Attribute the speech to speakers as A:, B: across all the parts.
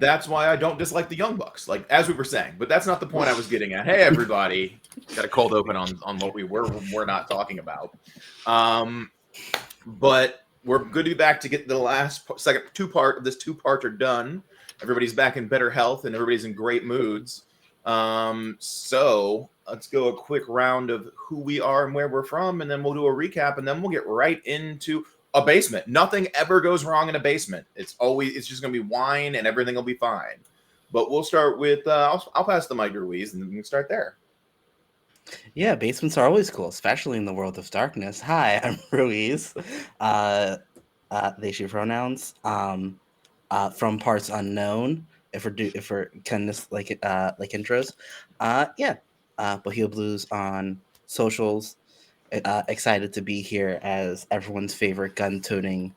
A: that's why I don't dislike the Young Bucks, like as we were saying. But that's not the point I was getting at. Hey, everybody, got a cold open on what we're not talking about. But we're good to be back to get the second two-part of this two-parter done. Everybody's back in better health and everybody's in great moods. So let's go a quick round of who we are and where we're from, and then we'll do a recap, and then we'll get right into a basement. Nothing ever goes wrong in a basement. It's just gonna be wine and everything will be fine. But we'll start with I'll pass the mic to Ruiz and then we can start there.
B: Yeah, basements are always cool, especially in the world of darkness. Hi, I'm Ruiz. They she pronouns. From parts unknown. If we're kind of like intros. Bohemian Blues on socials. Excited to be here as everyone's favorite gun-toting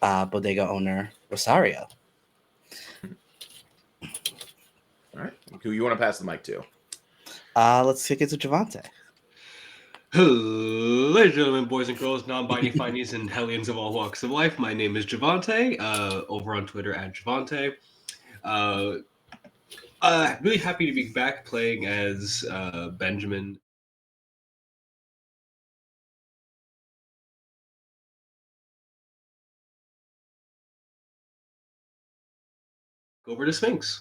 B: bodega owner, Rosario.
A: All right, who you want to pass the mic to?
B: Let's kick it to Javante.
C: Hello, ladies and gentlemen, boys and girls, non-binary findies, and hellions of all walks of life. My name is Javante, over on Twitter at Javante. Really happy to be back playing as Benjamin. Over to Sphinx.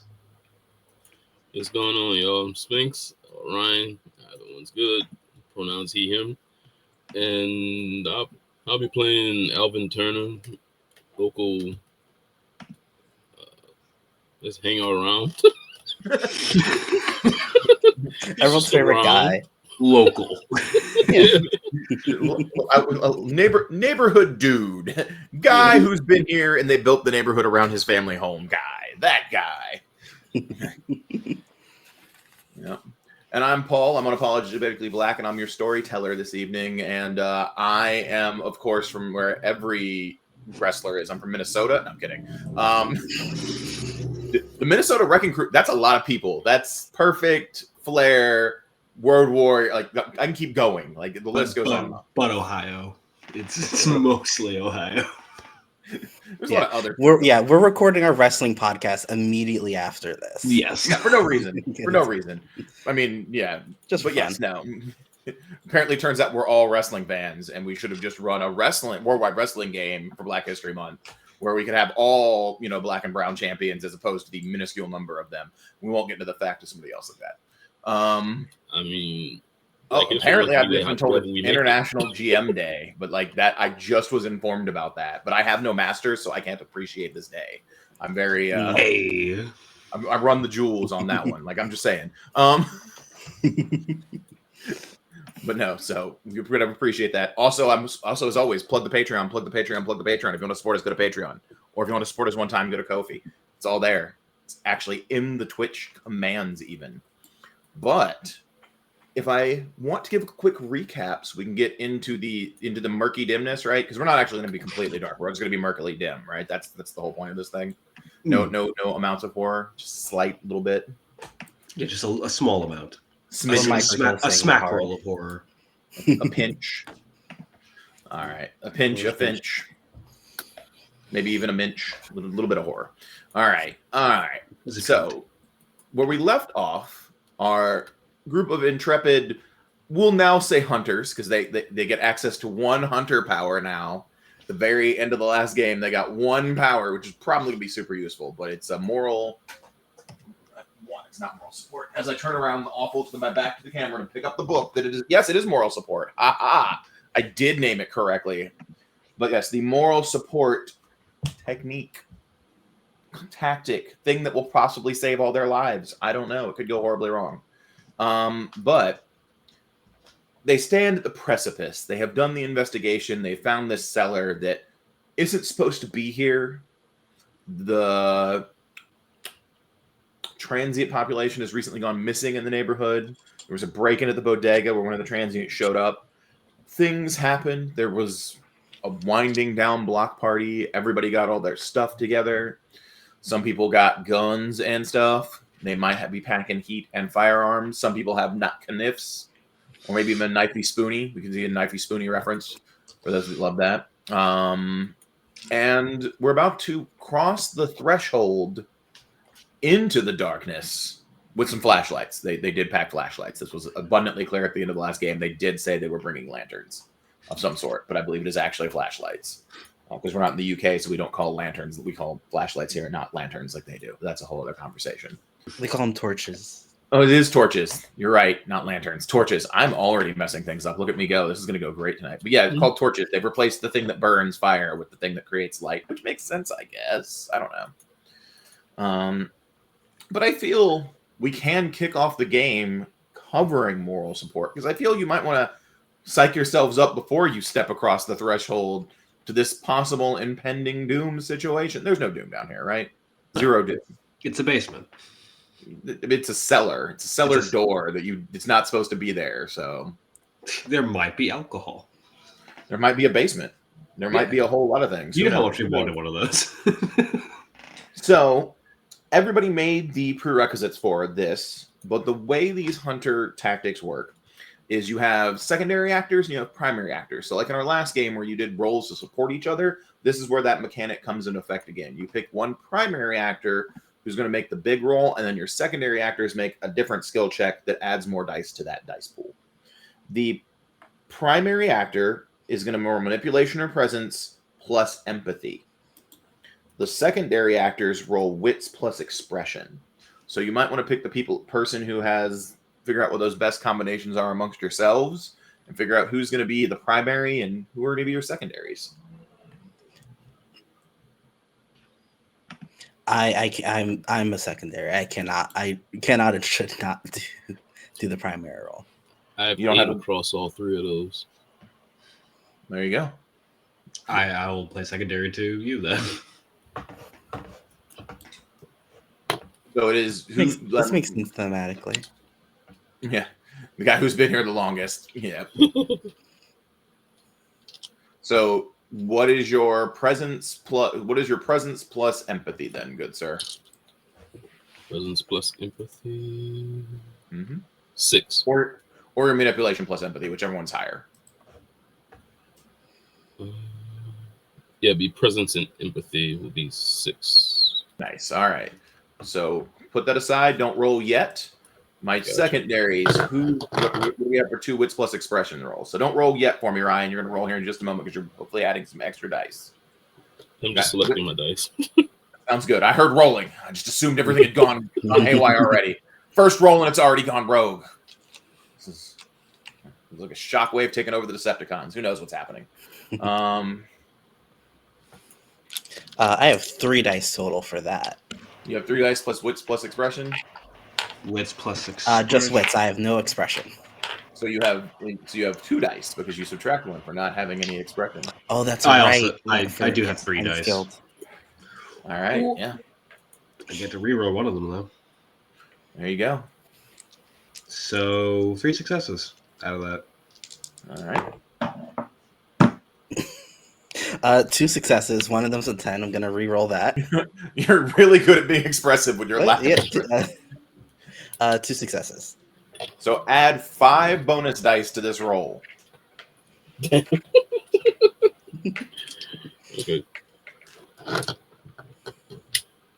D: What's going on, y'all? I'm Sphinx, Ryan, either one's good. Pronouns he, him. And I'll be playing Alvin Turner, local. Let's hang out around.
B: Everyone's favorite guy.
C: Local.
A: Neighborhood dude. Guy who's been here and they built the neighborhood around his family home. Guy. That guy. Yeah. And I'm Paul. I'm Unapologetically Black, and I'm your storyteller this evening. And I am, of course, from where every wrestler is. I'm from Minnesota. No, I'm kidding. The Minnesota Wrecking Crew, that's a lot of people. That's Perfect, Flair, World War. Like, I can keep going. Like, the list goes on.
C: But Ohio. It's mostly Ohio.
A: There's a lot of other.
B: We're recording our wrestling podcast immediately after this.
C: Yes.
A: Yeah, for no reason. For no reason. I mean, yeah.
B: Just
A: but
B: fun.
A: Yes, no. Apparently, it turns out we're all wrestling fans, and we should have just run a worldwide wrestling game for Black History Month, where we could have all black and brown champions as opposed to the minuscule number of them. We won't get into the fact of somebody else like that.
D: I mean.
A: Apparently I've been told it's International GM Day, but like that, I just was informed about that. But I have no masters, so I can't appreciate this day. I'm very I run the jewels on that one. Like I'm just saying. But no, so you're going to appreciate that. Also, as always, plug the Patreon. If you want to support us, go to Patreon. Or if you want to support us one time, go to Ko-fi. It's all there. It's actually in the Twitch commands even. But if I want to give a quick recap so we can get into the murky dimness, right? Because we're not actually going to be completely dark. We're just going to be murkily dim, right? That's the whole point of this thing. No amounts of horror, just a slight little bit.
C: Yeah, just a small amount. A smack roll of horror.
A: A pinch. All right. A pinch. Maybe even a minch. A little bit of horror. All right. So, where we left off, our group of intrepid, we'll now say hunters, because they get access to one hunter power now. At the very end of the last game, they got one power, which is probably going to be super useful, but it's a moral... It's not moral support. As I turn around awful to my back to the camera to pick up the book, that it is, yes, it is moral support. Aha! I did name it correctly. But yes, the moral support technique, tactic, thing that will possibly save all their lives. I don't know. It could go horribly wrong. But they stand at the precipice. They have done the investigation. They found this cellar that isn't supposed to be here. The transient population has recently gone missing in the neighborhood. There was a break-in at the bodega where one of the transients showed up. Things happened. There was a winding down block party. Everybody got all their stuff together. Some people got guns and stuff. They might be packing heat and firearms. Some people have not kniffs, or maybe even a knifey spoony. We can see a knifey spoony reference for those that love that. And we're about to cross the threshold into the darkness with some flashlights. They did pack flashlights. This was abundantly clear at the end of the last game. They did say they were bringing lanterns of some sort, but I believe it is actually flashlights. Because we're not in the UK, so we don't call lanterns. We call flashlights here, not lanterns like they do. That's a whole other conversation.
B: We call them torches.
A: Oh, it is torches. You're right, not lanterns. Torches. I'm already messing things up. Look at me go. This is going to go great tonight. But yeah, it's called torches. They've replaced the thing that burns fire with the thing that creates light, which makes sense, I guess. I don't know. But I feel we can kick off the game covering moral support, because I feel you might want to psych yourselves up before you step across the threshold to this possible impending doom situation. There's no doom down here, right? Zero doom.
C: It's a basement.
A: It's a cellar. It's a cellar door that it's not supposed to be there. So
C: there might be alcohol.
A: There might be a basement. There might be a whole lot of things.
C: You know how much we wanted one of those.
A: So everybody made the prerequisites for this, but the way these hunter tactics work is you have secondary actors and you have primary actors. So like in our last game where you did roles to support each other, this is where that mechanic comes into effect again. You pick one primary actor who's going to make the big roll, and then your secondary actors make a different skill check that adds more dice to that dice pool. The primary actor is going to roll manipulation or presence plus empathy. The secondary actors roll wits plus expression. So you might want to pick the person who has figure out what those best combinations are amongst yourselves and figure out who's going to be the primary and who are going to be your secondaries.
B: I'm a secondary. I cannot and should not do the primary role.
D: I have across all three of those.
A: There you go.
C: I will play secondary to you then.
A: So it is.
B: This makes sense thematically.
A: Yeah, the guy who's been here the longest. Yeah. So, what is your presence plus empathy then, good sir?
D: Presence plus empathy.
A: Mm-hmm.
D: 6.
A: Or your manipulation plus empathy, whichever one's higher.
D: Yeah, be presence and empathy will be 6.
A: Nice. All right. So put that aside. Don't roll yet. My secondaries, what do we have for 2 wits plus expression rolls? So don't roll yet for me, Ryan. You're going to roll here in just a moment because you're hopefully adding some extra dice.
D: I'm just selecting my dice.
A: Sounds good. I heard rolling. I just assumed everything had gone haywire already. First roll and it's already gone rogue. This is like a shockwave taking over the Decepticons. Who knows what's happening?
B: I have 3 dice total for that.
A: You have 3 dice plus wits plus expression?
C: Wits plus expression.
B: Just wits. I have no expression.
A: So you have 2 dice because you subtract 1 for not having any expression.
B: Oh, that's right.
C: I do have 3 dice.
B: Skilled.
A: All right, yeah.
C: I get to reroll one of them though.
A: There you go.
C: So 3 successes out of that.
A: All right.
B: 2 successes. One of them's a 10. I'm gonna re-roll that.
A: You're really good at being expressive when you're laughing.
B: Yeah, 2 successes.
A: So add 5 bonus dice to this roll.
D: Okay.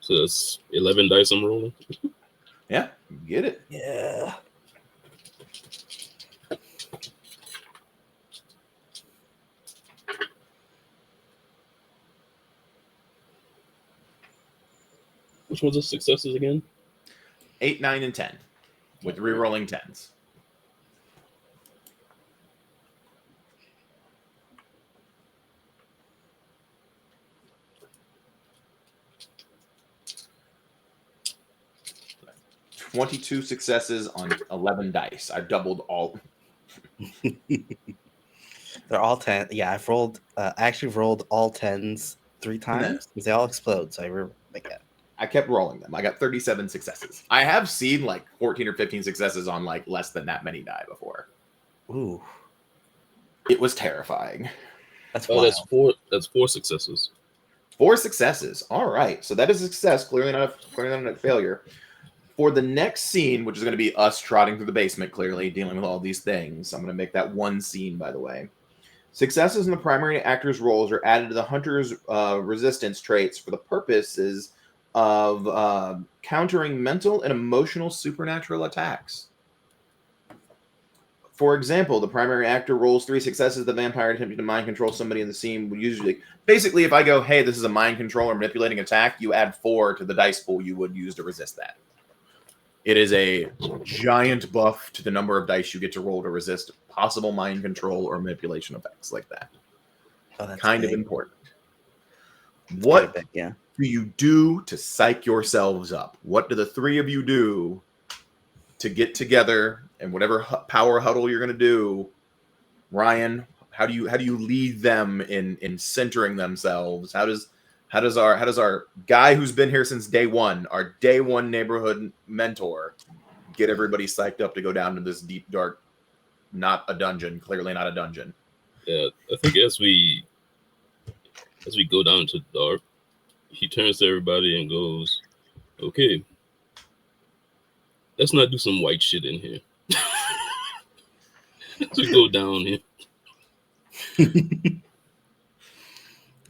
D: So that's 11 dice I'm rolling.
A: Yeah, get it.
B: Yeah.
D: Which ones are successes again?
A: 8, 9, and 10 with re-rolling 10s. "22 successes on 11 dice. I doubled all."
B: They're all 10. Yeah, I've rolled. I actually rolled all 10s 3 times because they all explode. So I
A: I kept rolling them. I got 37 successes. I have seen like 14 or 15 successes on like less than that many die before.
B: Ooh,
A: It was terrifying.
B: that's
D: Oh,
B: wild.
D: that's 4 successes.
A: 4 successes. All right. So that is a success. Clearly not a failure. For the next scene, which is going to be us trotting through the basement, clearly dealing with all these things. I'm going to make that one scene, by the way. Successes in the primary actor's roles are added to the hunter's resistance traits for the purposes of countering mental and emotional supernatural attacks. For example, the primary actor rolls 3 successes. The vampire attempting to mind control somebody in the scene would usually... Basically, if I go, hey, this is a mind control or manipulating attack, you add 4 to the dice pool you would use to resist that. It is a giant buff to the number of dice you get to roll to resist possible mind control or manipulation effects like that.
B: Oh, that's
A: kind
B: big.
A: of important.
B: That's
A: What
B: big, yeah.
A: do you do to psych yourselves up? What do the 3 of you do to get together and whatever power huddle you're going to do? Ryan, how do you lead them in centering themselves? How does our guy who's been here since day one, our day one neighborhood mentor, get everybody psyched up to go down to this deep dark, not a dungeon, clearly not a dungeon?
D: Yeah, I think as we go down to the dark, he turns to everybody and goes, "Okay, let's not do some white shit in here. Let's go down here."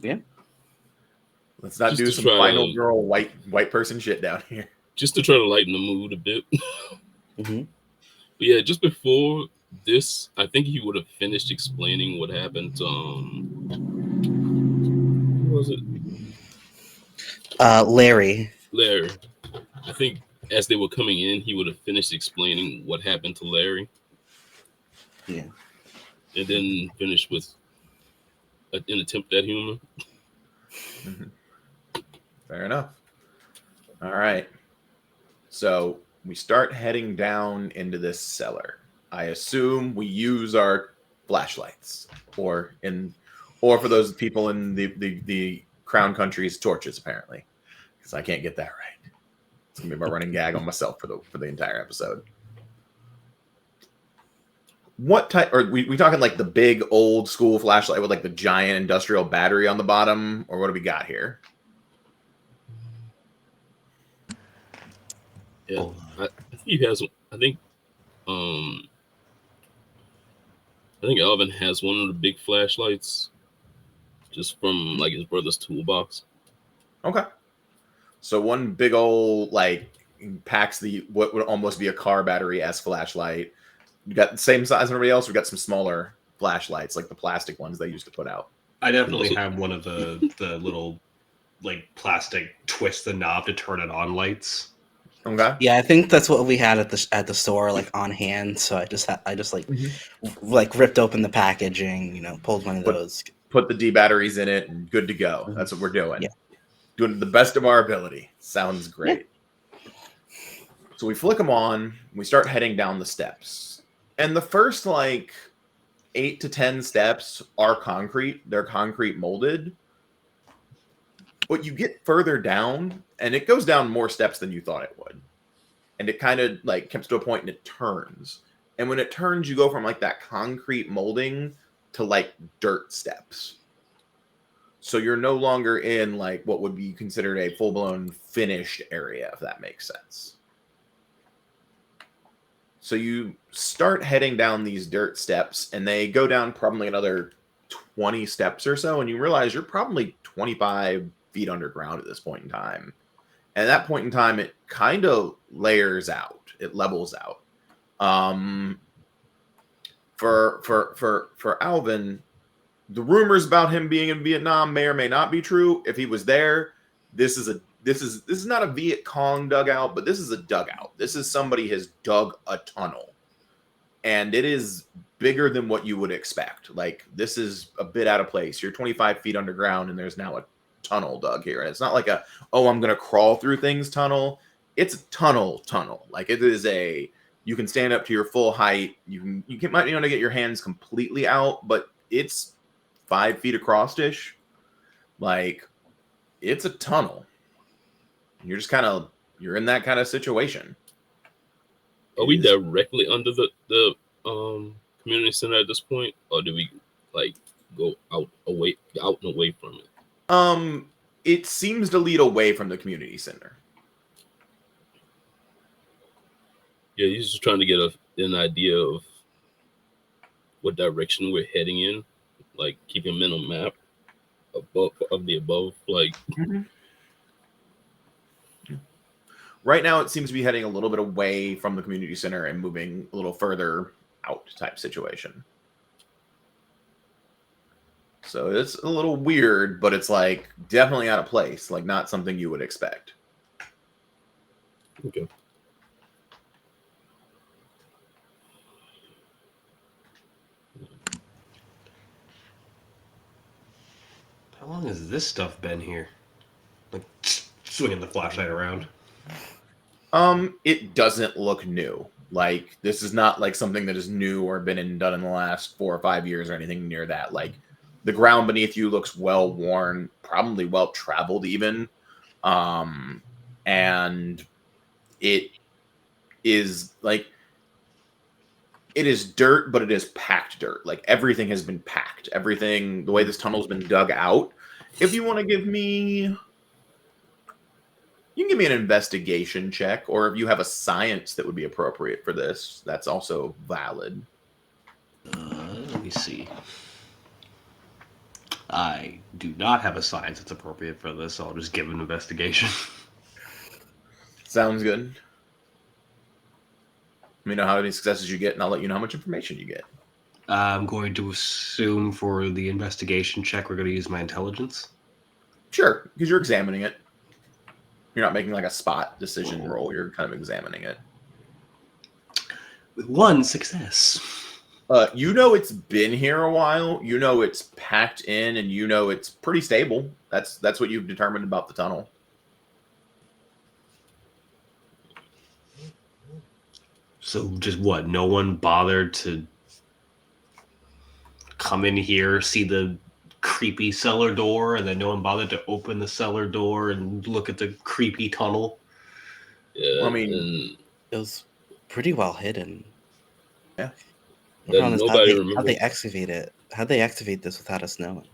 B: Yeah.
A: Let's not
D: Just
A: do
D: to
A: some
D: try
A: final
D: to-
A: girl white person shit down here.
D: Just to try to lighten the mood a bit.
B: Mm-hmm.
D: But yeah, just before this, I think he would have finished explaining what happened to who was it?
B: Larry.
D: Larry. I think as they were coming in, he would have finished explaining what happened to Larry.
B: Yeah.
D: And then finished with an attempt at humor.
A: Fair enough. All right. So we start heading down into this cellar. I assume we use our flashlights, or for those people in the Crown Countries, torches, apparently, because I can't get that right. It's gonna be my running gag on myself for the entire episode. What type? Are we talking like the big old school flashlight with like the giant industrial battery on the bottom, or what do we got here?
D: Yeah,
B: Oh.
D: I think he has. I think Alvin has one of the big flashlights, just from like his brother's toolbox.
A: Okay. So one big old like packs what would almost be a car battery as flashlight. You got the same size as everybody else. We got some smaller flashlights, like the plastic ones they used to put out.
C: I definitely have one of the little like plastic twist the knob to turn it on lights.
A: Okay.
B: Yeah, I think that's what we had at the store, like on hand. So I just like ripped open the packaging, pulled one of those.
A: Put the D batteries in it, and good to go. That's what we're doing.
B: Yeah.
A: Doing the best of our ability. Sounds great. Yeah. So we flick them on. We start heading down the steps, and the first like 8 to 10 steps are concrete. They're concrete molded. But you get further down, and it goes down more steps than you thought it would. And it kind of like comes to a point and it turns. And when it turns, you go from like that concrete molding to like dirt steps. So you're no longer in like what would be considered a full-blown finished area, if that makes sense. So you start heading down these dirt steps, and they go down probably another 20 steps or so, and you realize you're probably 25 feet underground at this point in time. And at that point in time, it kind of layers out. It levels out. For Alvin, the rumors about him being in Vietnam may or may not be true. If he was there, this is not a Viet Cong dugout, but this is a dugout. This is somebody has dug a tunnel, and it is bigger than what you would expect. Like, this is a bit out of place. You're 25 feet underground, and there's now a tunnel dug here. And it's not like I'm gonna crawl through things tunnel. It's a tunnel. Like, it is you can stand up to your full height. You might be able to get your hands completely out, but it's 5 feet across-ish. Like, it's a tunnel. You're just you're in that kind of situation.
D: Are we directly under the community center at this point, or do we like go out and away from it?
A: It seems to lead away from the community center.
D: Yeah, he's just trying to get an idea of what direction we're heading in, like keep a mental map of the above, like.
A: Mm-hmm. Right now, it seems to be heading a little bit away from the community center and moving a little further out type situation. So it's a little weird, but it's like definitely out of place, like not something you would expect.
D: Okay.
C: How long has this stuff been here? Like swinging the flashlight around.
A: It doesn't look new. Like this is not like something that is new or been done in the last 4 or 5 years or anything near that. Like the ground beneath you looks well worn, probably well traveled even. And it is like it is dirt, but it is packed dirt. Like everything has been packed. Everything, the way this tunnel's been dug out. If you want to give me, you can give me an investigation check, or if you have a science that would be appropriate for this, that's also valid.
C: Let me see. I do not have a science that's appropriate for this, so I'll just give an investigation.
A: Sounds good. Let me know how many successes you get, and I'll let you know how much information you get.
C: I'm going to assume for the investigation check, we're going to use my intelligence.
A: Sure, because you're examining it. You're not making like a spot decision roll. You're kind of examining it.
C: With 1 success.
A: You know it's been here a while. You know it's packed in, and you know it's pretty stable. That's what you've determined about the tunnel.
C: So just what? No one bothered to come in here, see the creepy cellar door, and then no one bothered to open the cellar door and look at the creepy tunnel?
D: Yeah,
A: Well, I mean,
B: It was pretty well hidden.
A: Yeah.
B: The problem is
D: nobody
B: how'd
D: remembers.
B: they excavate it? How'd they activate this without us knowing?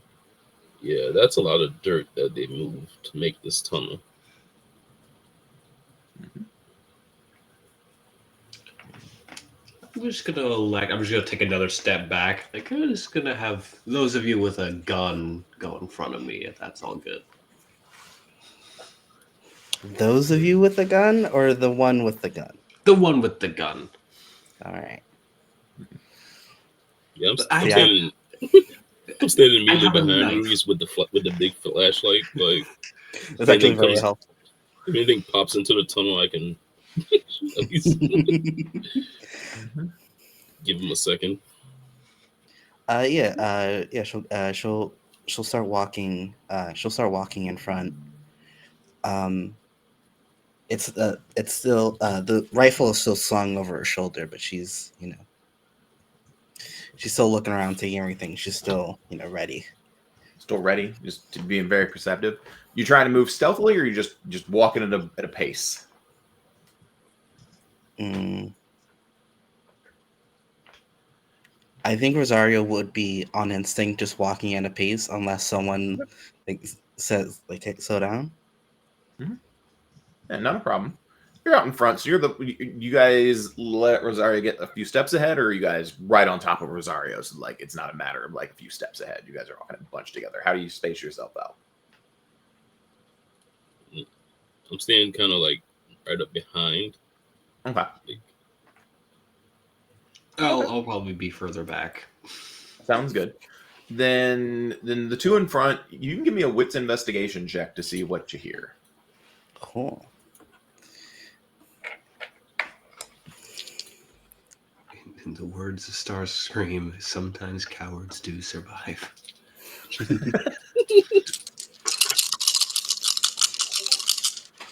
D: Yeah, that's a lot of dirt that they moved to make this tunnel.
C: I'm just gonna take another step back. Like I'm just gonna have those of you with a gun go in front of me, if that's all good.
B: Those of you with the gun, or the one with the gun?
C: The one with the gun.
B: All right.
D: Yeah,
C: I-
D: I'm
B: Yeah.
D: standing. I'm standing
C: I
D: immediately
C: have a
D: behind
C: knife.
D: Ruiz with the big flashlight. Like
B: It's actually very
D: comes-
B: helpful.
D: if anything pops into the tunnel, I can at least give him a second.
B: Yeah. She'll start walking. She'll start walking in front. It's still the rifle is still slung over her shoulder, but she's she's still looking around, taking everything. She's still ready.
A: still ready, just to being very perceptive. You trying to move stealthily, or you just walking at a pace?
B: I think Rosario would be on instinct, just walking at a pace, unless someone says "Hey, slow down."
A: Yeah, not a problem. You're out in front, so you guys let Rosario get a few steps ahead, or are you guys right on top of Rosario? So like it's not a matter of like a few steps ahead. You guys are all kind of bunched together. How do you space yourself out?
D: I'm standing kind of like right up behind.
A: Okay.
C: I'll probably be further back.
A: Sounds good. Then the two in front, you can give me a wits investigation check to see what you hear.
B: Cool.
C: In the words of Starscream, sometimes cowards do survive.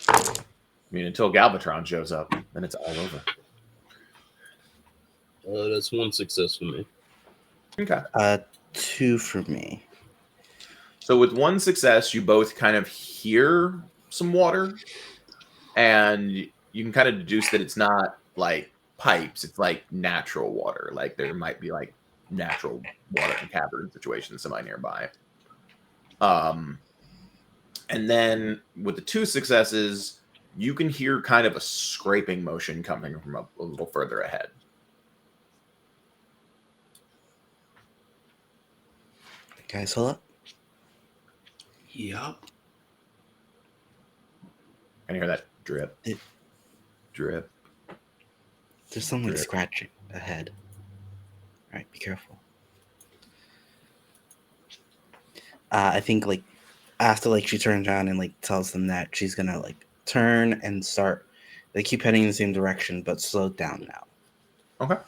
A: I mean, until Galvatron shows up, then it's all over.
D: That's 1 success for me.
A: Okay.
B: 2 for me.
A: So with 1 success, you both kind of hear some water, and you can kind of deduce that it's not like pipes; it's like natural water. Like there might be like natural water in cavern situations semi nearby. And then with the 2 successes, you can hear kind of a scraping motion coming from a little further ahead.
B: Guys, hold up.
C: Yup.
A: Can you hear that drip? Drip.
B: There's something
A: Drip.
B: scratching ahead. All right, be careful. I think like after like she turns around and like tells them that she's gonna like turn and start. They keep heading in the same direction, but slow down now.
A: Okay.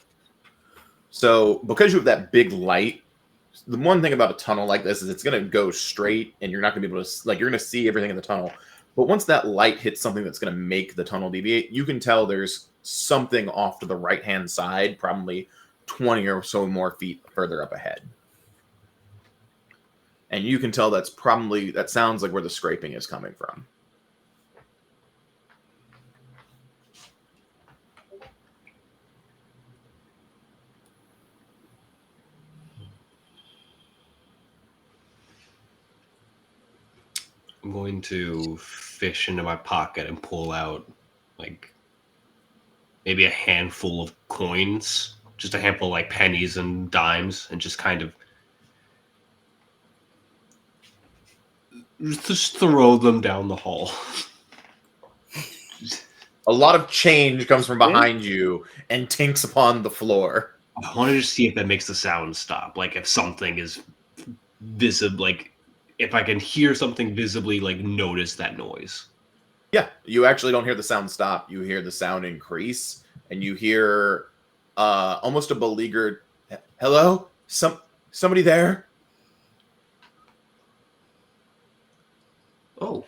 A: So because you have that big light, the one thing about a tunnel like this is it's going to go straight, and you're not going to be able to you're going to see everything in the tunnel. But once that light hits something that's going to make the tunnel deviate, you can tell there's something off to the right-hand side, probably 20 or so more feet further up ahead. And you can tell that sounds like where the scraping is coming from.
C: I'm going to fish into my pocket and pull out, like, maybe a handful of coins, just a handful of, like, pennies and dimes, and just kind of just throw them down the hall.
A: A lot of change comes from behind you and tinks upon the floor.
C: I wanted to see if that makes the sound stop. Like, if something is visible, like, if I can hear something visibly, like, notice that noise.
A: Yeah, you actually don't hear the sound stop. You hear the sound increase, and you hear almost a beleaguered, "Hello? Somebody there?"
C: Oh.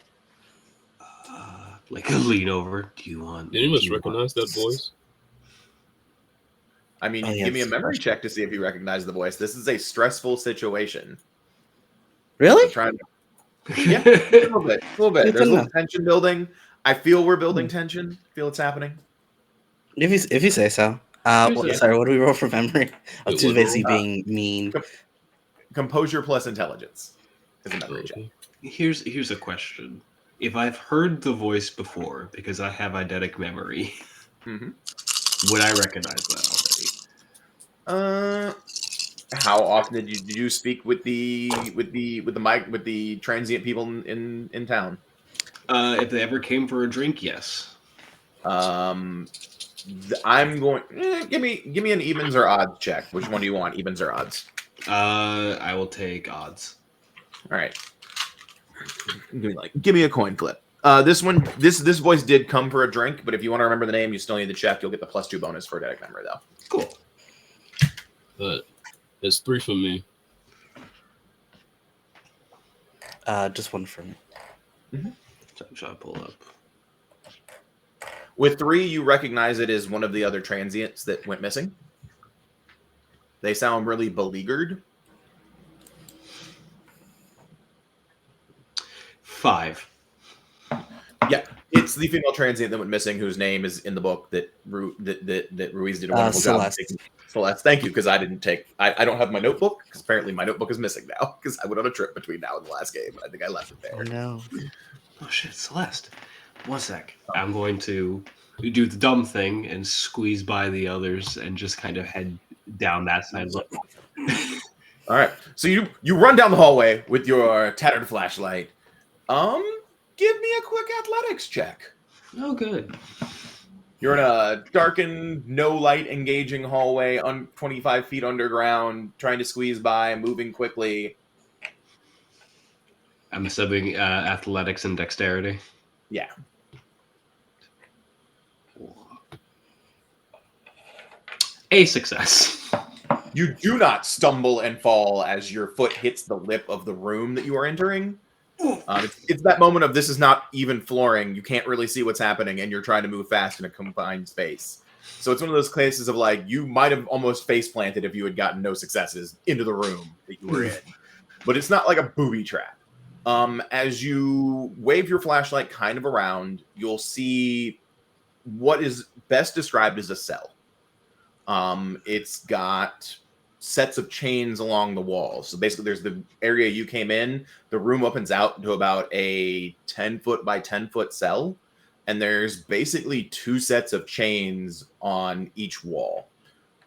C: Like, lean over. Do you want...
D: Did you must recognize that voice?
A: I mean, you can give me a memory check to see if you recognize the voice. This is a stressful situation.
B: Really?
A: I'm trying to... Yeah, a little bit. There's a little tension building. I feel we're building tension. I feel it's happening.
B: If you say so. Sorry, what do we roll for memory? Of two basically being mean.
A: Composure plus intelligence is a memory check.
C: Here's a question. If I've heard the voice before, because I have eidetic memory, would I recognize that
A: already? How often did you speak with the transient people in town?
C: If they ever came for a drink, yes.
A: I'm going. Give me an evens or odds check. Which one do you want, evens or odds?
C: I will take odds.
A: All right. Give me a coin flip. This voice did come for a drink, but if you want to remember the name, you still need to check. You'll get the +2 bonus for eidetic memory, though.
C: Cool.
D: But it's 3 for me.
B: Just one for me.
C: Shall I pull up?
A: With 3, you recognize it as one of the other transients that went missing. They sound really beleaguered.
C: 5.
A: Yeah, it's the female transient that went missing, whose name is in the book that Ruiz did a wonderful job. Celeste, thank you, because I don't have my notebook, because apparently my notebook is missing now, because I went on a trip between now and the last game. I think I left it there.
B: Oh, no.
C: Oh, shit, Celeste. One sec. I'm going to do the dumb thing and squeeze by the others and just kind of head down that side.
A: All right. So you run down the hallway with your tattered flashlight. Give me a quick athletics check.
C: Oh, good.
A: You're in a darkened, no light engaging hallway, 25 feet underground, trying to squeeze by, moving quickly.
C: I'm assuming athletics and dexterity.
A: Yeah.
C: A success.
A: You do not stumble and fall as your foot hits the lip of the room that you are entering. It's that moment of this is not even flooring. You can't really see what's happening, and you're trying to move fast in a confined space. So it's one of those cases of like you might have almost face planted if you had gotten no successes into the room that you were in. But it's not like a booby trap. As you wave your flashlight kind of around, you'll see what is best described as a cell. It's got sets of chains along the walls. So basically there's the area you came in, the room opens out to about a 10-foot by 10-foot cell. And there's basically 2 sets of chains on each wall.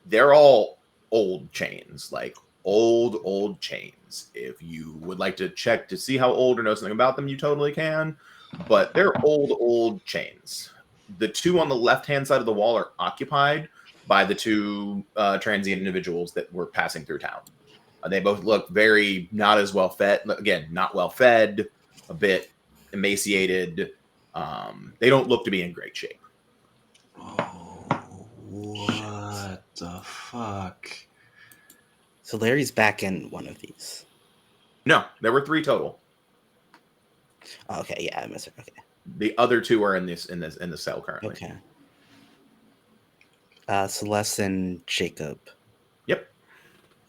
A: They're all old chains, like old chains. If you would like to check to see how old or know something about them, you totally can. But they're old chains. the two on the left-hand side of the wall are occupied by the two transient individuals that were passing through town. They both look very not as well fed. Again, not well fed, a bit emaciated. They don't look to be in great shape.
C: Oh, what the fuck?
B: So Larry's back in one of these.
A: No, there were 3 total.
B: Oh, okay, yeah, I missed it. Okay.
A: The other 2 are in the cell currently.
B: Okay. Celeste and Jacob.
A: Yep.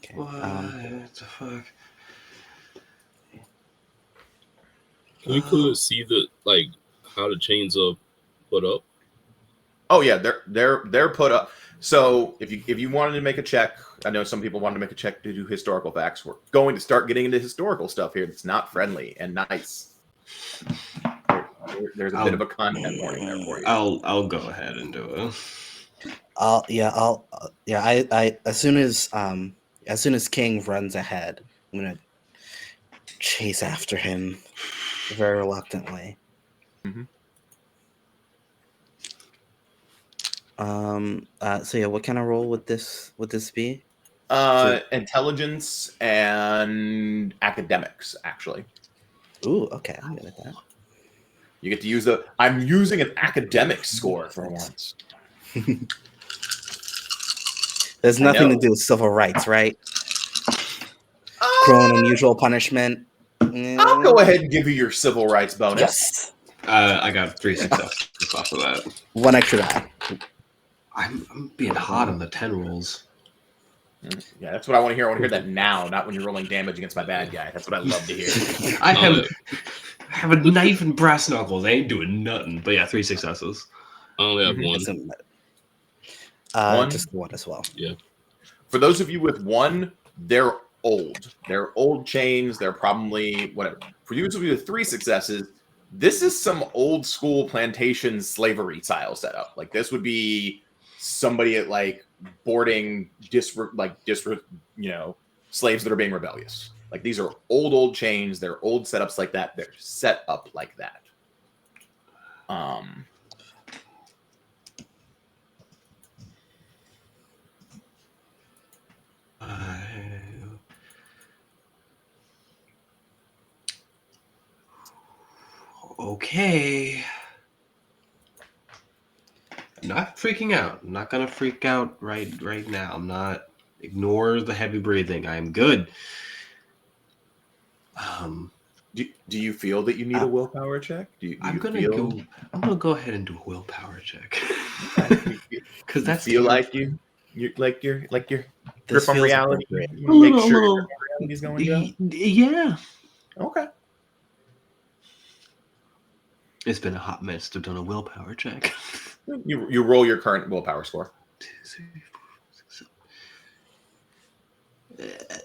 B: Okay.
C: What the fuck?
D: We could see the how the chains are put up.
A: Oh yeah, they're put up. So if you wanted to make a check, I know some people wanted to make a check to do historical facts. We're going to start getting into historical stuff here. That's not friendly and nice. There's a bit of a content warning there for you.
C: I'll go ahead and do it.
B: I as soon as King runs ahead, I'm gonna chase after him very reluctantly.
A: Mm-hmm.
B: So yeah, what kind of role would this be?
A: Intelligence and academics, actually.
B: Ooh, okay, I'm good at that.
A: You get to use I'm using an academic score for once.
B: There's nothing to do with civil rights, right? Cruel and unusual punishment.
A: I'll go ahead and give you your civil rights bonus.
B: Yes.
C: I got 3 successes off of that.
B: 1 extra die.
C: I'm being hot on the 10 rolls.
A: Yeah, that's what I want to hear. I want to hear that now, not when you're rolling damage against my bad guy. That's what I love to hear.
C: I have a knife and brass knuckles. I ain't doing nothing. But yeah, 3 successes.
D: I only have
A: Mhm.
D: 1.
A: One?
B: Just 1 as well.
D: Yeah.
A: For those of you with 1, they're old. They're old chains. They're probably whatever. For you with 3 successes, this is some old school plantation slavery style setup. Like this would be somebody at boarding slaves that are being rebellious. Like these are old chains. They're old setups like that. They're set up like that.
C: Okay. I'm not freaking out. I'm not gonna freak out right now. I'm not. Ignore the heavy breathing. I'm good.
A: Do you feel that you need a willpower check?
C: I'm gonna go ahead and do a willpower check. Because that's
A: feel like you're
B: This
A: grip on
B: feels
A: reality.
B: appropriate.
A: Make sure your grip on reality's going well.
C: Yeah.
A: Okay.
C: It's been a hot minute to have done a willpower check.
A: You roll your current willpower score.
C: 2, 3, 4, 6, 7.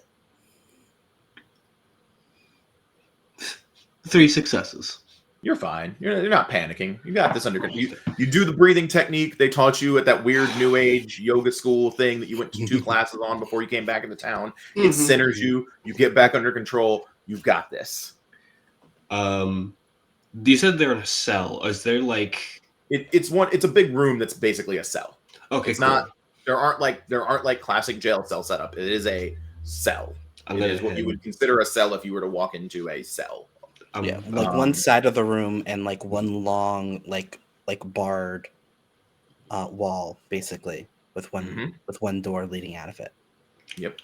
C: 3 successes.
A: You're fine. You're not panicking. You got this under control. You do the breathing technique they taught you at that weird new age yoga school thing that you went to 2 classes on before you came back into town. It centers you. You get back under control. You've got this.
C: You said they're in a cell. Is there
A: it's a big room that's basically a cell.
C: Okay,
A: it's
C: cool.
A: not there aren't classic jail cell setup. It is a cell. It is what you would consider a cell if you were to walk into a cell.
B: One side of the room and one long barred wall, basically, with one door leading out of it.
A: Yep.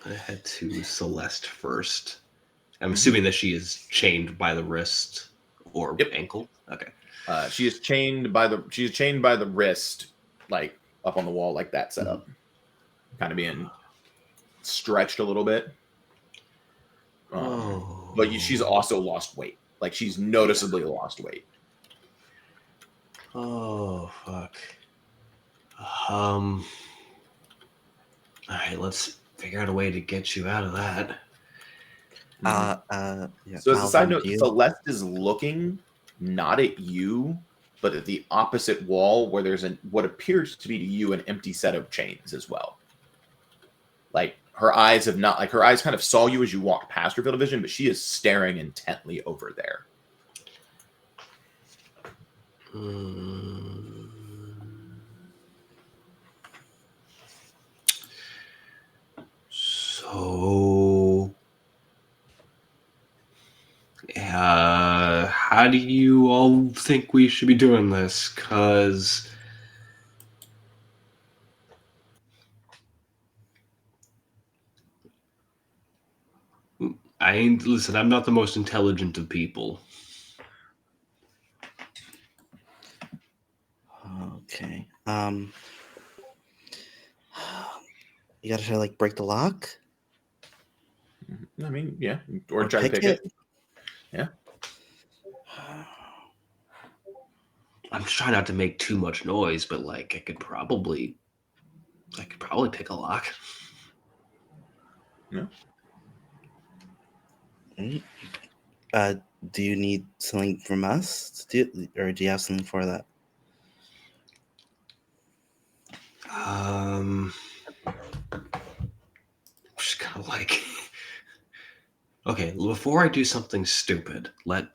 C: I head to Celeste first. I'm assuming that she is chained by the wrist or ankle. Okay.
A: She is chained by the wrist, up on the wall, like that setup. Kind of being stretched a little bit. But she's also lost weight. She's noticeably lost weight.
C: Oh fuck. All right, let's figure out a way to get you out of that.
A: So as a side note, Celeste is looking not at you, but at the opposite wall where there's what appears to be to you an empty set of chains as well. Her eyes have not, her eyes kind of saw you as you walked past her field of vision, but she is staring intently over there.
C: So, how do you all think we should be doing this? Because listen, I'm not the most intelligent of people.
B: Okay. You gotta try to like break the lock.
A: I mean, yeah, or try to pick
B: it.
A: Yeah.
C: I'm just trying not to make too much noise, but like I could probably pick a lock.
A: Yeah.
B: Do you need something from us to do, or do you have something for that?
C: Just kind of like, okay, before I do something stupid, I'm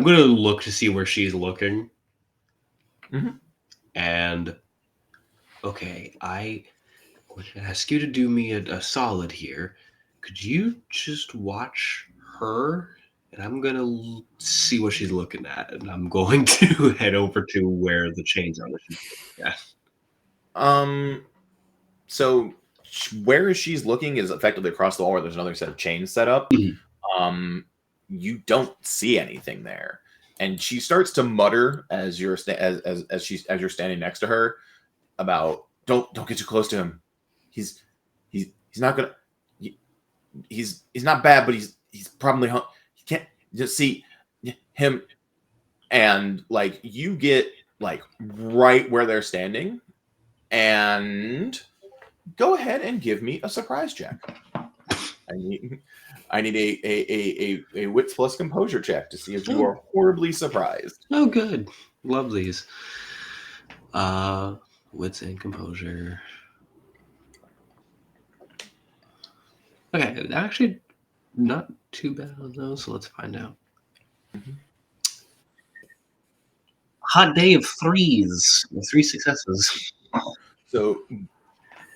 C: gonna look to see where she's looking.
A: Mm-hmm.
C: And okay, I would ask you to do me a solid here. Could you just watch her? And I'm gonna see what she's looking at, and I'm going to head over to where the chains are. Yeah.
A: So where she's looking is effectively across the wall where there's another set of chains set up. You don't see anything there, and she starts to mutter as you're as you're standing next to her about don't get too close to him. He's not gonna. He's not bad, but he's probably he can't just see him, and like you get like right where they're standing, and go ahead and give me a surprise check. I need a wits plus composure check to see if you are horribly surprised.
C: Oh, good. Love these. Wits and composure. Okay, actually, not too bad on those. So let's find out. Hot day of threes. 3 successes.
A: So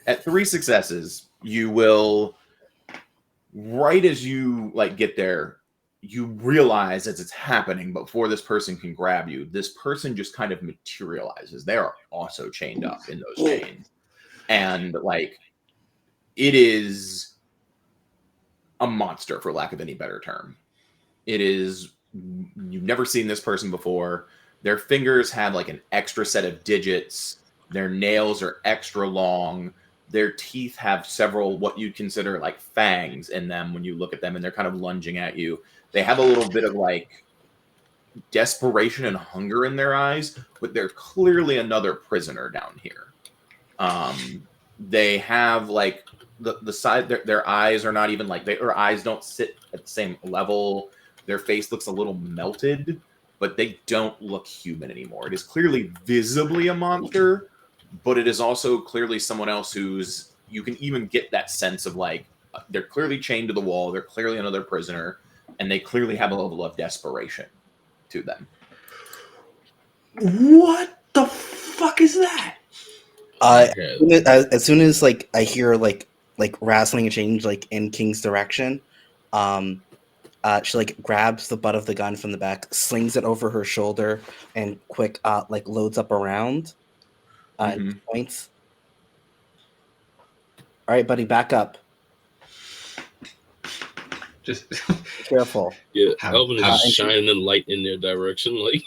A: at 3 successes, you will, right as you like get there, you realize as it's happening, but before this person can grab you, this person just kind of materializes. They are also chained up in those chains. And like it is a monster, for lack of any better term. It is, you've never seen this person before. Their fingers have like an extra set of digits. Their nails are extra long. Their teeth have several what you'd consider like fangs in them when you look at them, and they're kind of lunging at you. They have a little bit of like desperation and hunger in their eyes, but they're clearly another prisoner down here. They have like the side, their eyes are not even like, their eyes don't sit at the same level. Their face looks a little melted, but they don't look human anymore. It is clearly visibly a monster, but it is also clearly someone else who's, you can even get that sense of like, they're clearly chained to the wall. They're clearly another prisoner, and they clearly have a level of desperation to them.
C: What the fuck is that?
B: As soon as like I hear like wrestling change like in King's direction, she like grabs the butt of the gun from the back, slings it over her shoulder, and quick like loads up around. And points. All right, buddy, back up.
C: Just
B: careful.
D: Yeah, Elvin is just shining a light in their direction, like.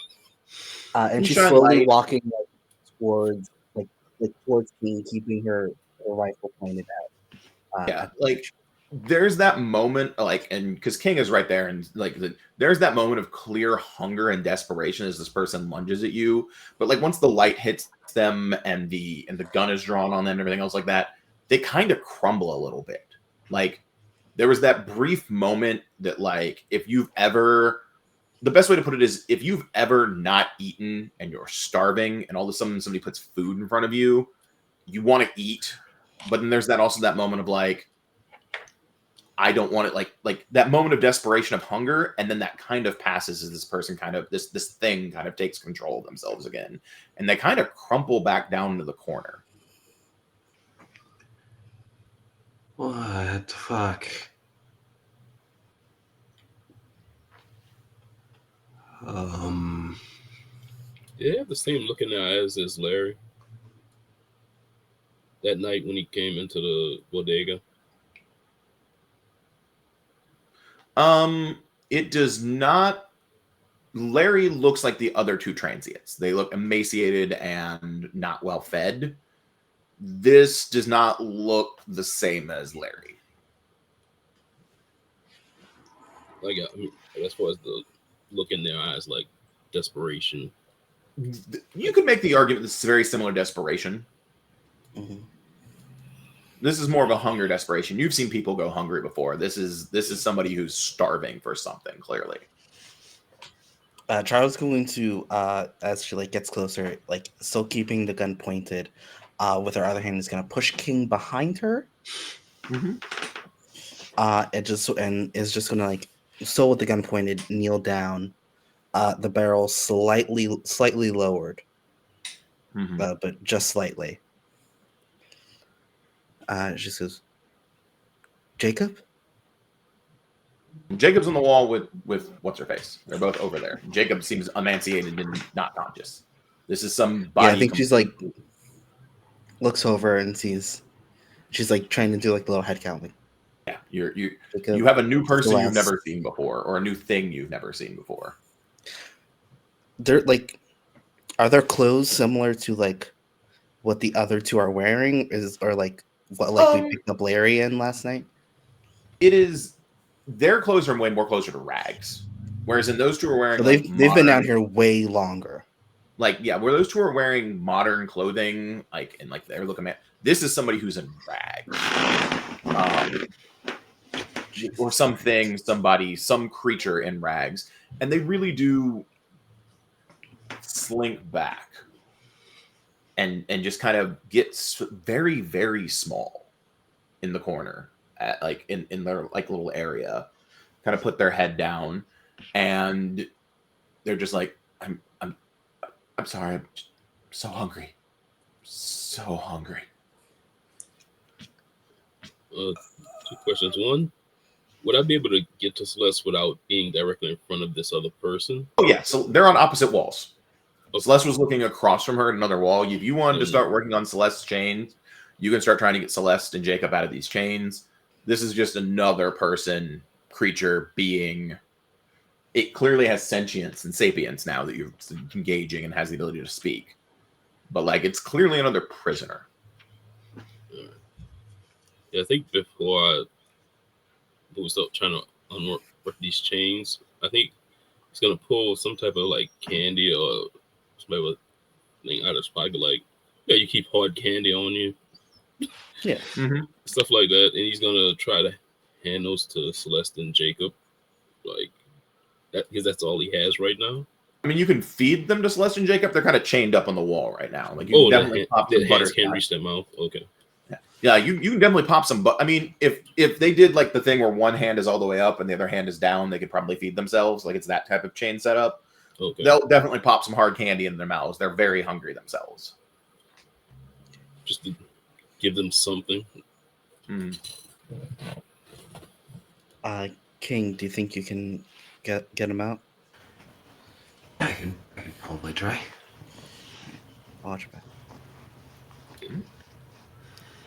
B: And she's slowly walking like, towards me, keeping her rifle pointed out.
A: Yeah, like there's that moment, like, and because King is right there, and like there's that moment of clear hunger and desperation as this person lunges at you. But like once the light hits them and the gun is drawn on them and everything else like that, they kind of crumble a little bit. Like there was that brief moment that, like, if you've ever, the best way to put it is if you've ever not eaten and you're starving and all of a sudden somebody puts food in front of you, you want to eat, but then there's that also that moment of like, I don't want it, like that moment of desperation of hunger, and then that kind of passes as this person kind of this thing kind of takes control of themselves again, and they kind of crumple back down into the corner.
C: What the fuck?
D: Did they have the same looking eyes as Larry that night when he came into the bodega?
A: It does not. Larry looks like the other two transients. They look emaciated and not well fed. This does not look the same as Larry.
D: Like, I mean, as far as the look in their eyes, like desperation.
A: You could make the argument this is very similar desperation.
B: Mm-hmm.
A: This is more of a hunger desperation. You've seen people go hungry before. This is somebody who's starving for something, clearly.
B: Charles going to, as she like gets closer, like still keeping the gun pointed, with her other hand is gonna push King behind her.
A: Mm-hmm.
B: And is just gonna like still with the gun pointed, kneel down, the barrel slightly lowered,
A: Mm-hmm.
B: but just slightly. She says, "Jacob."
A: Jacob's on the wall with what's her face. They're both over there. Jacob seems emaciated and not conscious. This is somebody.
B: Yeah, I think she's like looks over and sees. She's like trying to do like a little head count. Like,
A: yeah,
B: Jacob,
A: you have a new person you've
B: Celeste.
A: never seen before, or a new thing you've never seen before.
B: They're like, are their clothes similar to like what the other two are wearing? Or like what we picked up Larry in last night?
A: It is. Their clothes are way more closer to rags, whereas in those two are wearing.
B: So they've been down here way longer.
A: Like, yeah, where those two are wearing modern clothing, like, and like they're looking at. This is somebody who's in rags, or something, somebody, some creature in rags, and they really do slink back and just kind of get very, very small in the corner, at like in their like little area, kind of put their head down, and they're just like, I'm sorry, I'm so hungry, so hungry.
D: Two questions. One, would I be able to get to Celeste without being directly in front of this other person?
A: Oh yeah, so they're on opposite walls.
D: Okay.
A: Celeste was looking across from her at another wall. If you wanted to start working on Celeste's chains, you can start trying to get Celeste and Jacob out of these chains. This is just another person, creature, being. It clearly has sentience and sapience now that you're engaging and has the ability to speak. But like, it's clearly another prisoner.
D: Yeah, I think before I was trying to unwork these chains, I think he's gonna pull some type of like candy or some type of thing out of his pocket, like, yeah, you keep hard candy on you.
B: Yeah.
A: Mm-hmm.
D: Stuff like that. And he's gonna try to hand those to Celeste and Jacob. Like that, because that's all he has right now.
A: I mean, you can feed them to Celeste and Jacob. They're kind of chained up on the wall right now. Like, you can definitely pop some
D: the hands can't reach their mouth. Okay.
A: Yeah, you can definitely pop some. But I mean, if they did like the thing where one hand is all the way up and the other hand is down, they could probably feed themselves. Like, it's that type of chain setup.
D: Okay.
A: They'll definitely pop some hard candy in their mouths. They're very hungry themselves.
D: Just to give them something.
A: Mm.
B: King, do you think you can get him out?
C: I can probably try.
B: Watch your back.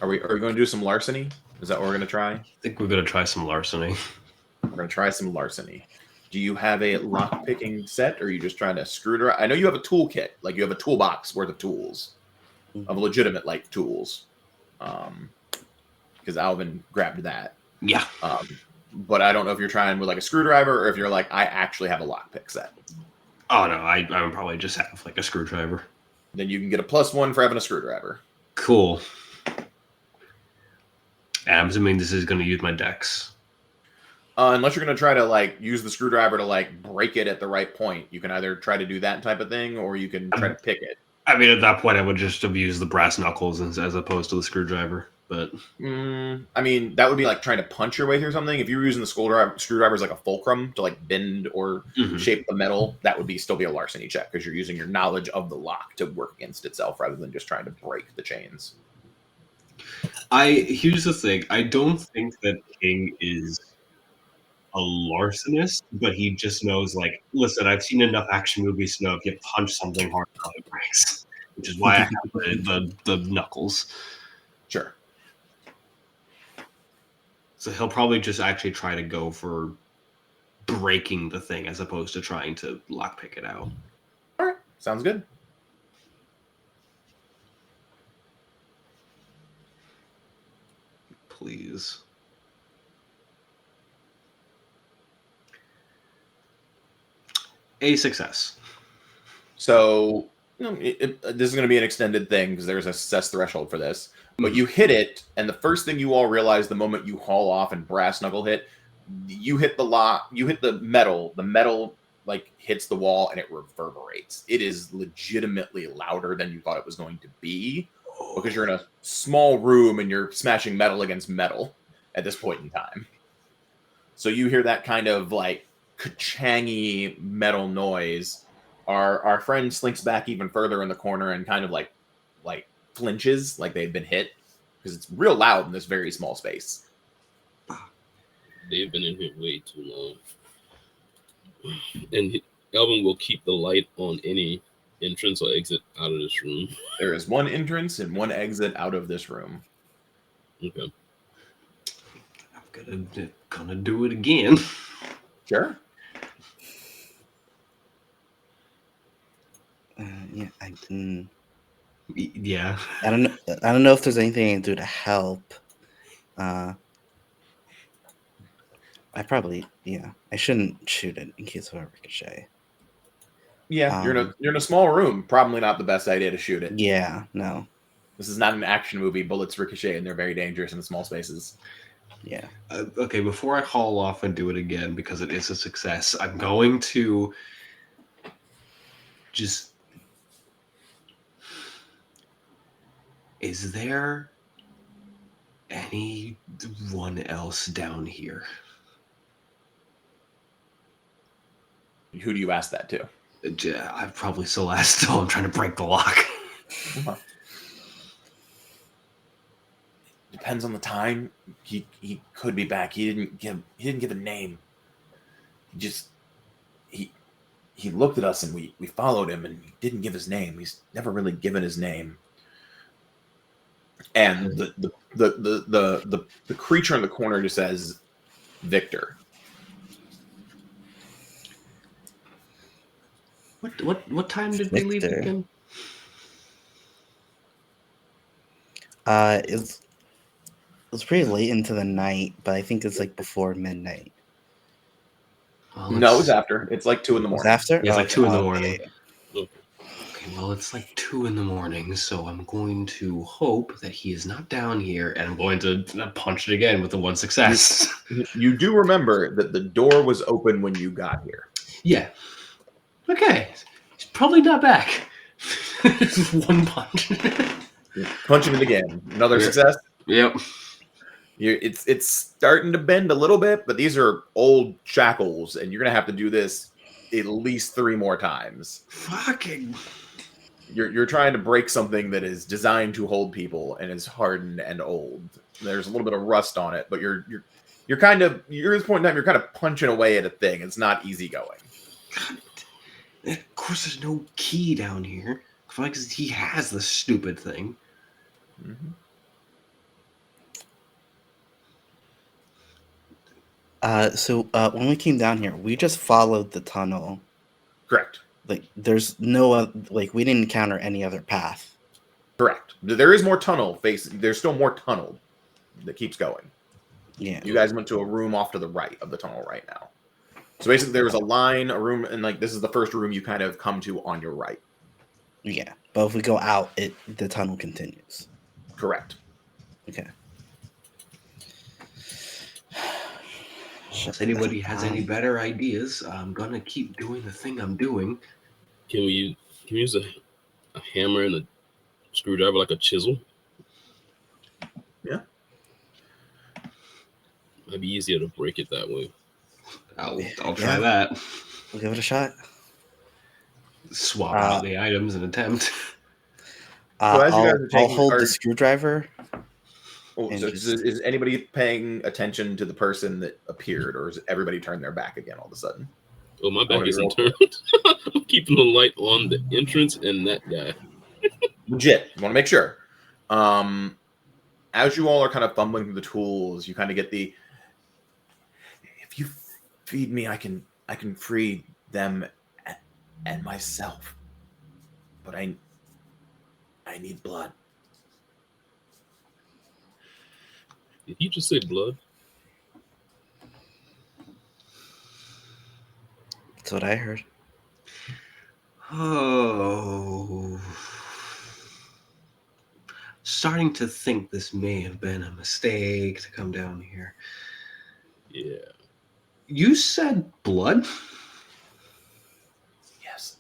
A: Are we going to do some larceny? Is that what we're going to try?
C: I think we're going to try some larceny.
A: We're going to try some larceny. Do you have a lock picking set, or are you just trying to screwdriver? I know you have a toolkit, like you have a toolbox worth of tools, of legitimate like tools, because Alvin grabbed that.
C: Yeah.
A: But I don't know if you're trying with like a screwdriver or if you're like, I actually have a lockpick set.
C: Oh no, I would probably just have like a screwdriver.
A: Then you can get a +1 for having a screwdriver.
C: Cool. And I'm assuming this is going to use my dex.
A: Unless you're going to try to like use the screwdriver to like break it at the right point. You can either try to do that type of thing, or you can try to pick it.
C: I mean, at that point, I would just have used the brass knuckles as opposed to the screwdriver. but
A: I mean, that would be like trying to punch your way through something. If you were using the screwdriver as like a fulcrum to like bend or shape the metal, that would still be a larceny check because you're using your knowledge of the lock to work against itself rather than just trying to break the chains.
C: Here's the thing. I don't think that King is a larcenist, but he just knows, like, listen, I've seen enough action movies to know if you punch something hard enough, it breaks. Which is why I have the knuckles.
A: Sure.
C: So he'll probably just actually try to go for breaking the thing as opposed to trying to lockpick it out.
A: All right. Sounds good.
C: Please. A success.
A: So this is going to be an extended thing because there's a success threshold for this. But you hit it, and the first thing you all realize the moment you haul off and brass knuckle hit, you hit the lock, you hit the metal like hits the wall and it reverberates. It is legitimately louder than you thought it was going to be because you're in a small room and you're smashing metal against metal at this point in time. So you hear that kind of like ka-changy metal noise. Our friend slinks back even further in the corner and kind of like flinches like they've been hit because it's real loud in this very small space.
D: They've been in here way too long. And Elvin will keep the light on any entrance or exit out of this room.
A: There is one entrance and one exit out of this room.
D: Okay.
C: I'm gonna do it again.
A: Sure.
B: Yeah, I can.
C: Yeah.
B: I don't know if there's anything I can do to help. I shouldn't shoot it in case of a ricochet.
A: Yeah, you're in a small room. Probably not the best idea to shoot it.
B: Yeah, no.
A: This is not an action movie. Bullets ricochet, and they're very dangerous in the small spaces.
B: Yeah.
C: Okay, before I haul off and do it again, because it is a success, I'm going to just... Is there anyone else down here?
A: Who do you ask that to?
C: I've probably still asked still. I'm trying to break the lock.
A: Depends on the time. He could be back. He didn't give a name. He looked at us and we followed him and he didn't give his name. He's never really given his name. And the creature in the corner just says Victor.
C: What time did we leave
B: Victor.
C: again?
B: It was pretty late into the night, but I think it's like before midnight.
C: Well,
A: No, it's after. It's like 2 in the
B: It's
A: morning.
B: after?
C: Yeah, it's like 2 in the morning.
B: Yeah.
C: Okay, well, it's like 2 in the morning, so I'm going to hope that he is not down here, and I'm going to punch it again with the one success.
A: You do remember that the door was open when you got here.
C: Yeah. Okay. He's probably not back. One punch.
A: Punching it again. Another success.
C: Yep.
A: It's starting to bend a little bit, but these are old shackles, and you're gonna have to do this at least 3 more times.
C: Fucking.
A: You're trying to break something that is designed to hold people and is hardened and old. There's a little bit of rust on it, but you're at this point in time you're kind of punching away at a thing. It's not easy going.
C: Of course, there's no key down here. Because he has this stupid thing.
A: Mm-hmm.
B: So when we came down here, we just followed the tunnel.
A: Correct.
B: Like, there's no we didn't encounter any other path.
A: Correct. There is more tunnel There's still more tunnel that keeps going.
B: Yeah.
A: You guys went to a room off to the right of the tunnel right now. So basically, there was a room, and like this is the first room you kind of come to on your right.
B: Yeah, but if we go out, the tunnel continues.
A: Correct.
B: Okay.
C: If anybody has any better ideas, I'm gonna keep doing the thing I'm doing.
D: Can we use a hammer and a screwdriver like a chisel?
A: Yeah.
D: Might be easier to break it that way.
C: I'll try
B: Yeah.
C: that.
B: We'll give it a shot.
C: Swap out the items and attempt.
A: So as you guys are
B: I'll
A: taking-
B: hold
A: are-
B: the screwdriver.
A: Oh,
B: And
A: so
B: just-
A: is anybody paying attention to the person that appeared, or is everybody turned their back again all of a sudden?
D: Oh, my back
A: wanna
D: isn't
A: roll.
D: turned. I'm keeping the light on the entrance and that guy.
A: Legit. You want to make sure. As you all are kind of fumbling through the tools, you kind of get the, if you feed me, I can free them and myself. But I need blood.
D: Did he just say blood?
B: That's what I heard.
C: Oh. Starting to think this may have been a mistake to come down here.
D: Yeah.
C: You said blood?
A: Yes.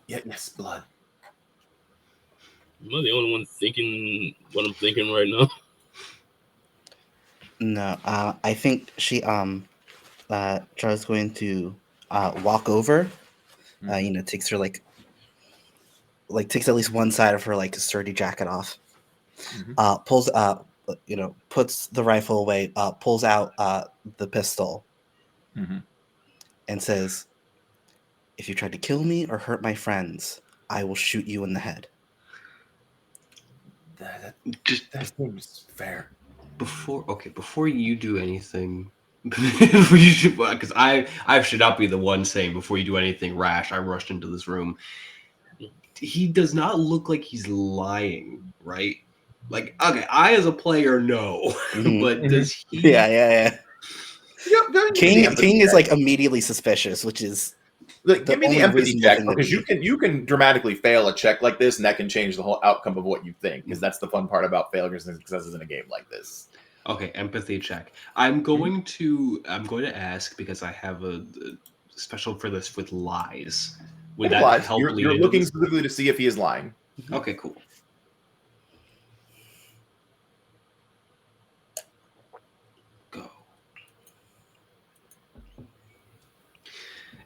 A: Yes, blood.
D: Am I the only one thinking what I'm thinking right now?
B: No, I think she tries going to walk over. Takes her like takes at least one side of her like sturdy jacket off. Pulls puts the rifle away. Pulls out the pistol. And says, "If you try to kill me or hurt my friends, I will shoot you in the head."
A: That
C: Just
A: seems fair.
C: before you do anything, because I should not be the one saying before you do anything rash. I rushed into this room. He does not look like he's lying, right? Like, okay, I as a player know, but does he?
B: Yeah. King is like immediately suspicious, which is
A: give me the empathy check, because
B: you
A: you can dramatically fail a check like this, and that can change the whole outcome of what you think. Because that's the fun part about failures and successes in a game like this.
C: Okay, empathy check. I'm going to ask, because I have a special for this with lies. Would that help?
A: You're looking specifically to see if he is lying.
C: Okay, cool. Go.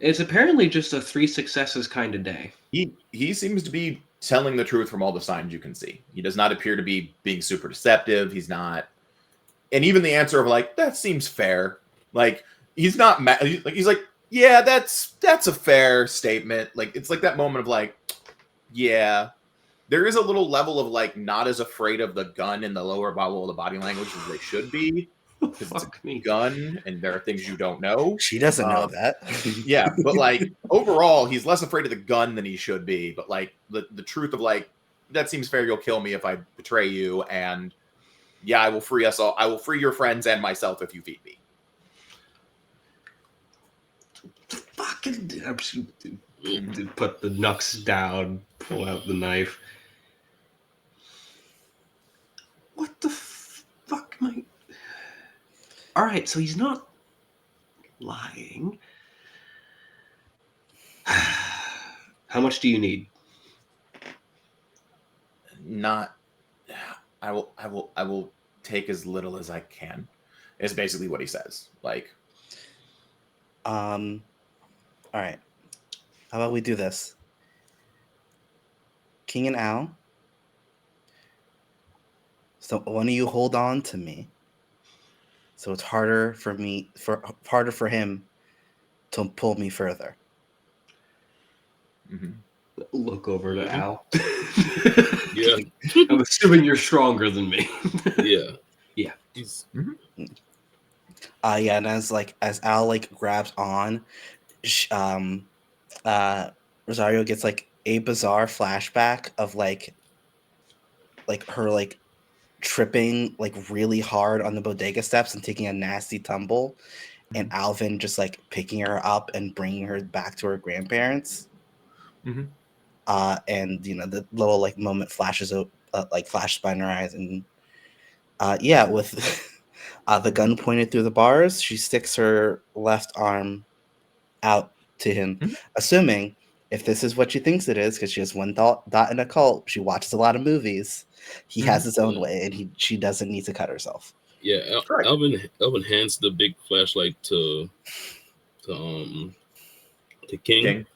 C: It's apparently just a 3 successes kind of day.
A: He seems to be telling the truth from all the signs you can see. He does not appear to be being super deceptive. He's not, and even the answer of like, that seems fair. Like, he's not mad. He's like, yeah, that's a fair statement. Like, it's like that moment of like, yeah, there is a little level of like not as afraid of the gun in the lower bowel of the body language as they should be. Because it's a gun and there are things you don't know.
B: She doesn't know that.
A: Yeah, but like overall, he's less afraid of the gun than he should be. But like the truth of like, that seems fair. You'll kill me if I betray you, and yeah, I will free us all. I will free your friends and myself if you feed me.
C: Fucking put the knucks down, pull out the knife. What the fuck am I? All right, so he's not lying. How much do you need?
A: Not. I will take as little as I can. Is basically what he says. Like.
B: All right. How about we do this? King and Al. So one of you hold on to me. So it's harder for him to pull me further.
C: Look over to Al.
D: Yeah.
C: I'm assuming you're stronger than me.
D: Yeah.
C: Yeah.
B: Yeah, and as Al like grabs on, Rosario gets like a bizarre flashback of like her like tripping like really hard on the bodega steps and taking a nasty tumble, and Alvin just like picking her up and bringing her back to her grandparents. And the little like moment flashes by in her eyes, and with the gun pointed through the bars, she sticks her left arm out to him, assuming if this is what she thinks it is, because she has one dot in a cult, she watches a lot of movies. He has his own way, and she doesn't need to cut herself.
D: Yeah,
A: Correct.
D: Elvin hands the big flashlight to King.
A: King.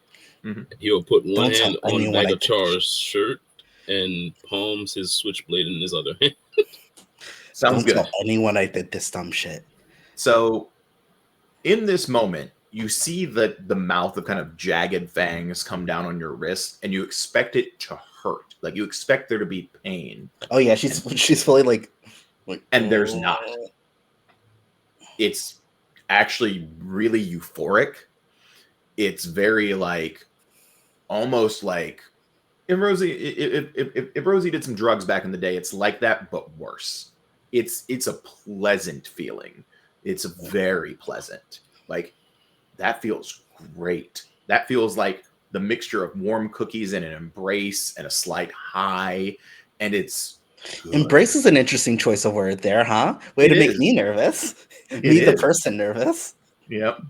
D: He'll put one
B: Don't tell
D: hand on
B: anyone I did.
D: Dagachar's shirt and palms his switchblade in his other hand.
A: Sounds
B: Don't
A: good.
B: tell anyone I did this dumb shit.
A: So in this moment, you see the mouth of kind of jagged fangs come down on your wrist, and you expect it to hurt. Like you expect there to be pain.
B: Oh yeah, she's fully like
A: And there's not. It's actually really euphoric. It's very like almost like if Rosie did some drugs back in the day, it's like that, but worse. It's a pleasant feeling. It's very pleasant. Like that feels great. That feels like the mixture of warm cookies and an embrace and a slight high, and it's good.
B: Embrace is an interesting choice of word there, huh? Way to make me nervous. Me, the person, nervous.
A: Yep.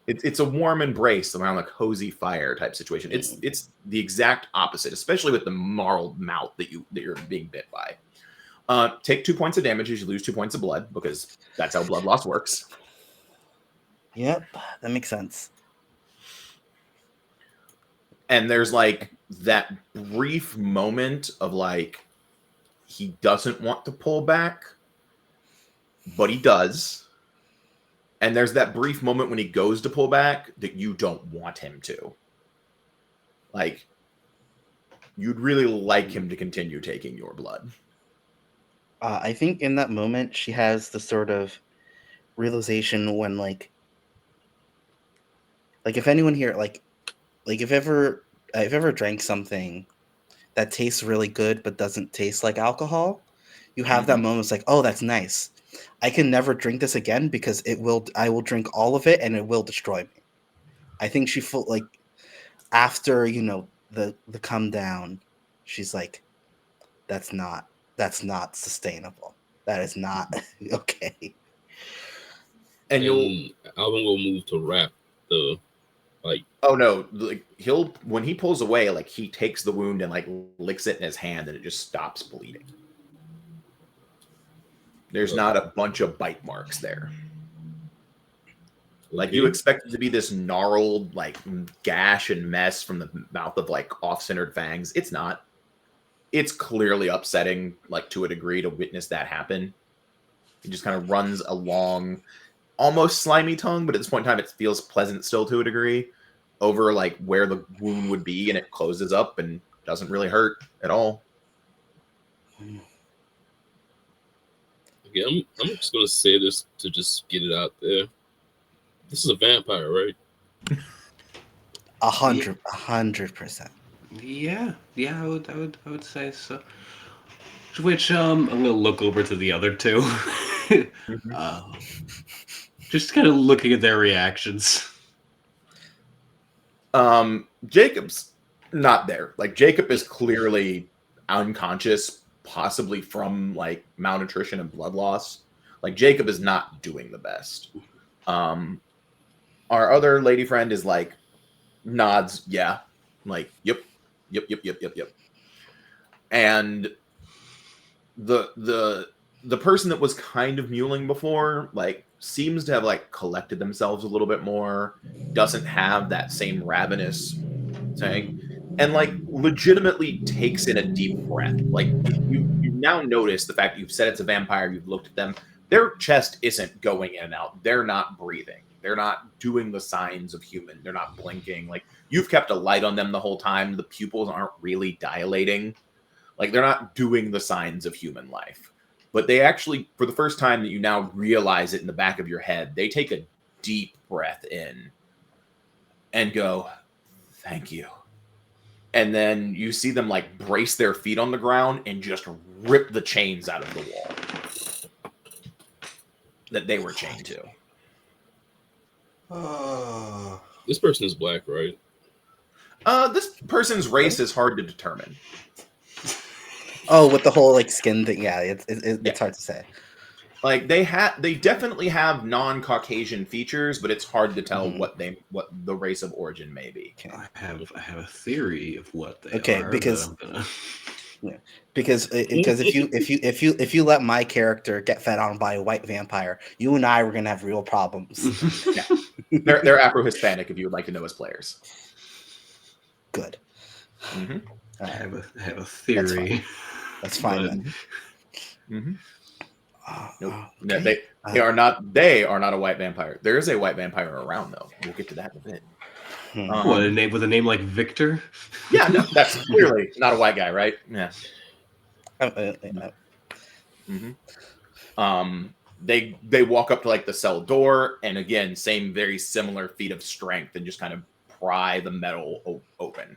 A: It's a warm embrace around a cozy fire type situation. It's the exact opposite, especially with the marled mouth that you're being bit by. Take 2 points of damage as you lose 2 points of blood, because that's how blood loss works.
B: Yep, that makes sense.
A: And there's like that brief moment of like he doesn't want to pull back, but he does. And there's that brief moment when he goes to pull back that you don't want him to. Like, you'd really like him to continue taking your blood.
B: I think in that moment, she has the sort of realization when, like if anyone here, if I've ever drank something that tastes really good but doesn't taste like alcohol, you have that moment. It's like, oh, that's nice. I can never drink this again because I will drink all of it and it will destroy me. I think she after, the come down, she's like, that's not sustainable. That is not okay.
A: And
D: Alvin will move to wrap the
A: Oh no, like when he pulls away, like he takes the wound and like licks it in his hand and it just stops bleeding. There's not a bunch of bite marks there. Like you expect it to be this gnarled like gash and mess from the mouth of like off-centered fangs. It's not. It's clearly upsetting, like to a degree, to witness that happen. He just kind of runs along, almost slimy tongue, but at this point in time, it feels pleasant still to a degree, over like where the wound would be, and it closes up and doesn't really hurt at all.
D: Okay, I'm just gonna say this to just get it out there. This is a vampire, right?
B: 100%.
C: Yeah, I would say so. Which I'm gonna look over to the other two, just kind of looking at their reactions.
A: Jacob's not there. Like Jacob is clearly unconscious, possibly from like malnutrition and blood loss. Like Jacob is not doing the best. Our other lady friend is like nods, yeah, like yep. And the person that was kind of muling before, like seems to have like collected themselves a little bit more, doesn't have that same ravenous thing, and like legitimately takes in a deep breath. Like you now notice the fact that you've said it's a vampire, you've looked at them, their chest isn't going in and out, they're not breathing, they're not doing the signs of human, they're not blinking. Like you've kept a light on them the whole time, the pupils aren't really dilating, like they're not doing the signs of human life. But they actually, for the first time that you now realize it in the back of your head, they take a deep breath in and go, thank you. And then you see them like brace their feet on the ground and just rip the chains out of the wall that they were chained to.
D: This person is black, right?
A: This person's race is hard to determine.
B: Oh, with the whole like skin thing, yeah, it's hard to say.
A: Like they definitely have non-Caucasian features, but it's hard to tell what the race of origin may be.
C: Okay. I have a theory of what they are.
B: Okay, because Because if you let my character get fed on by a white vampire, you and I were gonna have real problems.
A: Yeah. They're Afro-Hispanic if you would like to know as players.
B: Good.
A: Mm-hmm.
C: I have a theory.
B: That's fine
C: but-
B: then.
A: Mm-hmm. Nope. No,
B: Okay.
A: they are not a white vampire. There is a white vampire around though. We'll get to that in a bit.
C: What, a name with a name like Victor?
A: Yeah, no, that's clearly not a white guy, right? Yeah. Mm-hmm. They walk up to like the cell door, and again, same very similar feat of strength, and just kind of pry the metal open.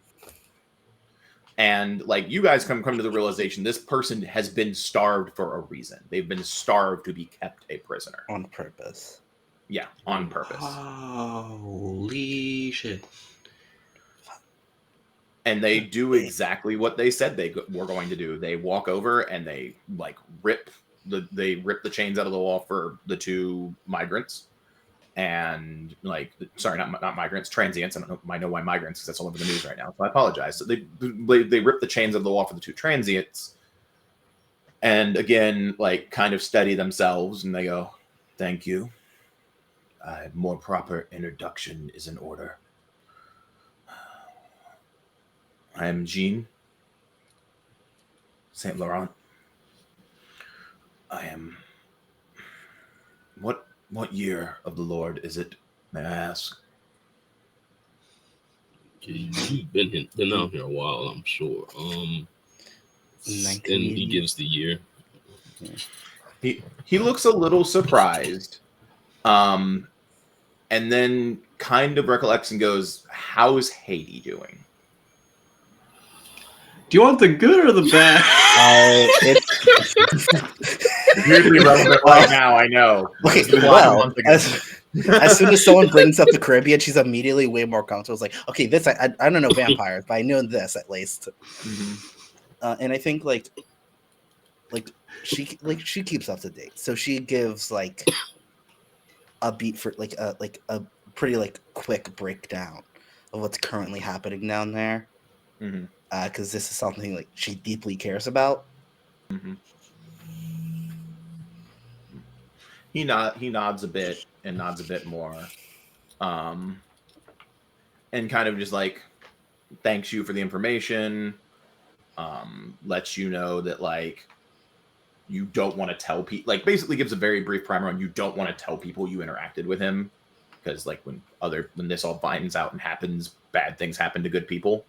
A: And like you guys come to the realization, this person has been starved for a reason. They've been starved to be kept a prisoner
B: On purpose.
A: Yeah, on purpose.
C: Holy shit!
A: And they do exactly what they said they were going to do. They walk over and they like rip the chains out of the wall for the two migrants, and like, sorry, not migrants, transients. I know why migrants, because that's all over the news right now. So I apologize. So they rip the chains out of the wall for the two transients, and again, like, kind of steady themselves, and they go, "Thank you. A more proper introduction is in order. I am Jean Saint Laurent. I am. What year of the Lord is it, may I ask?"
D: You've been out here a while, I'm sure. And he gives the year.
A: He looks a little surprised, and then kind of recollects and goes, "How is Haiti doing?"
C: Do you want the good or the bad?
A: It's weirdly relevant right now, I know.
B: Okay,
A: It was a
B: well,
A: month ago.
B: as soon as someone brings up the Caribbean, she's immediately way more comfortable. It's like, okay, this I don't know vampires, but I know this at least.
A: Mhm.
B: And I think like she keeps up to date, so she gives like a beat for like a pretty like quick breakdown of what's currently happening down there,
A: Mhm.
B: because this is something like she deeply cares about.
A: Mhm. He nods a bit and nods a bit more, and kind of just like thanks you for the information. Lets you know that like you don't want to tell people, like basically gives a very brief primer on you don't want to tell people you interacted with him, because like when this all finds out and happens, bad things happen to good people.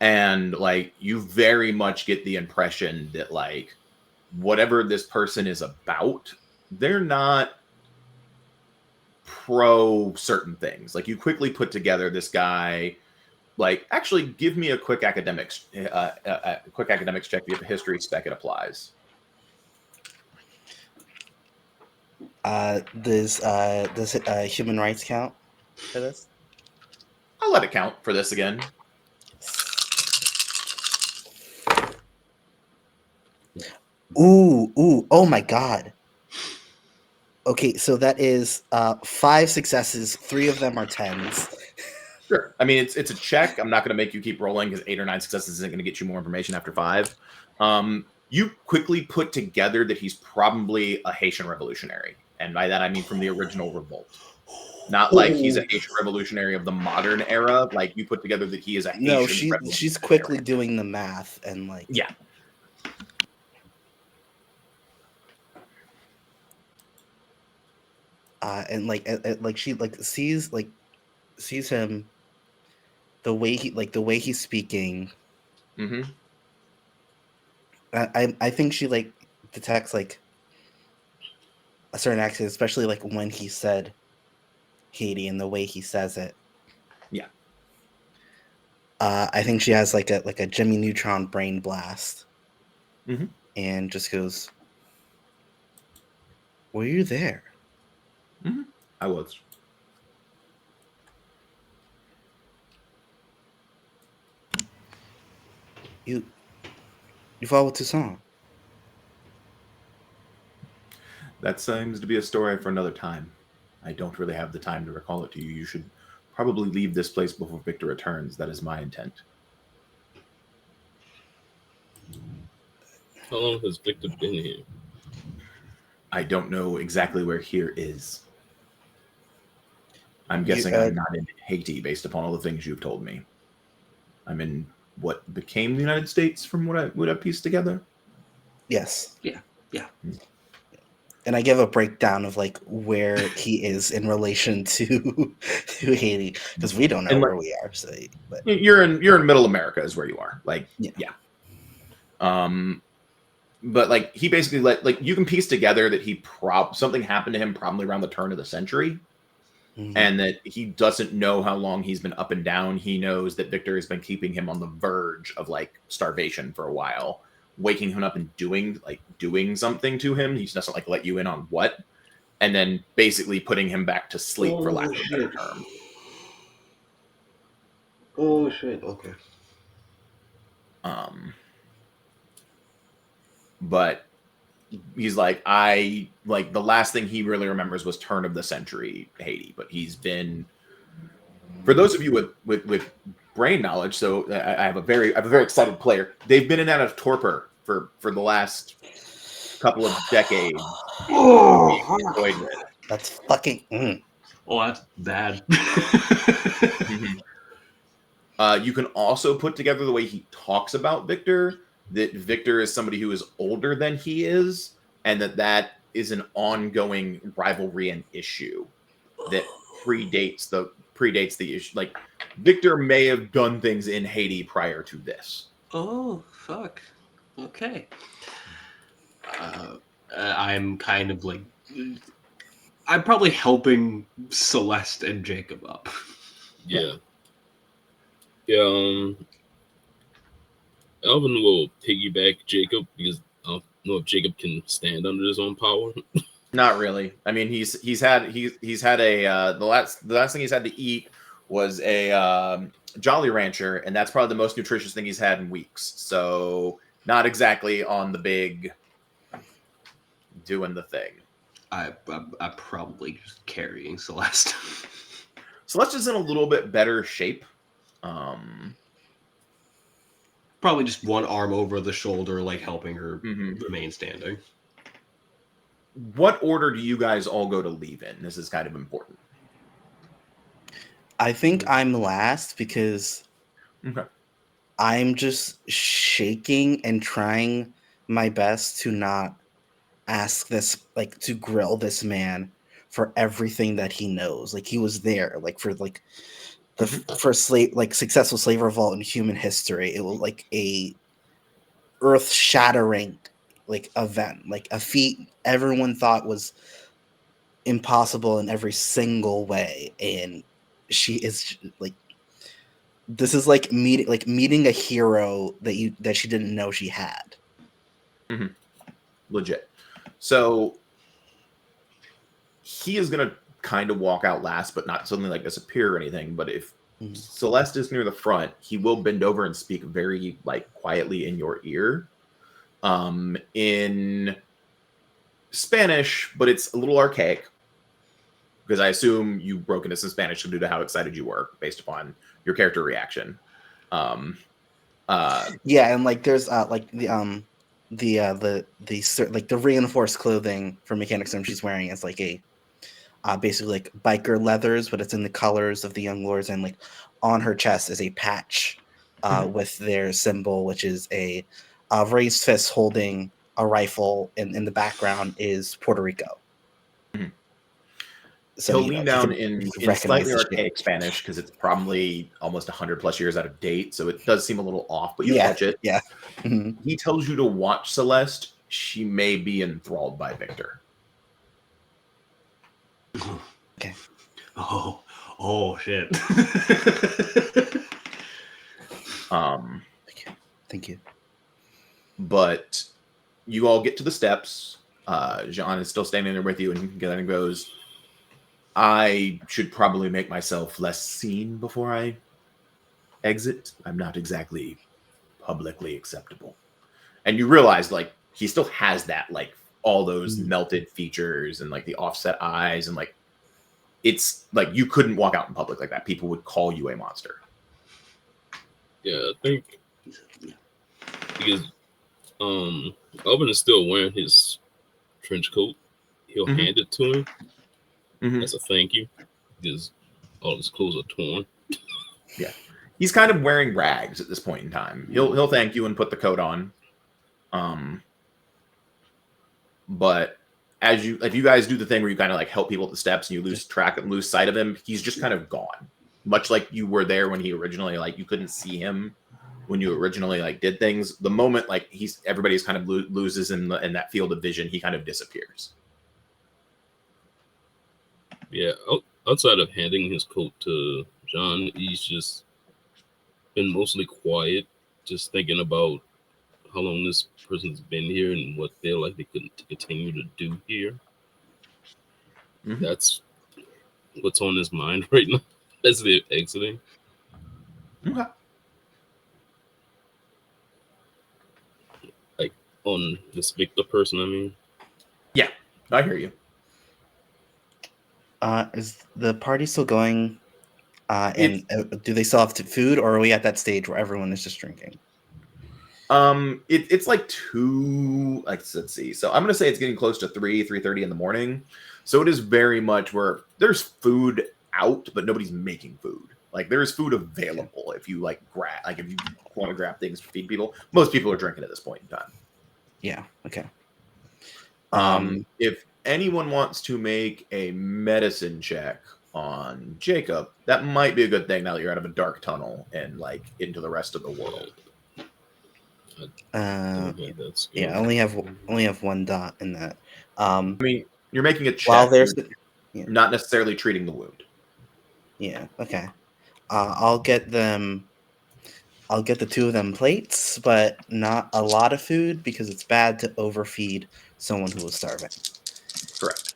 A: And like you very much get the impression that like whatever this person is about, they're not pro certain things. Like you quickly put together this guy. Like, actually, give me a quick academics check to get the history spec it applies.
B: Does human rights count for this?
A: I'll let it count for this again.
B: Ooh, oh my god. Okay, so that is 5 successes, 3 of them are 10s.
A: Sure. I mean, it's a check. I'm not going to make you keep rolling because 8 or 9 successes isn't going to get you more information after 5. You quickly put together that he's probably a Haitian revolutionary. And by that, I mean from the original revolt. Not like he's a Haitian revolutionary of the modern era. Like you put together that he is a Haitian revolutionary.
B: She's quickly doing the math and like...
A: Yeah.
B: And like she like sees him, the way he's speaking.
A: Mm-hmm.
B: I think she like detects like a certain accent, especially like when he said Haiti and the way he says it.
A: Yeah.
B: I think she has like a Jimmy Neutron brain blast.
A: Mm-hmm.
B: And just goes, "Were you there?"
A: Mm-hmm. I was.
B: You fought with Toussaint.
A: That seems to be a story for another time. I don't really have the time to recall it to you. You should probably leave this place before Victor returns. That is my intent.
D: How long has Victor been here?
A: I don't know exactly where here is. I'm guessing I'm not in Haiti based upon all the things you've told me. I'm in what became the United States from what I pieced together.
B: Yes.
C: Yeah.
B: And I give a breakdown of like where he is in relation to Haiti because we don't know
A: And, like,
B: where we are. So, but
A: You're in Middle America is where you are. Like,
B: Yeah.
A: But like he basically like you can piece together that something happened to him probably around the turn of the century, and that he doesn't know how long he's been up and down. He knows that Victor has been keeping him on the verge of like starvation for a while, waking him up and doing something to him. He doesn't like let you in on what, and then basically putting him back to sleep for lack of a better term.
C: Oh shit. Okay.
A: But he's like, the last thing he really remembers was turn of the century Haiti, but he's been, for those of you with brain knowledge, so I have a very excited player. They've been in and out of torpor for the last couple of decades.
B: that's fucking.
C: Oh, that's bad.
A: You can also put together the way he talks about Victor, that Victor is somebody who is older than he is, and that is an ongoing rivalry and issue that predates the issue. Like, Victor may have done things in Haiti prior to this.
C: Oh, fuck. Okay. I'm kind of like, I'm probably helping Celeste and Jacob up.
D: Yeah. Yeah. Alvin will piggyback Jacob because I don't know if Jacob can stand under his own power.
A: Not really. I mean, he's had a the last thing he's had to eat was a Jolly Rancher, and that's probably the most nutritious thing he's had in weeks. So not exactly on the big doing the thing.
C: I'm probably just carrying Celeste.
A: Celeste is in a little bit better shape.
C: Probably just one arm over the shoulder, like helping her
A: Mhm.
C: remain standing.
A: What order do you guys all go to leave in? This is kind of important.
B: I think I'm last because
A: Okay.
B: I'm just shaking and trying my best to not ask this, like, to grill this man for everything that he knows. Like, he was there, like, for like the first successful slave revolt in human history. It was like a earth-shattering like event, like a feat everyone thought was impossible in every single way, and she is like, this is like meeting a hero that she didn't know she had.
A: Legit. So he is gonna kind of walk out last, but not suddenly like disappear or anything. But if Celeste is near the front, he will bend over and speak very like quietly in your ear, in Spanish, but it's a little archaic because I assume you broke into some Spanish due to how excited you were based upon your character reaction.
B: Yeah, and like there's like the like the reinforced clothing for Mechanic Sim she's wearing is like a basically like biker leathers, but it's in the colors of the Young Lords, and like on her chest is a patch with their symbol, which is a raised fist holding a rifle, and in the background is Puerto Rico. So
A: he'll lean down in
B: recognize
A: slightly
B: the
A: archaic
B: shape.
A: Spanish because it's probably almost 100+ years out of date, so it does seem a little off, but you
B: Yeah,
A: catch it.
B: yeah.
A: He tells you to watch Celeste. She may be enthralled by Victor.
B: Okay.
C: Oh shit.
B: Thank you.
A: But you all get to the steps. Jean is still standing there with you, and then goes, I should probably make myself less seen before I exit. I'm not exactly publicly acceptable. And you realize, like, he still has that, like, all those melted features and, like, the offset eyes. And, like, it's, like, you couldn't walk out in public like that. People would call you a monster.
D: Yeah, I think because Alvin is still wearing his trench coat. He'll
A: Mhm.
D: hand it to him
A: Mhm.
D: as a thank you because all his clothes are torn.
A: He's kind of wearing rags at this point in time. He'll thank you and put the coat on. But if you guys do the thing where you kind of like help people at the steps and you lose track and lose sight of him, he's just kind of gone. Much like you were there when he originally like you couldn't see him when you originally like did things. The moment like everybody's kind of loses in that field of vision, he kind of disappears.
D: Yeah, outside of handing his coat to John, he's just been mostly quiet, just thinking about how long this person's been here and what they're likely to continue to do here.
A: Mhm.
D: That's what's on his mind right now as they're exiting.
A: Okay.
D: Like on this Victor person, I mean.
A: Yeah, I hear you.
B: Is the party still going? And do they still have food, or are we at that stage where everyone is just drinking?
A: It's like 2, like let's see. So I'm gonna say it's getting close to 3:30 in the morning. So it is very much where there's food out, but nobody's making food. Like there's food available if you like if you want to grab things to feed people. Most people are drinking at this point in time.
B: Yeah. Okay.
A: If anyone wants to make a medicine check on Jacob, that might be a good thing now that you're out of a dark tunnel and like into the rest of the world.
B: Yeah,
D: Yeah,
B: I only have one dot in that.
A: I mean, you're making a check.
B: While there's
A: not necessarily treating the wound.
B: Yeah. Okay. I'll get the 2 of them plates, but not a lot of food because it's bad to overfeed someone who is starving.
A: Correct.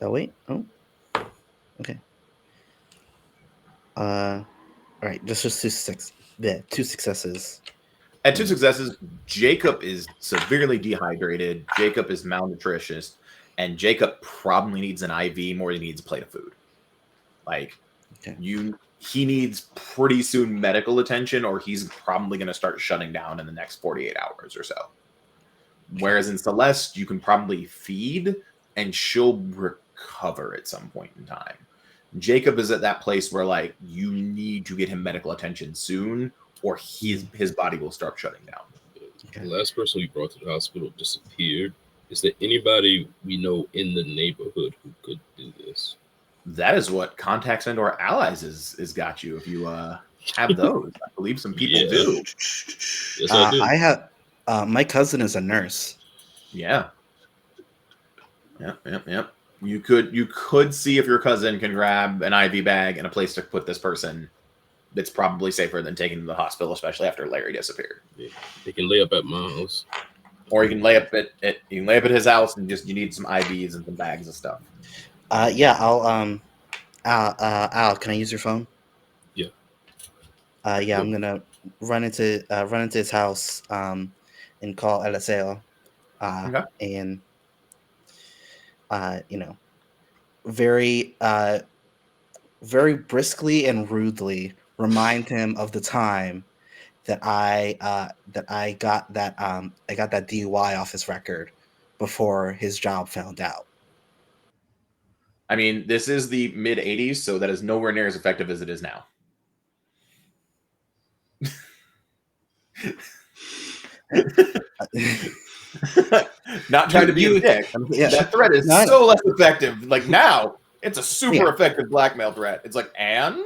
B: Oh wait. Oh. Okay. All right. Just 2 successes.
A: At 2 successes, Jacob is severely dehydrated. Jacob is malnutritious, and Jacob probably needs an IV more than he needs a plate of food. Like he needs pretty soon medical attention, or he's probably going to start shutting down in the next 48 hours or so. Whereas in Celeste, you can probably feed, and she'll recover at some point in time. Jacob is at that place where like you need to get him medical attention soon, or his body will start shutting down.
D: The last person we brought to the hospital disappeared. Is there anybody we know in the neighborhood who could do this?
A: That is what contacts and or allies is got you. If you have those, I believe some people do.
D: Yes, I do.
B: I have my cousin is a nurse.
A: Yeah. Yep. You could see if your cousin can grab an IV bag and a place to put this person. That's probably safer than taking them to the hospital, especially after Larry disappeared.
D: Yeah. They can lay up at my house,
A: or you can lay up at his house and you need some IVs and some bags of stuff.
B: Yeah, I'll Al, can I use your phone?
D: Yeah.
B: Yeah, I'm gonna run into his house and call Eliseo.
A: Okay.
B: And very very briskly and rudely remind him of the time that I got that DUI off his record before his job found out.
A: I mean, this is the mid 80s, so that is nowhere near as effective as it is now. Not trying to be a dick. That threat is so less effective. Like now, it's a super effective blackmail threat. It's like, and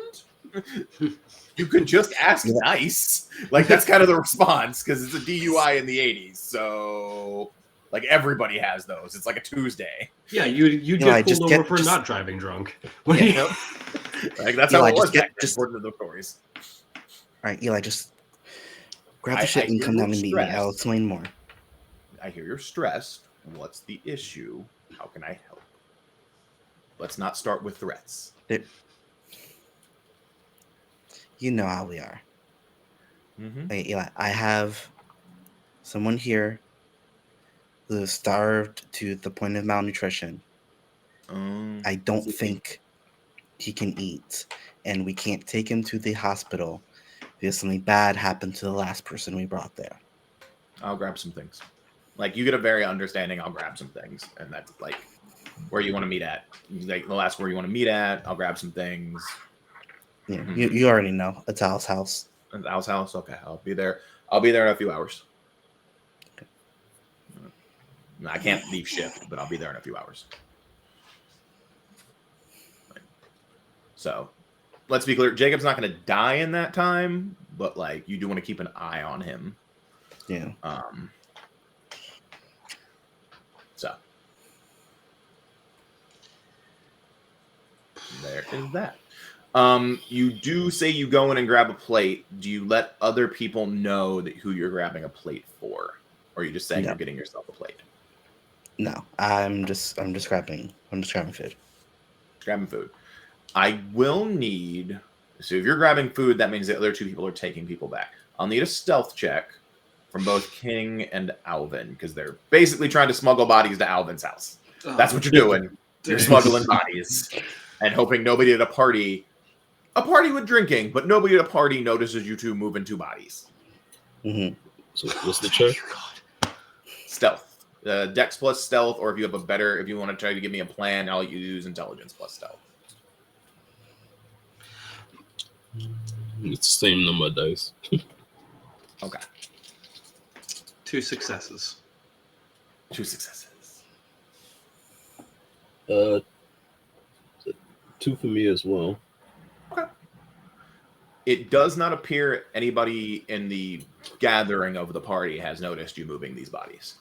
A: you could just ask nice. Like that's kind of the response because it's a DUI in the 80s. So like everybody has those. It's like a Tuesday.
C: Yeah, you get pulled over for not driving drunk.
A: Like that's how it was back then, according to the stories.
B: All right, Eli, just grab the shit and come down and meet me. I'll explain more.
A: I hear you're stressed. What's the issue? How can I help? Let's not start with threats.
B: You know how we are.
A: Mm-hmm.
B: Hey, Eli, I have someone here who is starved to the point of malnutrition. I don't think he can eat, and we can't take him to the hospital because something bad happened to the last person we brought there.
A: I'll grab some things. Like, you get a very understanding, I'll grab some things. And that's, like, where you want to meet at. Like, the last where you want to meet at, I'll grab some things.
B: Yeah, you already know. It's Al's house.
A: At Al's house? Okay, I'll be there. I'll be there in a few hours.
B: Okay.
A: I can't leave shift, but I'll be there in a few hours. So, let's be clear. Jacob's not going to die in that time, but, like, you do want to keep an eye on him.
B: Yeah.
A: So, there is that. You do say you go in and grab a plate. Do you let other people know that who you're grabbing a plate for, or are you just saying
B: No.
A: you're getting yourself a plate?
B: No, I'm just grabbing food.
A: Grabbing food. I will need. So if you're grabbing food, that means the other two people are taking people back. I'll need a stealth check from both King and Alvin because they're basically trying to smuggle bodies to Alvin's house. That's what you're doing. You're smuggling bodies and hoping nobody at a party with drinking, but nobody at a party notices you two moving two bodies.
B: Mm-hmm.
D: So what's the check?
A: Stealth. Dex plus stealth, or if you want to try to give me a plan, I'll use intelligence plus stealth.
D: It's the same number of dice.
A: Okay.
C: 2 successes.
A: 2 successes.
D: 2 for me as well.
A: Okay. It does not appear anybody in the gathering of the party has noticed you moving these bodies.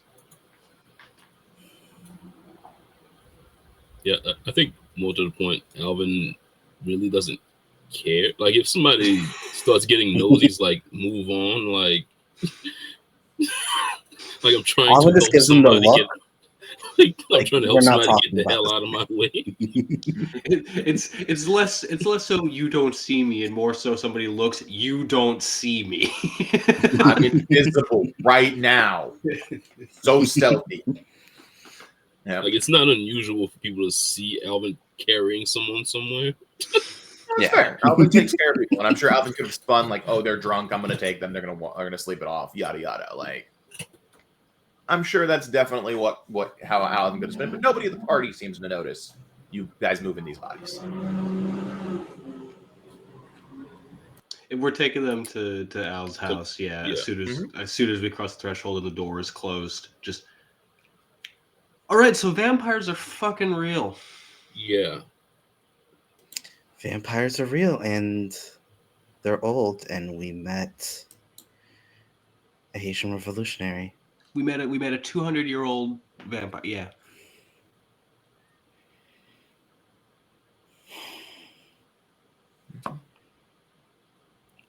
D: Yeah, I think more to the point, Alvin really doesn't care. Like, if somebody starts getting nosy, like, move on. Like I'm trying
B: Alvin
D: to
B: just
D: help
B: gives him the
D: somebody
B: look.
D: I'm trying to
B: we're
D: help
B: not
D: somebody get
B: talking
D: the
B: about
D: hell
B: this.
D: out of my way.
C: It's less so you don't see me and more so somebody looks, you don't see me.
A: I'm invisible right now. So stealthy. Yeah.
D: Like, it's not unusual for people to see Alvin carrying someone somewhere.
A: That's fair. Alvin takes care of people, and I'm sure Alvin could have spun like, "Oh, they're drunk. I'm going to take them. They're going to sleep it off." Yada yada. Like, I'm sure that's definitely how Alvin could have spun. But nobody at the party seems to notice you guys moving these bodies.
C: If we're taking them to Al's house, yeah.
D: Yeah.
C: As soon as we cross the threshold and the door is closed, just. All right, so vampires are fucking real.
D: Yeah.
B: Vampires are real, and they're old, and we met a Haitian revolutionary.
C: We met a 200-year-old vampire. Yeah.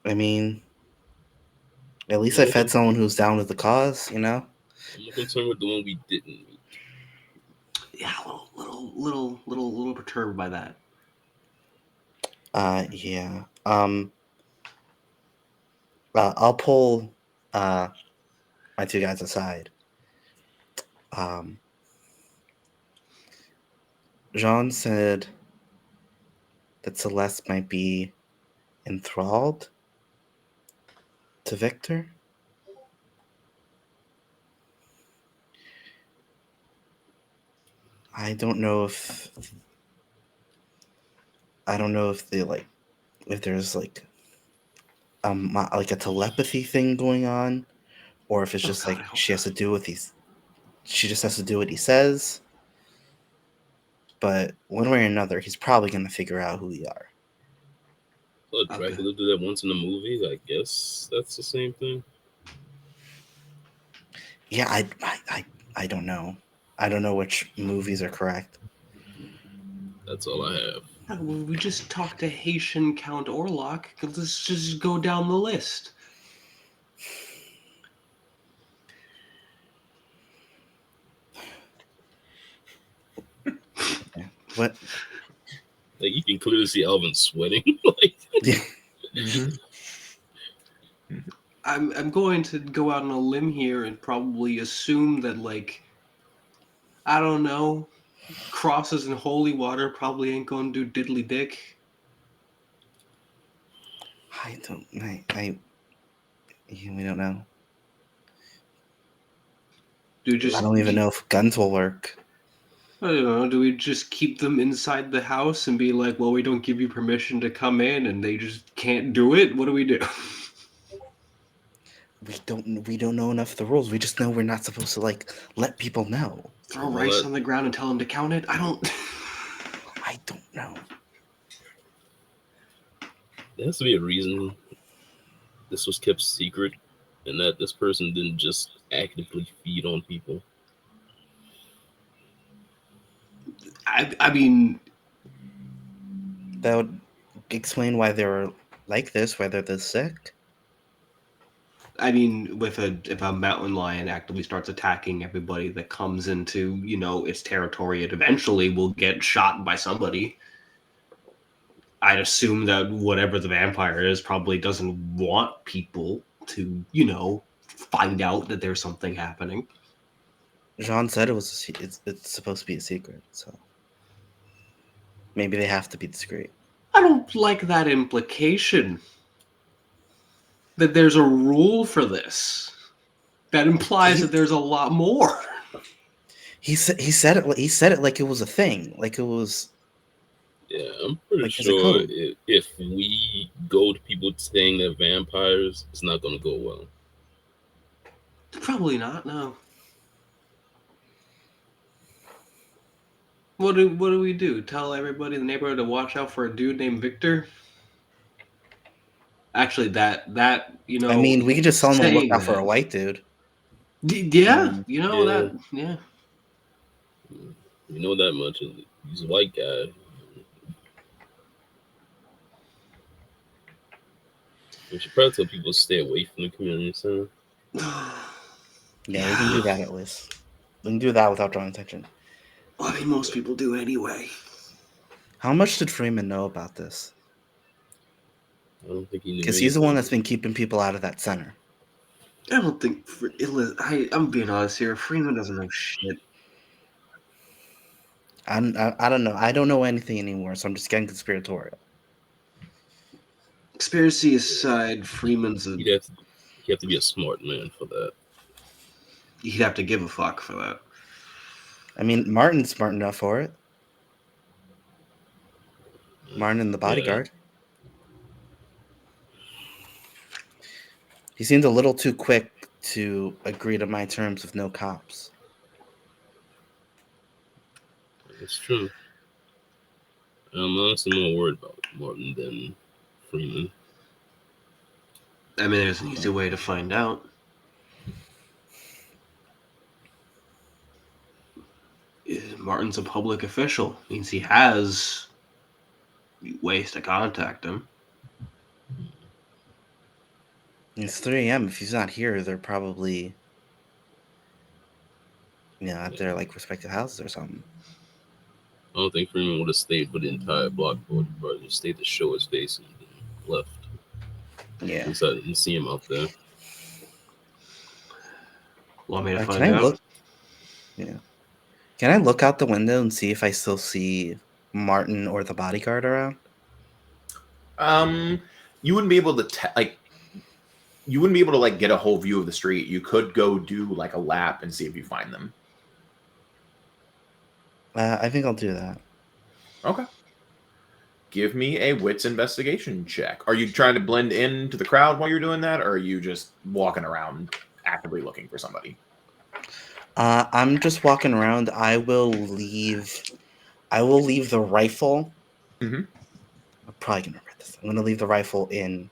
B: I mean, at least I fed someone who's down with the cause, you know?
D: I'm more concerned with the one we didn't meet.
C: Yeah, a little perturbed by that.
B: Yeah. I'll pull my 2 guys aside. Jean said that Celeste might be enthralled to Victor. I don't know if they if there's like a telepathy thing going on, or if it's just she has to do what she just has to do what he says. But one way or another, he's probably going to figure out who we are.
D: Oh, Dracula did that once in the movie. I guess that's the same thing.
B: Yeah, I don't know. I don't know which movies are correct.
D: That's all I have.
C: We just talked to Haitian Count Orlok. Let's just go down the list.
B: What?
D: Like, you can clearly see Alvin sweating. Like,
C: I'm going to go out on a limb here and probably assume that, like, I don't know, crosses in holy water probably ain't going to do diddly dick.
B: We don't know.
C: I
B: I don't even know if guns will work.
C: I don't know. Do we just keep them inside the house and be like, well, we don't give you permission to come in, and they just can't do it? What do we do?
B: We don't know enough of the rules. We just know we're not supposed to like let people know.
C: Throw rice on the ground and tell them to count it? I don't
B: know.
D: There has to be a reason this was kept secret, and that this person didn't just actively feed on people.
C: I mean,
B: that would explain why they were like this, why they're this sick.
C: I mean, if a mountain lion actively starts attacking everybody that comes into, its territory, it eventually will get shot by somebody. I'd assume that whatever the vampire is probably doesn't want people to, find out that there's something happening.
B: Jean said it's supposed to be a secret, so maybe they have to be discreet.
C: I don't like that implication. That there's a rule for this. That implies that there's a lot more.
B: He said it like it was a thing, like it was.
D: Yeah, I'm pretty
B: like
D: sure if we go to people saying they're vampires, it's not going to go well.
C: Probably not. No. What do we do? Tell everybody in the neighborhood to watch out for a dude named Victor? Actually, that
B: I mean, we could just tell him to look out for a white dude.
C: Yeah, that. Yeah.
D: You know that much. He's a white guy. We should probably tell people to stay away from the community center.
B: Yeah, we can do that at least. We can do that without drawing attention.
C: Well, I mean, most people do anyway.
B: How much did Freeman know about this?
D: I don't think he knew.
B: Because he's the one that's been keeping people out of that center.
C: I don't think. I'm being honest here. Freeman doesn't know shit.
B: I don't know. I don't know anything anymore, so I'm just getting conspiratorial.
C: Conspiracy aside, Freeman's a.
D: He'd have to be a smart man for that.
C: He'd have to give a fuck for that.
B: I mean, Martin's smart enough for it. Martin and the bodyguard. He seemed a little too quick to agree to my terms with no cops.
D: It's true. I'm honestly more worried about Martin than Freeman.
C: I mean, there's an easy way to find out. Martin's a public official. Means he has ways to contact him.
B: It's 3 a.m. If he's not here, they're probably, at their respective houses or something.
D: I don't think Freeman would have stayed for the entire block party, but just stayed to show his face and then left.
B: Yeah.
D: So I didn't see him out there.
C: Want me to find out?
B: Yeah. Can I look out the window and see if I still see Martin or the bodyguard around?
A: You wouldn't be able to you wouldn't be able to get a whole view of the street. You could go do a lap and see if you find them.
B: I think I'll do that.
A: Okay. Give me a wits investigation check. Are you trying to blend into the crowd while you're doing that, or are you just walking around actively looking for somebody?
B: I'm just walking around. I will leave the rifle.
A: Mm-hmm.
B: I'm probably gonna regret this. I'm gonna leave the rifle in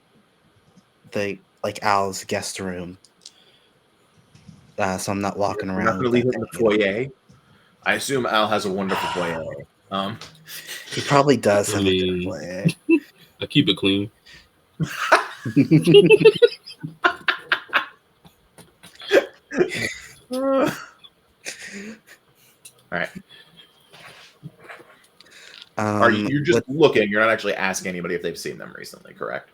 B: the Al's guest room. So I'm not walking around.
A: You're not gonna leave it in the foyer. I assume Al has a wonderful foyer.
B: He probably does have a good foyer.
D: I keep it clean.
A: All right. Are you just looking? You're not actually asking anybody if they've seen them recently, correct?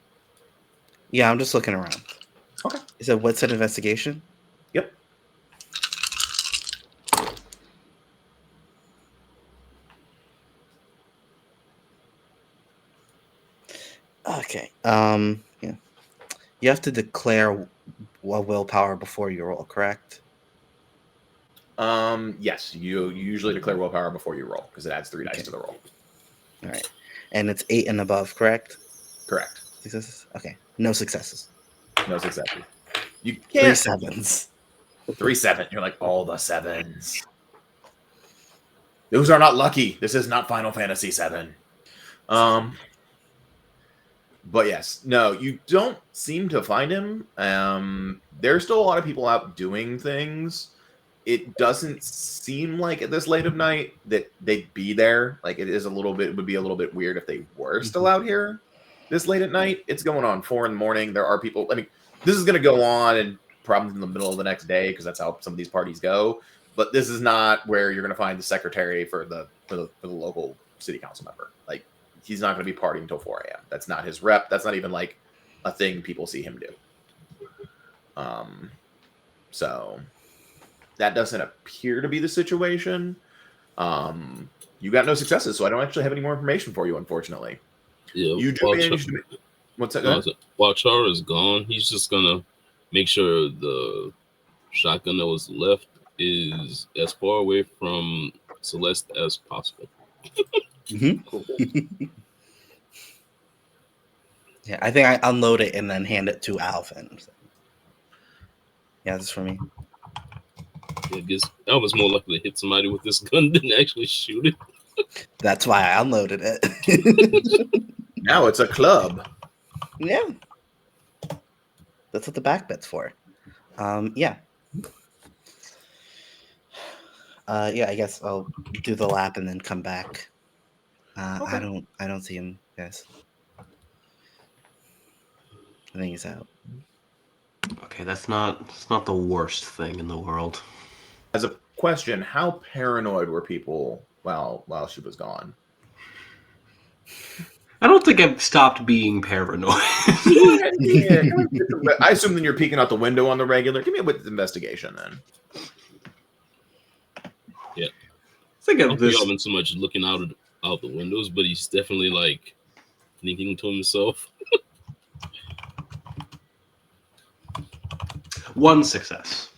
B: Yeah, I'm just looking around.
A: Okay.
B: Is it what's an investigation?
A: Yep.
B: Okay. Yeah. You have to declare a willpower before you roll, correct?
A: Yes, you usually declare willpower before you roll because it adds 3 dice
B: Okay.
A: to the roll.
B: All right. And it's 8 and above, correct?
A: Correct.
B: Successes? Okay. No successes.
A: No successes. You
B: 3
A: can't
B: 7s.
A: 3 7. You're like all the 7s. Those are not lucky. This is not Final Fantasy 7. But yes, no, you don't seem to find him. There's still a lot of people out doing things. It doesn't seem like at this late of night that they'd be there. Like it would be a little bit weird if they were still out here this late at night. It's going on 4 in the morning. There are people. I mean, this is going to go on and probably in the middle of the next day because that's how some of these parties go. But this is not where you're going to find the secretary for the local city council member. Like he's not going to be partying until 4 a.m. That's not his rep. That's not even like a thing people see him do. So that doesn't appear to be the situation. You got no successes, so I don't actually have any more information for you, unfortunately.
D: Yeah,
A: You do manage to. What's that?
D: While Char is gone, he's just gonna make sure the shotgun that was left is as far away from Celeste as possible.
A: Cool.
B: Yeah, I think I unload it and then hand it to Alvin. Yeah, this is for me.
D: Yeah, I guess Alvin's more likely to hit somebody with this gun than actually shoot it.
B: That's why I unloaded it.
A: Now it's a club.
B: Yeah. That's what the back bit's for. Yeah. Yeah, I guess I'll do the lap and then come back.
A: Okay.
B: I don't see him, guys. I think he's out.
C: Okay, that's not the worst thing in the world.
A: As a question, how paranoid were people while she was gone?
C: I don't think I've stopped being paranoid.
A: Yeah, I assume then you're peeking out the window on the regular. Give me a witness investigation then.
D: Yeah.
C: Think
D: I
C: of
D: don't think
C: this.
D: Alvin's so much looking out the windows, but he's definitely like thinking to himself.
C: 1 success.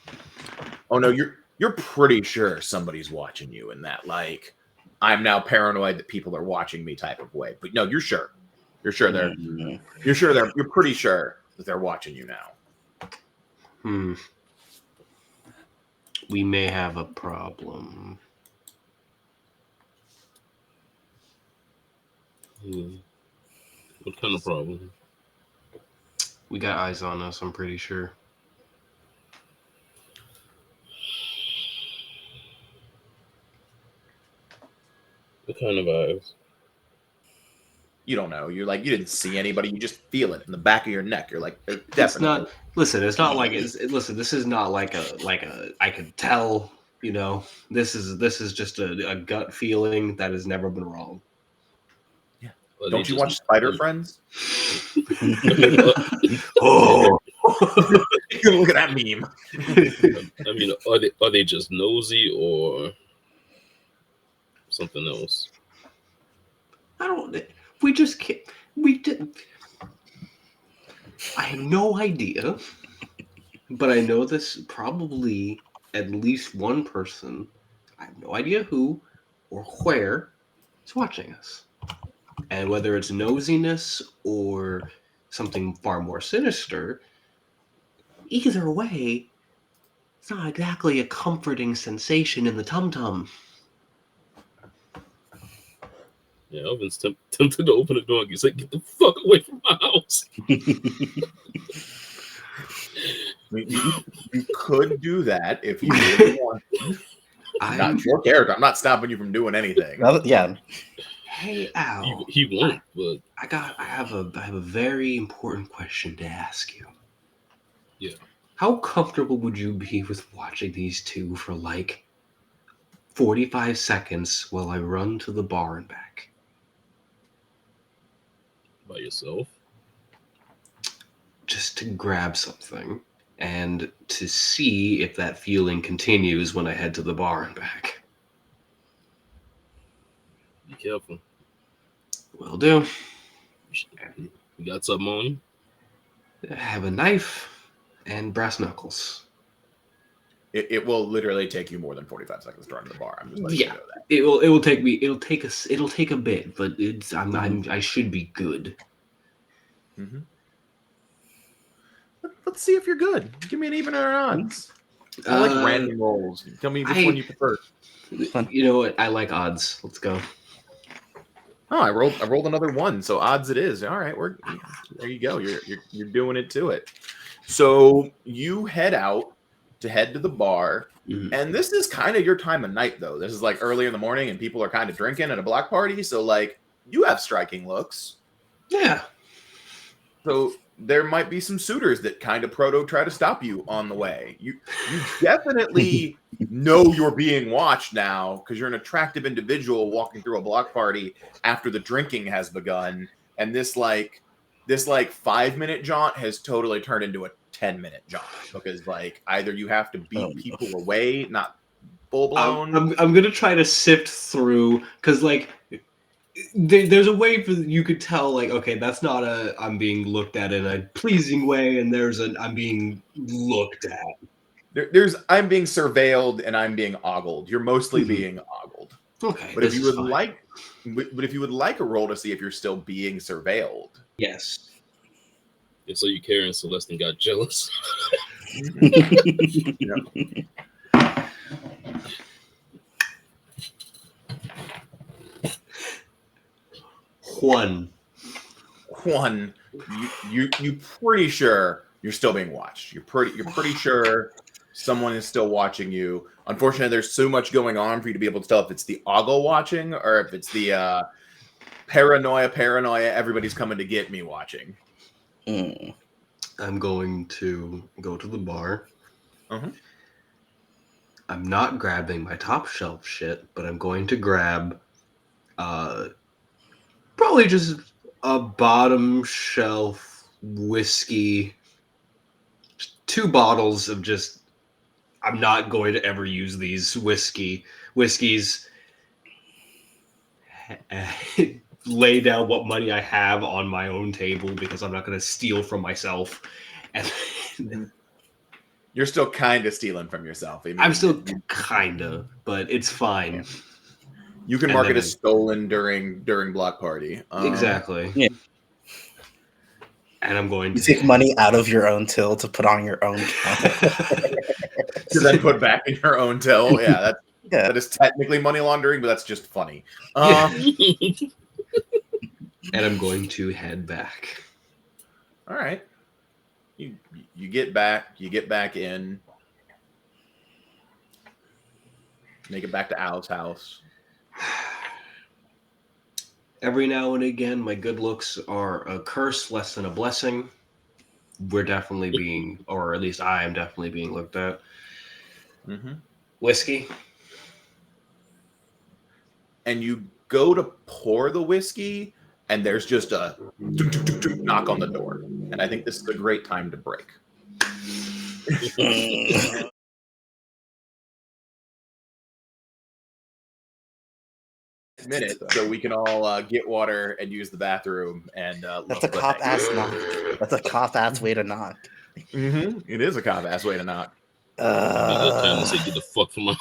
A: Oh no, you're pretty sure somebody's watching you in that like I'm now paranoid that people are watching me type of way. But no, you're sure. You're sure you're pretty sure that they're watching you now.
C: We may have a problem.
D: What kind of problem?
C: We got eyes on us, I'm pretty sure.
D: What kind of eyes?
A: You don't know. You're like you didn't see anybody. You just feel it in the back of your neck. You're like definitely.
C: It's not. Listen, it's not like listen. This is not like a. I could tell. You know, this is just a gut feeling that has never been wrong.
A: Yeah. Don't you watch Spider Friends?
C: Oh,
A: look at that meme.
D: I mean, are they just nosy or something else?
C: I don't. We just can't. We did. I have no idea, but I know this probably at least one person. I have no idea who or where is watching us, and whether it's nosiness or something far more sinister. Either way, it's not exactly a comforting sensation in the tum-tum.
D: Yeah, Alvin's tempted to open the door and he's like, "Get the fuck away from my house."
A: You could do that if you really want. Not your character. I'm not stopping you from doing anything.
B: Yeah.
C: Hey, Al.
D: He won't, but
C: I have a very important question to ask you.
D: Yeah.
C: How comfortable would you be with watching these two for like 45 seconds while I run to the bar and back?
D: By yourself?
C: Just to grab something and to see if that feeling continues when I head to the bar and back.
D: Be careful.
C: Will do.
D: You got something on you?
C: I have a knife and brass knuckles.
A: It will literally take you more than 45 seconds to run to the bar. I'm just letting you know that.
C: It will take me. It'll take a bit, but I should be good.
A: Mm-hmm. Let's see if you're good. Give me an even or an odds. I like random rolls. Tell me which one you prefer.
C: You know what? I like odds. Let's go.
A: Oh, I rolled another one, so odds it is. All right, there you go. You're doing it to it. So you head to the bar, and this is kind of your time of night, though. This is like early in the morning, and people are kind of drinking at a block party. So like you have striking looks.
C: Yeah.
A: So there might be some suitors that kind of try to stop you on the way. You definitely know you're being watched now because you're an attractive individual walking through a block party after the drinking has begun, and this 5-minute jaunt has totally turned into a 10-minute jaunt because like either you have to beat people away, not full blown.
C: I'm gonna try to sift through because like there's a way for you could tell like okay that's not a I'm being looked at in a pleasing way and there's an I'm being looked at.
A: There's I'm being surveilled and I'm being ogled. You're mostly being ogled.
C: Okay,
A: But if you would like a roll to see if you're still being surveilled.
C: Yes.
D: And so you carrying Celeste got jealous.
C: One.
A: You pretty sure you're still being watched. You're pretty sure someone is still watching you. Unfortunately, there's so much going on for you to be able to tell if it's the ogle watching or if it's the paranoia, everybody's coming to get me watching.
C: I'm going to go to the bar.
A: Uh-huh.
C: I'm not grabbing my top shelf shit, but I'm going to grab probably just a bottom shelf whiskey, 2 bottles of just I'm not going to ever use these whiskeys. Lay down what money I have on my own table because I'm not going to steal from myself. And
A: you're still kind of stealing from yourself. I mean,
C: I'm still kind of, but it's fine.
A: Yeah. You can mark it as stolen during block party.
C: Exactly.
B: Yeah.
C: And I'm going
B: to
C: take
B: money out of your own till to put on your own account.
A: To then put back in your own till. Yeah, that is technically money laundering, but that's just funny.
C: And I'm going to head back.
A: All right. You get back in. Make it back to Al's house.
C: Every now and again, my good looks are a curse less than a blessing. We're definitely being, or at least I am definitely being looked at. Whiskey.
A: And you go to pour the whiskey, and there's just a knock on the door. And I think this is a great time to break. Minute, so we can all get water and use the bathroom. And
B: that's a cop ass knock. That's a cop ass way to knock.
A: It is a cop ass way to knock.
D: Time to say get the fuck from my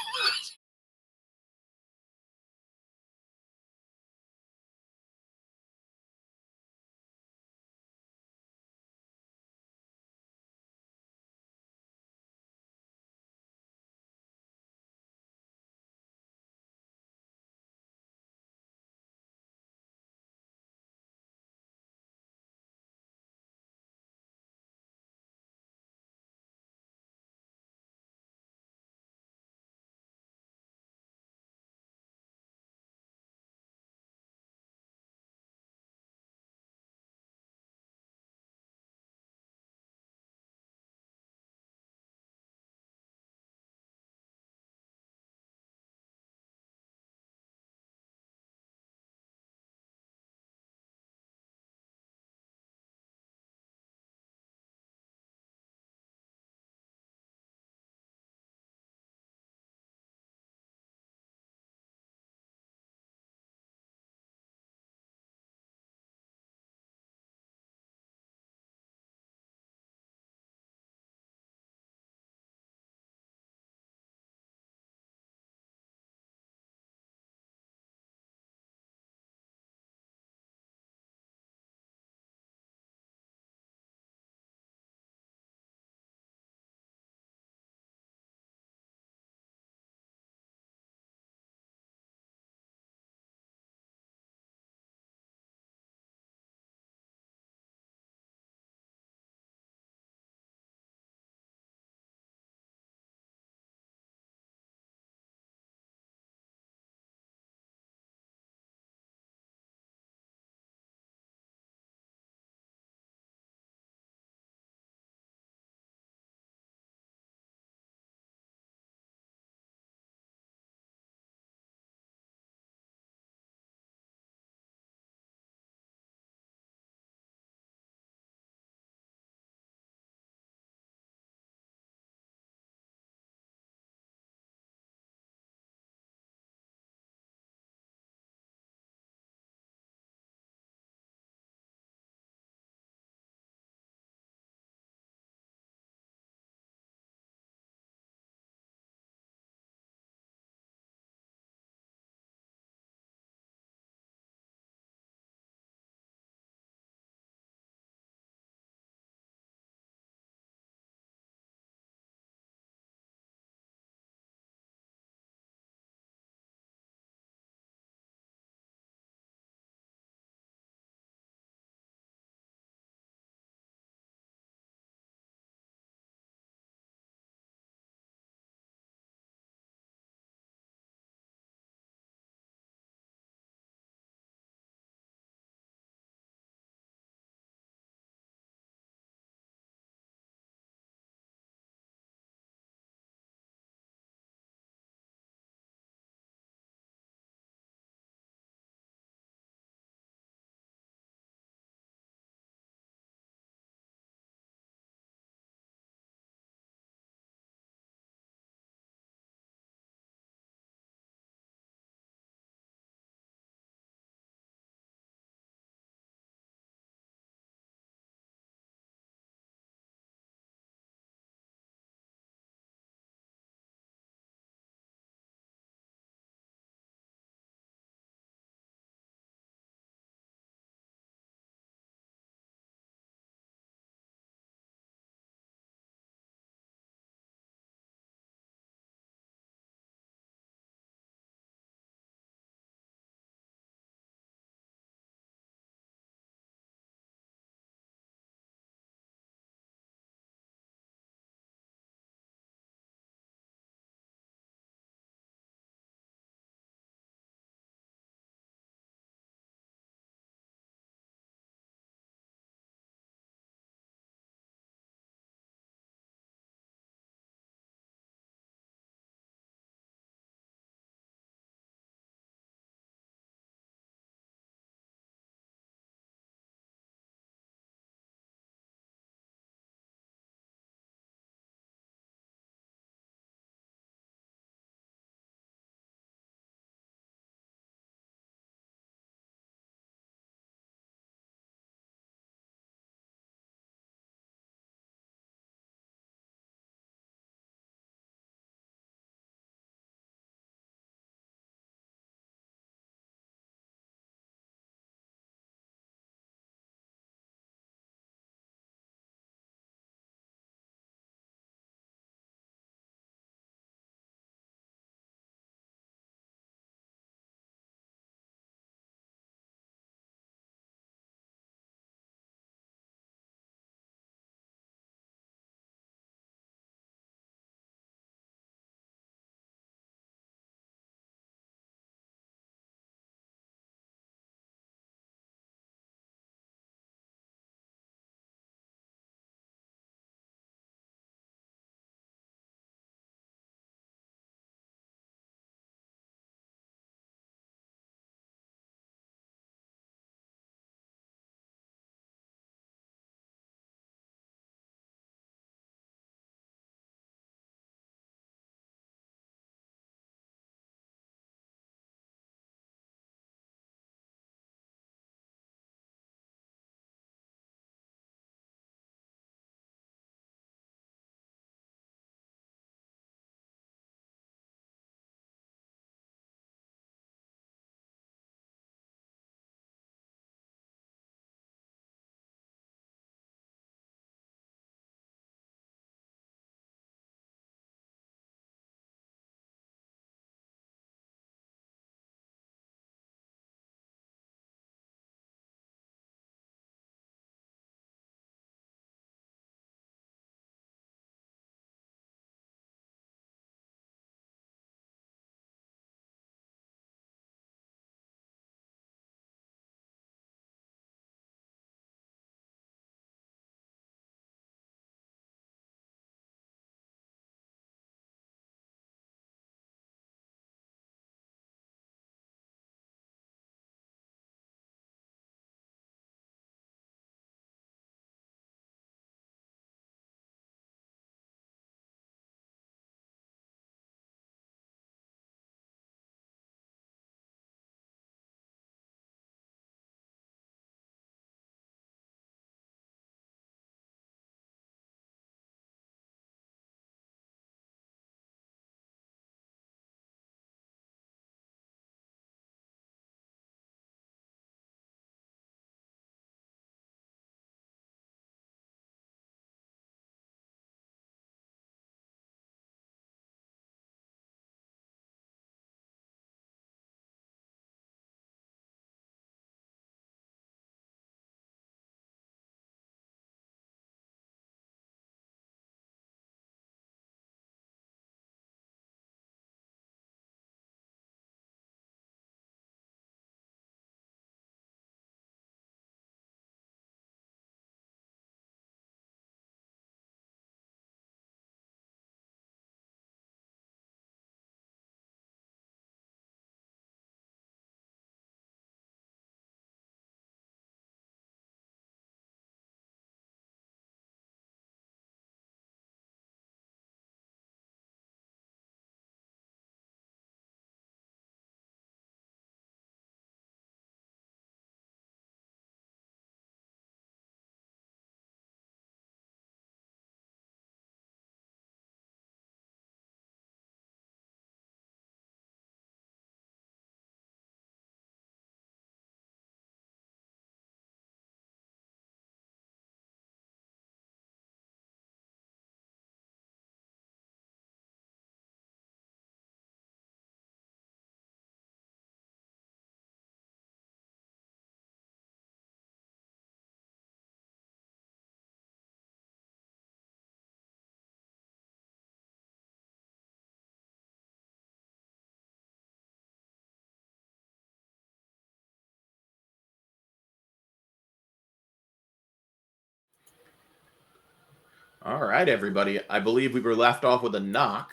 A: All right, everybody. I believe we were left off with a knock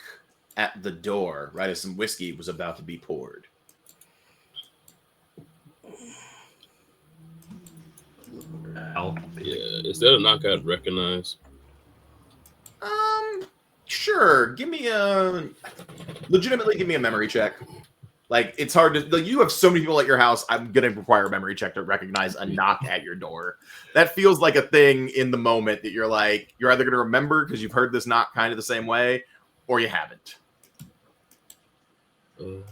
A: at the door, right as some whiskey was about to be poured.
C: Al.
D: Yeah, is that a knock I'd recognize?
A: Sure. Legitimately give me a memory check. Like, it's hard to, like, you have so many people at your house. I'm going to require a memory check to recognize a knock at your door. That feels like a thing in the moment that you're like, you're either going to remember because you've heard this knock kind of the same way, or you haven't.
D: Would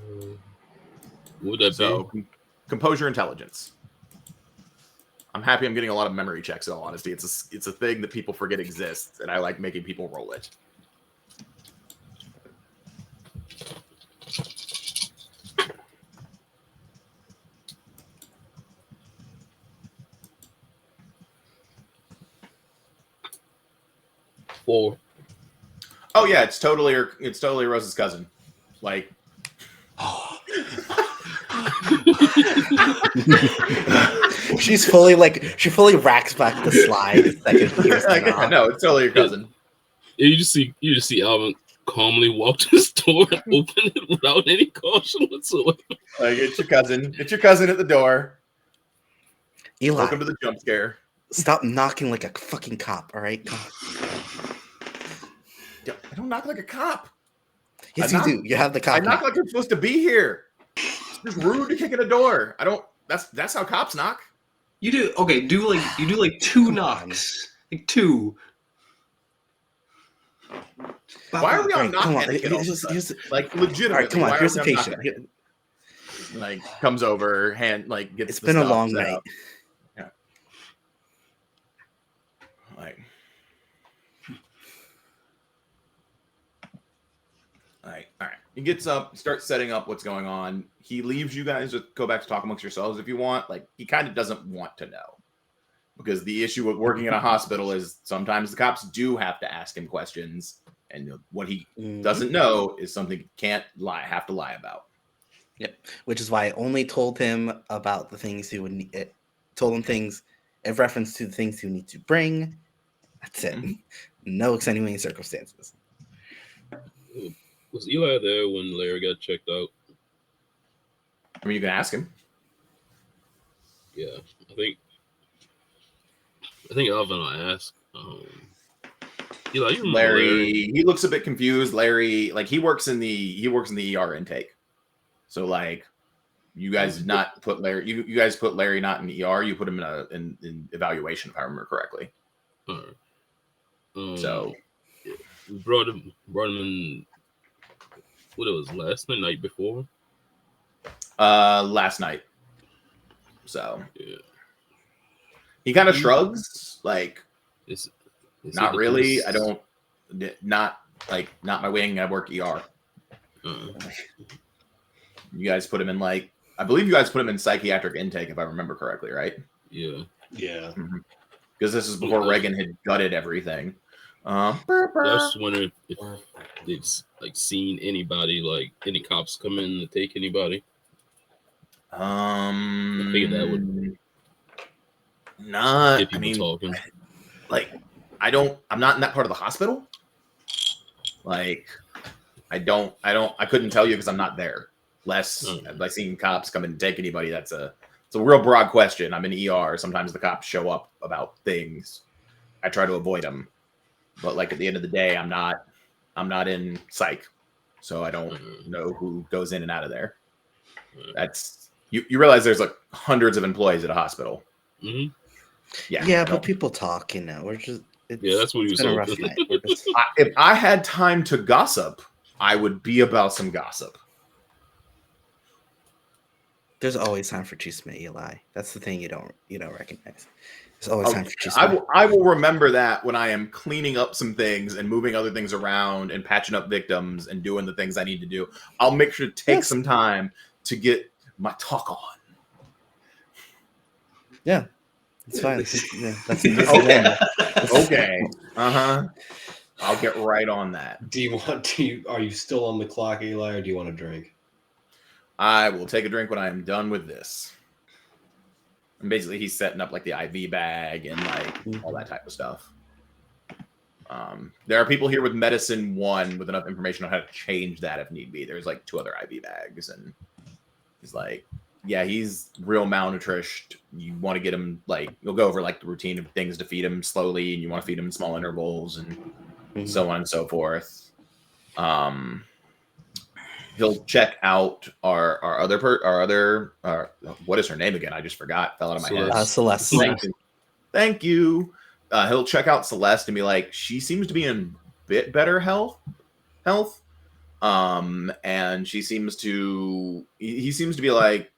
D: that be?
A: Composure intelligence. I'm happy I'm getting a lot of memory checks, in all honesty. It's a thing that people forget exists, and I like making people roll it.
D: Four.
A: Oh yeah, it's totally Rose's cousin. Like,
B: she fully racks back the slide the second he hears the knock.
A: no, it's totally your cousin.
D: You just see Alvin calmly walk to his door and open it without any caution whatsoever.
A: Like, it's your cousin. It's your cousin at the door.
B: Eli,
A: Welcome to the jump scare.
B: stop knocking like a fucking cop, all right?
A: I don't knock like a cop.
B: Yes, you do. You have the cop.
A: I knock like I'm supposed to be here. It's just rude to kick in a door. I don't. That's how cops knock.
C: You do okay. Do like two knocks, like two.
A: Why are we on knock
B: come on.
A: etiquette all of a sudden? Like, legitimately.
B: All right, come on.
A: why are
B: Here's
A: we
B: the
A: on knock
B: patient.
A: etiquette? Like, comes over, gets.
B: It's
A: the
B: been a
A: stuff
B: long
A: set
B: night.
A: up. Yeah. Like. All right. He gets up, starts setting up what's going on. He leaves you guys to go back to talk amongst yourselves if you want. Like, he kind of doesn't want to know. Because the issue with working in a hospital is sometimes the cops do have to ask him questions. And what he doesn't know is something he can't have to lie about.
B: Yep. Which is why I only told him about the things he would need. Told him things in reference to the things he would need to bring. That's it.
A: Mm-hmm.
B: No extenuating circumstances.
D: Was Eli there when Larry got checked out?
A: I mean, you can ask him.
D: Yeah, I think Alvin will ask. Eli, you remember
A: Larry, he looks a bit confused. Larry, like, he works in the ER intake. So, like, you guys did not put Larry. You guys put Larry not in ER. You put him in evaluation, if I remember correctly.
D: All right.
A: So
D: we brought him in. What it was night before?
A: Last night. So
D: yeah,
A: he kind of shrugs, like,
D: is
A: not really. I don't. Not my wing. I work ER. You guys put him in, like, I believe you guys put him in psychiatric intake, if I remember correctly, right?
D: Yeah.
C: Yeah.
A: Because this is before Reagan had gutted everything.
D: I was just wondering if they've, like, seen anybody, like any cops come in to take anybody. I figured that would
A: not.
D: get people talking.
A: Like, I'm not in that part of the hospital. Like, I couldn't tell you because I'm not there. Have I seen cops come in and take anybody? It's a real broad question. I'm in ER. Sometimes the cops show up about things. I try to avoid them. But, like, at the end of the day, I'm not in psych. So I don't know who goes in and out of there. That's you realize there's, like, hundreds of employees at a hospital.
D: Mm-hmm.
B: Yeah, but people talk, we're just
D: that's what he was
B: been a rough night.
A: If I had time to gossip, I would be about some gossip.
B: There's always time for chisme, Eli. That's the thing you don't recognize. There's always time for chisme.
A: I will remember that when I am cleaning up some things and moving other things around and patching up victims and doing the things I need to do. I'll make sure to take some time to get my talk on.
B: Yeah, it's fine. That's
A: okay. Okay. I'll get right on that.
C: Are you still on the clock, Eli, or do you want a drink?
A: I will take a drink when I am done with this. And basically, he's setting up, like, the IV bag and, like, all that type of stuff. There are people here with medicine 1 with enough information on how to change that if need be. There's like 2 other IV bags, and he's like, yeah, he's real malnourished. You want to get him, like, you'll go over like the routine of things to feed him slowly, and you want to feed him in small intervals, and so on and so forth. He'll check out our other what is her name again? I just forgot. Fell out of my head.
B: Celeste.
A: Thank you. He'll check out Celeste and be like, she seems to be in a bit better health. And he seems to be like,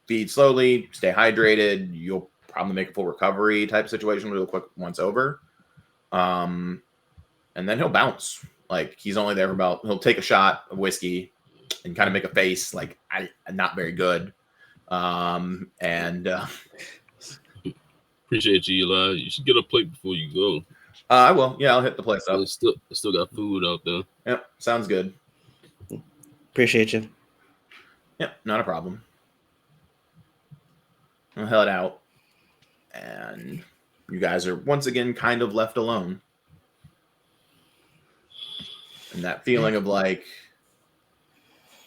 A: feed slowly, stay hydrated. You'll probably make a full recovery type situation real quick once over. And then he'll bounce. Like, he's only there for he'll take a shot of whiskey and kind of make a face like, I'm not very good.
D: Appreciate you, Eli. You should get a plate before you go.
A: I will. Yeah, I'll hit the place up.
D: I still got food out there.
A: Yep, sounds good.
B: Appreciate you.
A: Yep, not a problem. I'll head out. And you guys are once again kind of left alone. And that feeling of like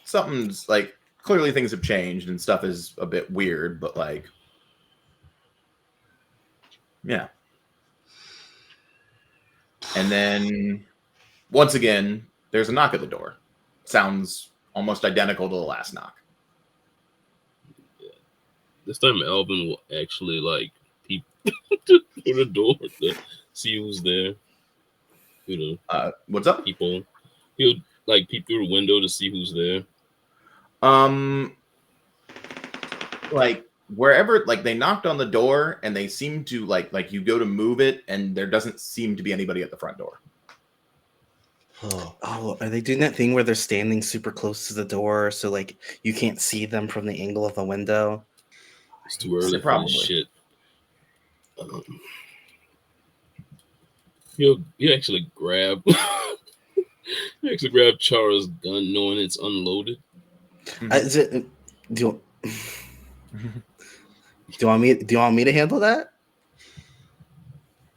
A: something's like clearly things have changed and stuff is a bit weird, but like, yeah. And then once again, there's a knock at the door. Sounds almost identical to the last knock.
D: This time Alvin will actually like peep through the door to see who's there. You know,
A: what's up?
D: People. He'll like peep through the window to see who's there.
A: Like wherever, like they knocked on the door and they seem to like you go to move it and there doesn't seem to be anybody at the front door.
B: Oh, are they doing that thing where they're standing super close to the door so like you can't see them from the angle of the window?
D: It's too early for this shit. He'll actually grab Chara's gun, knowing it's unloaded.
B: Do you want me to handle that?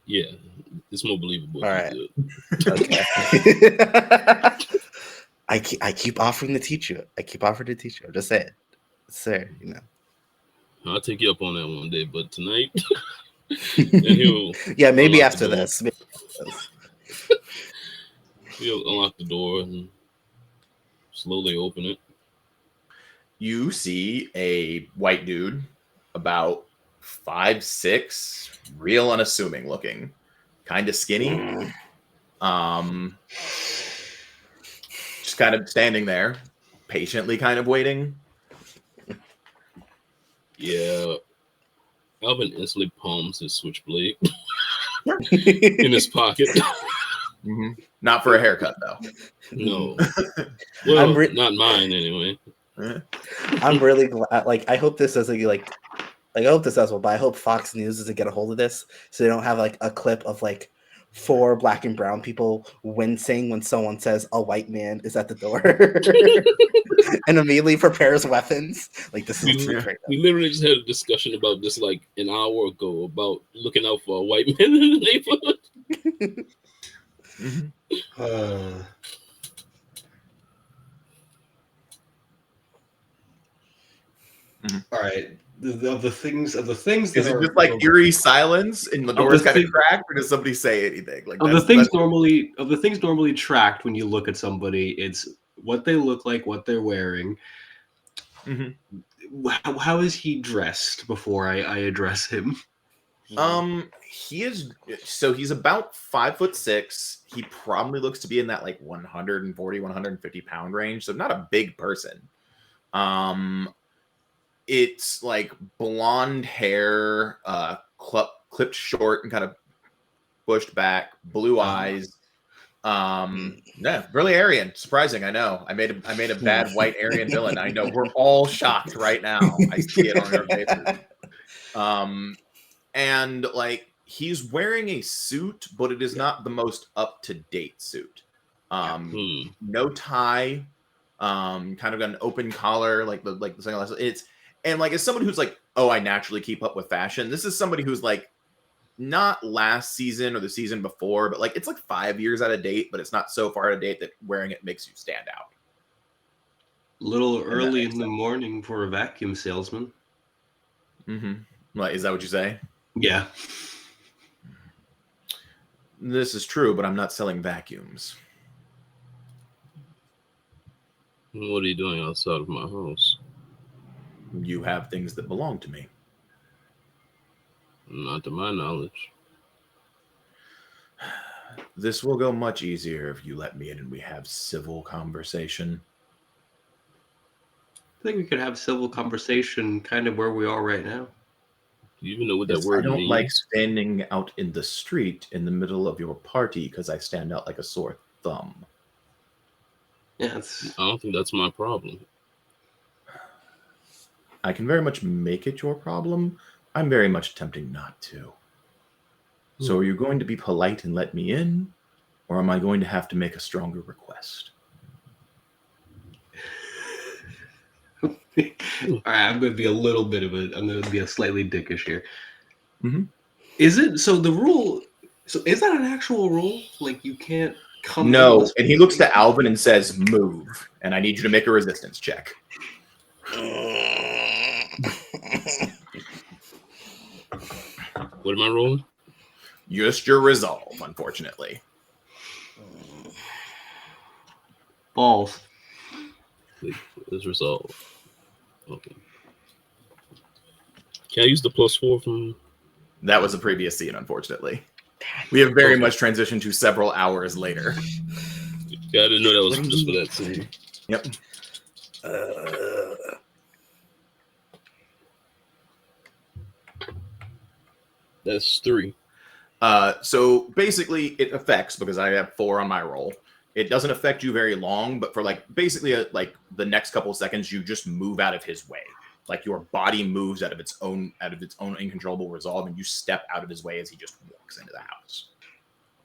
D: Yeah, it's more believable.
B: All right. Okay. I keep offering to teach you. I'm just saying, sir. You know.
D: I'll take you up on that one day, but tonight, and he'll
B: maybe after this.
D: He'll unlock the door and slowly open it.
A: You see a white dude, about 5'6", real unassuming looking, kind of skinny. Just kind of standing there, patiently kind of waiting.
D: Yeah. Alvin instantly palms his switchblade in his pocket.
A: Mm-hmm. Not for a haircut, though.
D: No. Well, not mine, anyway.
B: I'm really glad. Like, I hope this doesn't I hope this does well, but I hope Fox News doesn't get a hold of this, so they don't have like a clip of like 4 black and brown people wincing when someone says a white man is at the door and immediately prepares weapons. Like, this is great.
D: We literally just had a discussion about this like an hour ago about looking out for a white man in the neighborhood.
C: All right. Of the things
A: is
C: that
A: it
C: are
A: just like eerie silence and the door's kind of cracked, or does somebody say anything? Like
C: of the things normally tracked when you look at somebody, it's what they look like, what they're wearing.
A: Mm-hmm.
C: How is he dressed before I address him?
A: He's about 5'6". He probably looks to be in that like 140, 150 pound range. So not a big person. It's like blonde hair, clipped short and kind of bushed back, blue eyes. Yeah, really Aryan. Surprising, I know. I made a bad white Aryan villain. I know we're all shocked right now. I see it on our faces. And like he's wearing a suit, but it is not the most up to date suit. No tie. Kind of got an open collar, like the sunglasses. And like as someone who's like, oh, I naturally keep up with fashion. This is somebody who's like not last season or the season before, but like it's like 5 years out of date, but it's not so far out of date that wearing it makes you stand out.
C: A little
A: that
C: early
A: makes
C: in the morning for a vacuum salesman.
A: Like, is that what you say?
C: Yeah.
A: This is true, but I'm not selling vacuums.
D: What are you doing outside of my house?
A: You have things that belong to me.
D: Not to my knowledge.
A: This will go much easier if you let me in and we have civil conversation.
C: I think we could have civil conversation kind of where we are right now.
D: Do you even know what that
A: Yes, I
D: word
A: don't
D: means?
A: like standing out in the street in the middle of your party because I stand out like a sore thumb.
C: Yeah,
D: I don't think that's my problem.
A: I can very much make it your problem. I'm very much attempting not to. So are you going to be polite and let me in? Or am I going to have to make a stronger request?
C: All right, I'm going to be I'm going to be a slightly dickish here. Is it, so the rule, so is that an actual rule? Like you can't come in
A: No,
C: this
A: and he looks to Alvin and says, move. And I need you to make a resistance check.
D: What am I rolling?
A: Just your resolve, unfortunately.
C: balls.
D: Is resolved. Okay. Can I use the +4 from?
A: That was a previous scene, unfortunately. We have very much transitioned to several hours later.
D: Yeah, I didn't know that was just for that scene.
A: Yep.
D: That's 3.
A: So basically, it affects, because I have 4 on my roll. It doesn't affect you very long, but for like basically like the next couple of seconds, you just move out of his way. Like your body moves out of its own uncontrollable resolve, and you step out of his way as he just walks into the house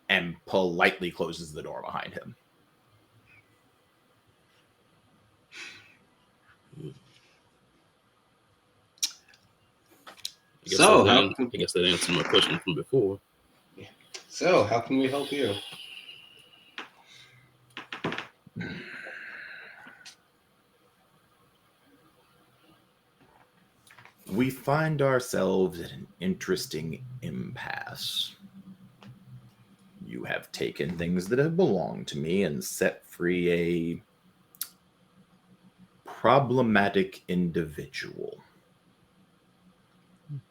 A: and politely closes the door behind him.
D: I guess that answered my question from before.
C: So, how can we help you?
A: We find ourselves at an interesting impasse. You have taken things that have belonged to me and set free a problematic individual.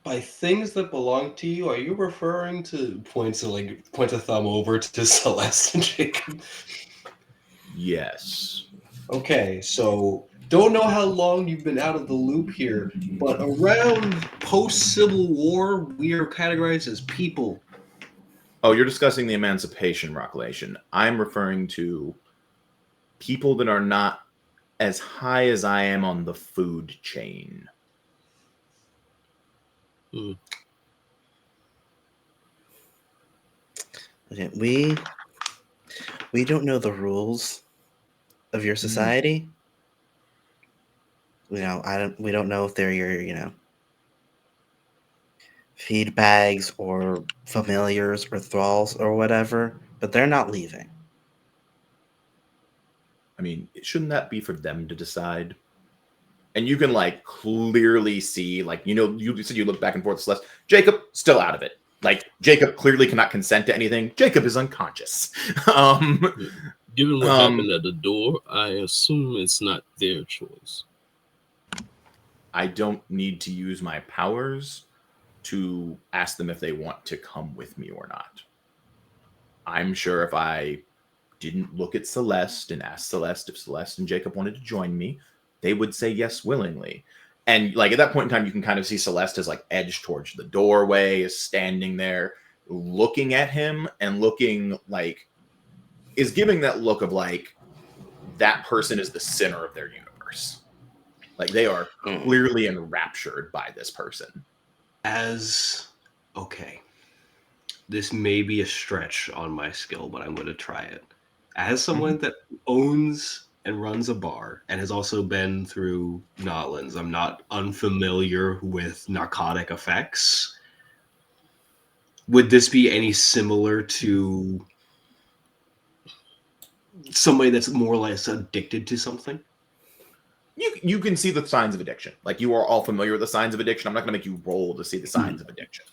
C: By things that belong to you, are you referring to point a thumb over to Celeste and Jacob?
A: Yes.
C: Okay, so don't know how long you've been out of the loop here, but around post-Civil War, we are categorized as people.
A: Oh, you're discussing the Emancipation Proclamation. I'm referring to people that are not as high as I am on the food chain.
B: Okay, we don't know the rules of your society. We don't know if they're your, feed bags or familiars or thralls or whatever, but they're not leaving.
A: I mean, shouldn't that be for them to decide? And you can like clearly see, like, you said you look back and forth, Celeste. Jacob still out of it. Like, Jacob clearly cannot consent to anything. Jacob is unconscious.
D: Given what happened at the door, I assume it's not their choice.
A: I don't need to use my powers to ask them if they want to come with me or not. I'm sure if I didn't look at Celeste and ask Celeste if Celeste and Jacob wanted to join me, they would say yes willingly. And like at that point in time, you can kind of see Celeste as like edged towards the doorway, is standing there looking at him and looking like, is giving that look of like, that person is the center of their universe. Like they are clearly enraptured by this person.
C: Okay, this may be a stretch on my skill, but I'm going to try it. As someone that owns and runs a bar and has also been through Notlands, I'm not unfamiliar with narcotic effects. Would this be any similar to somebody that's more or less addicted to something?
A: You can see the signs of addiction. Like, you are all familiar with the signs of addiction. I'm not going to make you roll to see the signs of addiction.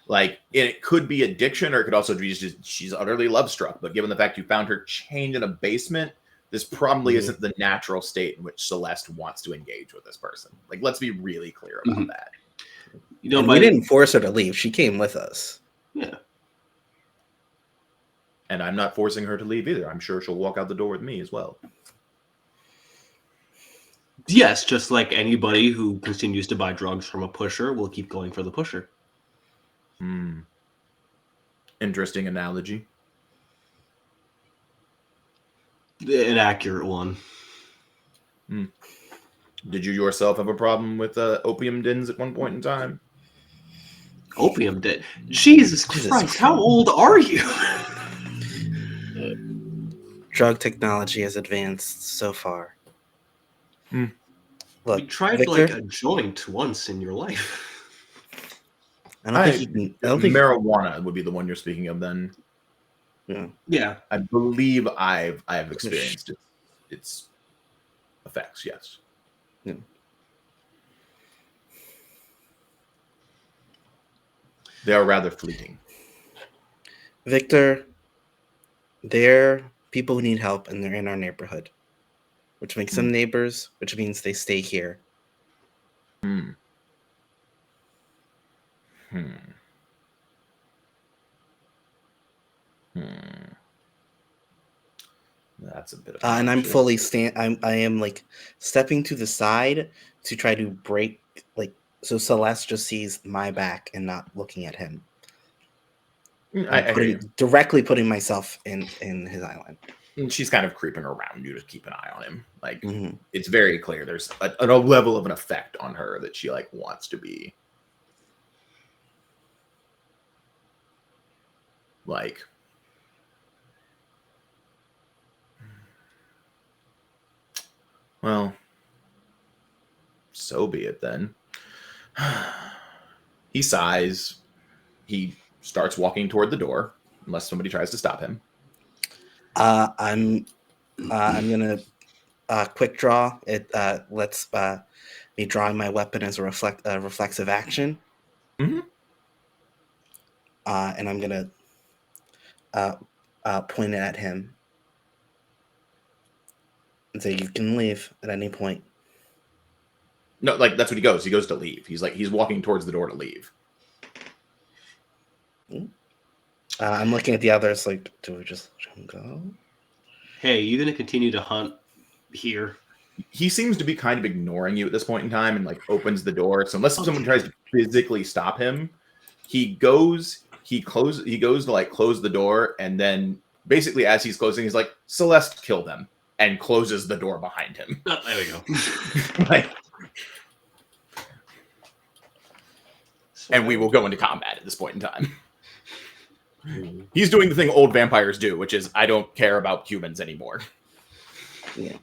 A: Like, it could be addiction, or it could also be just she's utterly love struck. But given the fact you found her chained in a basement, this probably isn't the natural state in which Celeste wants to engage with this person. Like, let's be really clear about that.
C: You know,
B: And we didn't force her to leave. She came with us.
C: Yeah.
A: And I'm not forcing her to leave either. I'm sure she'll walk out the door with me as well.
C: Yes, just like anybody who continues to buy drugs from a pusher will keep going for the pusher.
A: Interesting analogy.
C: An accurate one.
A: Did you yourself have a problem with opium dens at one point in time?
C: Opium den? Jesus Christ, how old are you?
B: Drug technology has advanced so far. Look,
C: you tried
B: Victor,
C: like a joint once in your life.
B: I don't think you can. I don't think
A: marijuana would be the one you're speaking of. Then,
C: yeah,
A: I believe I have experienced its effects. Yes.
B: Yeah.
A: They are rather fleeting.
B: Victor, they're people who need help, and they're in our neighborhood, which makes them neighbors, which means they stay here. That's a bit of and I'm fully I am like stepping to the side to try to break, like, so Celeste just sees my back and not looking at him.
A: I hear you.
B: Directly putting myself in his eye line.
A: And she's kind of creeping around you to keep an eye on him. Like, it's very clear there's a level of an effect on her that she like wants to be like. Well, so be it then. He sighs. He starts walking toward the door, unless somebody tries to stop him.
B: I'm gonna quick draw. It lets me drawing my weapon as a reflexive action. And I'm gonna point it at him and say, "You can leave at any point."
A: No, like, that's what he goes. He goes to leave. He's walking towards the door to leave.
B: I'm looking at the others. Like, do we just let him go?
C: Hey, you gonna continue to hunt here?
A: He seems to be kind of ignoring you at this point in time, and like opens the door. So unless someone tries to physically stop him, he goes to like close the door, and then basically as he's closing, he's like, "Celeste, kill them," and closes the door behind him.
C: Oh, there we go.
A: Like, and we will go into combat at this point in time. He's doing the thing old vampires do, which is, I don't care about humans anymore.
B: Yeah.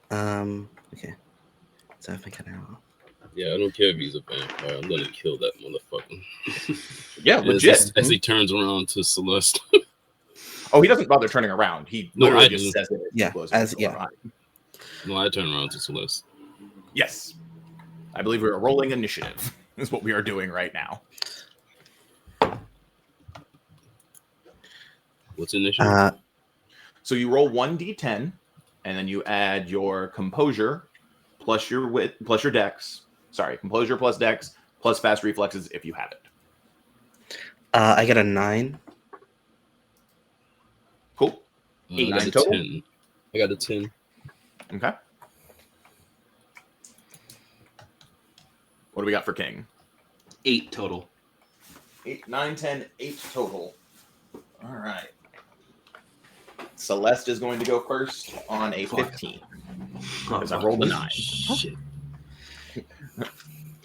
B: Okay. So if I can now.
D: Yeah, I don't care if he's a vampire. I'm gonna kill that motherfucker.
A: Yeah, legit.
D: As he turns around to Celeste.
A: Oh, he doesn't bother turning around. He literally just says it.
B: Yeah.
D: No, I turn around to Celeste.
A: Yes. I believe we are rolling initiative, is what we are doing right now.
D: What's initiative?
A: So you roll 1d10, and then you add your composure plus your wit plus your dex. Sorry, composure plus dex plus fast reflexes if you have it.
B: I get a 9.
A: Cool.
D: I got a 10. I got a 10.
A: Okay. What do we got for King?
C: 8 total.
A: 8, 9, 10, 8 total. All right. Celeste is going to go first on a 15. Because I rolled a 9.
D: Shit.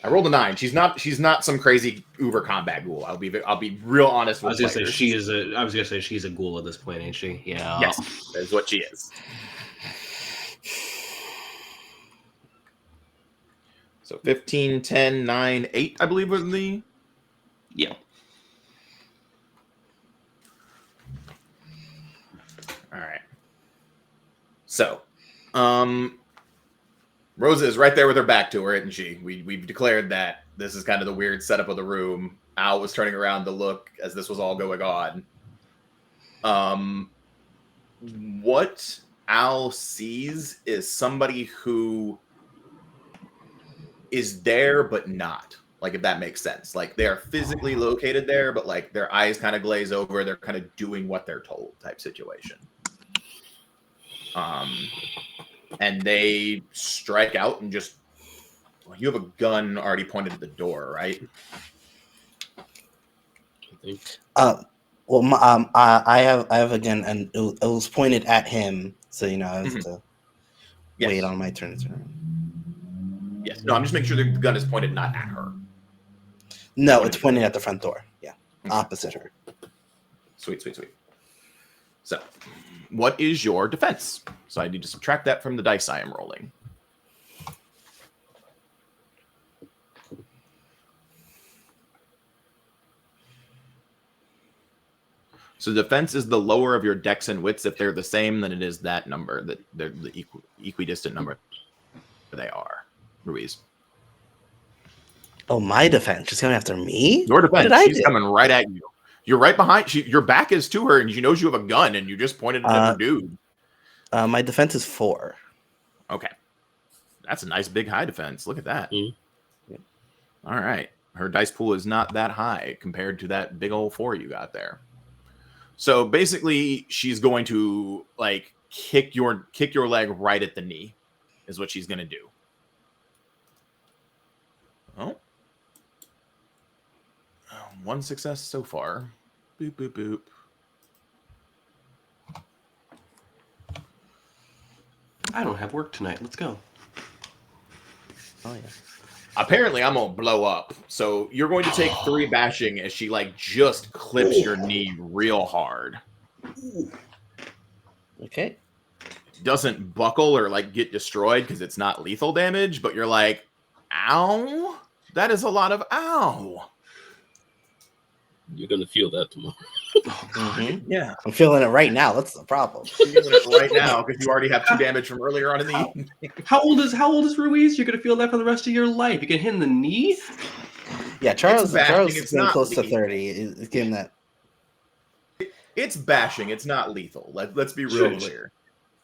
A: I rolled a 9. She's not some crazy uber combat ghoul. I'll be real honest with you.
C: I was gonna say she's a ghoul at this point, ain't she? Yeah.
A: Yes, that's what she is. So 15, 10, 9, 8, I believe was the...
C: Yeah.
A: So, Rosa is right there with her back to her, isn't she? We've declared that this is kind of the weird setup of the room. Al was turning around to look as this was all going on. What Al sees is somebody who is there but not. Like, if that makes sense. Like, they are physically located there, but like their eyes kind of glaze over. They're kind of doing what they're told type situation. And they strike out and just. Well, you have a gun already pointed at the door, right?
D: I think.
B: I have again, and it was pointed at him, so I have to wait on my turn to turn.
A: Yes. No, I'm just making sure the gun is pointed not at her.
B: No, it's pointed at the front door. Yeah, opposite her.
A: Sweet. So, what is your defense? So I need to subtract that from the dice I am rolling. So defense is the lower of your dex and wits. If they're the same, then it is that number, that they're the equidistant number they are. Ruiz.
B: Oh, my defense. She's coming after me?
A: Your defense.
B: What did
A: She's coming right at you. You're right behind. Your back is to her, and she knows you have a gun, and you just pointed it at her dude.
B: My defense is 4.
A: Okay. That's a nice big high defense. Look at that.
B: Mm-hmm.
A: All right. Her dice pool is not that high compared to that big old 4 you got there. So basically, she's going to like kick your leg right at the knee, is what she's going to do. Oh, one success so far. Boop boop boop.
C: I don't have work tonight. Let's go.
B: Oh yeah.
A: Apparently, I'm gonna blow up. So you're going to take 3 bashing as she like just clips your knee real hard.
B: Okay.
A: Doesn't buckle or like get destroyed because it's not lethal damage, but you're like, ow, that is a lot of ow.
D: You're gonna feel that tomorrow.
B: Mm-hmm.
A: Yeah,
B: I'm feeling it right now. That's the problem.
A: you're feeling it right now because you already have 2 damage from earlier on in the evening.
C: How old is Ruiz? You're gonna feel that for the rest of your life. You get hit in the knee.
B: Yeah, Charles
A: it's
B: is getting close to 30. It's getting that.
A: It's bashing. It's not lethal. Let's be real clear.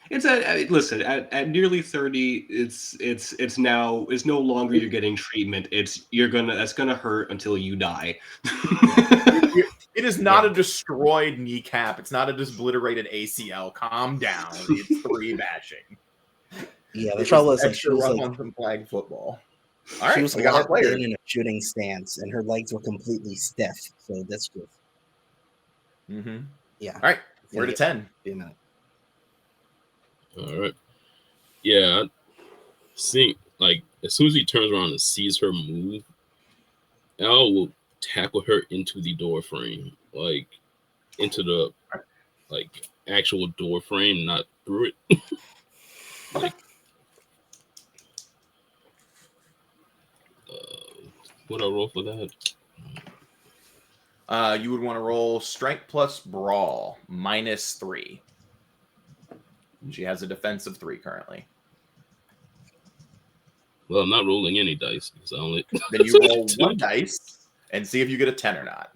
C: It's at nearly 30. It's no longer you're getting treatment. That's gonna hurt until you die.
A: It is not a destroyed kneecap. It's not a obliterated ACL. Calm down. It's 3 bashing.
B: Yeah, the trouble is
A: she was on some flag football. All right,
B: she was
A: we got our
B: locked
A: player
B: in a shooting stance, and her legs were completely stiff. So that's good.
A: Mm-hmm.
B: Yeah.
A: All right, we're to 10.
B: Be a minute.
D: All right. Yeah. See, like as soon as he turns around and sees her move, Al will tackle her into the door frame, like into the like actual door frame, not through it. Like, what I roll for that?
A: You would want to roll strength plus brawl -3. She has a defense of 3 currently.
D: Well, I'm not rolling any dice because I only.
A: Then you roll 1 dice and see if you get a 10 or not.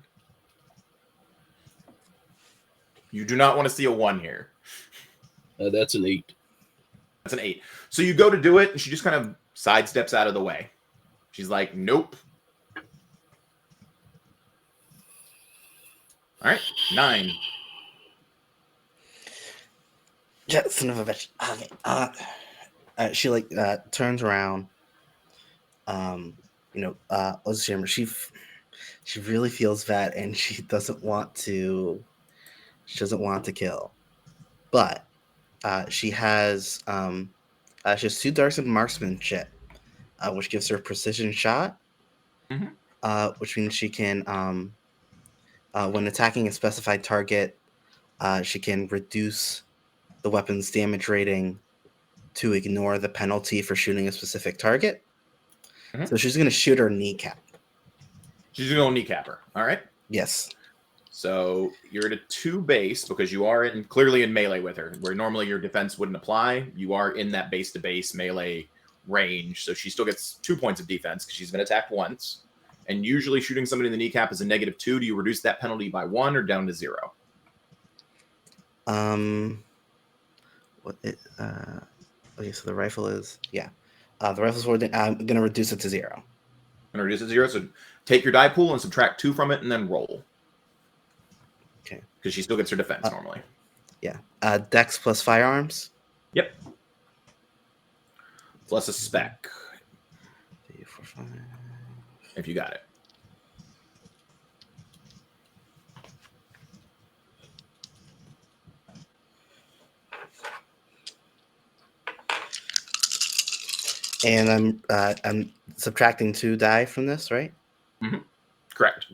A: You do not want to see a 1 here.
D: That's an 8.
A: That's an 8. So you go to do it, and she just kind of sidesteps out of the way. She's like, nope. All right, 9.
B: Yeah, son of a bitch. Okay. She turns around. Let's see. She really feels bad, and she doesn't want to. She doesn't want to kill, but she has 2 darts of marksmanship, which gives her precision shot, which means she can, when attacking a specified target, she can reduce the weapon's damage rating to ignore the penalty for shooting a specific target. So she's going to shoot her kneecap.
A: She's going to kneecap her. All right.
B: Yes.
A: So you're at a 2 base because you are clearly in melee with her, where normally your defense wouldn't apply. You are in that base to base melee range, so she still gets 2 points of defense because she's been attacked once. And usually shooting somebody in the kneecap is a -2. Do you reduce that penalty by 1 or down to 0?
B: Okay, so the rifle is the rifle's forward. I'm gonna reduce it to 0.
A: And reduce it to 0. So take your die pool and subtract 2 from it, and then roll.
B: Okay.
A: Because she still gets her defense normally.
B: Yeah. Dex plus firearms.
A: Yep. Plus a spec.
B: 3, 4, 5.
A: If you got it.
B: And I'm subtracting 2 die from this, right?
A: Mm-hmm. Correct.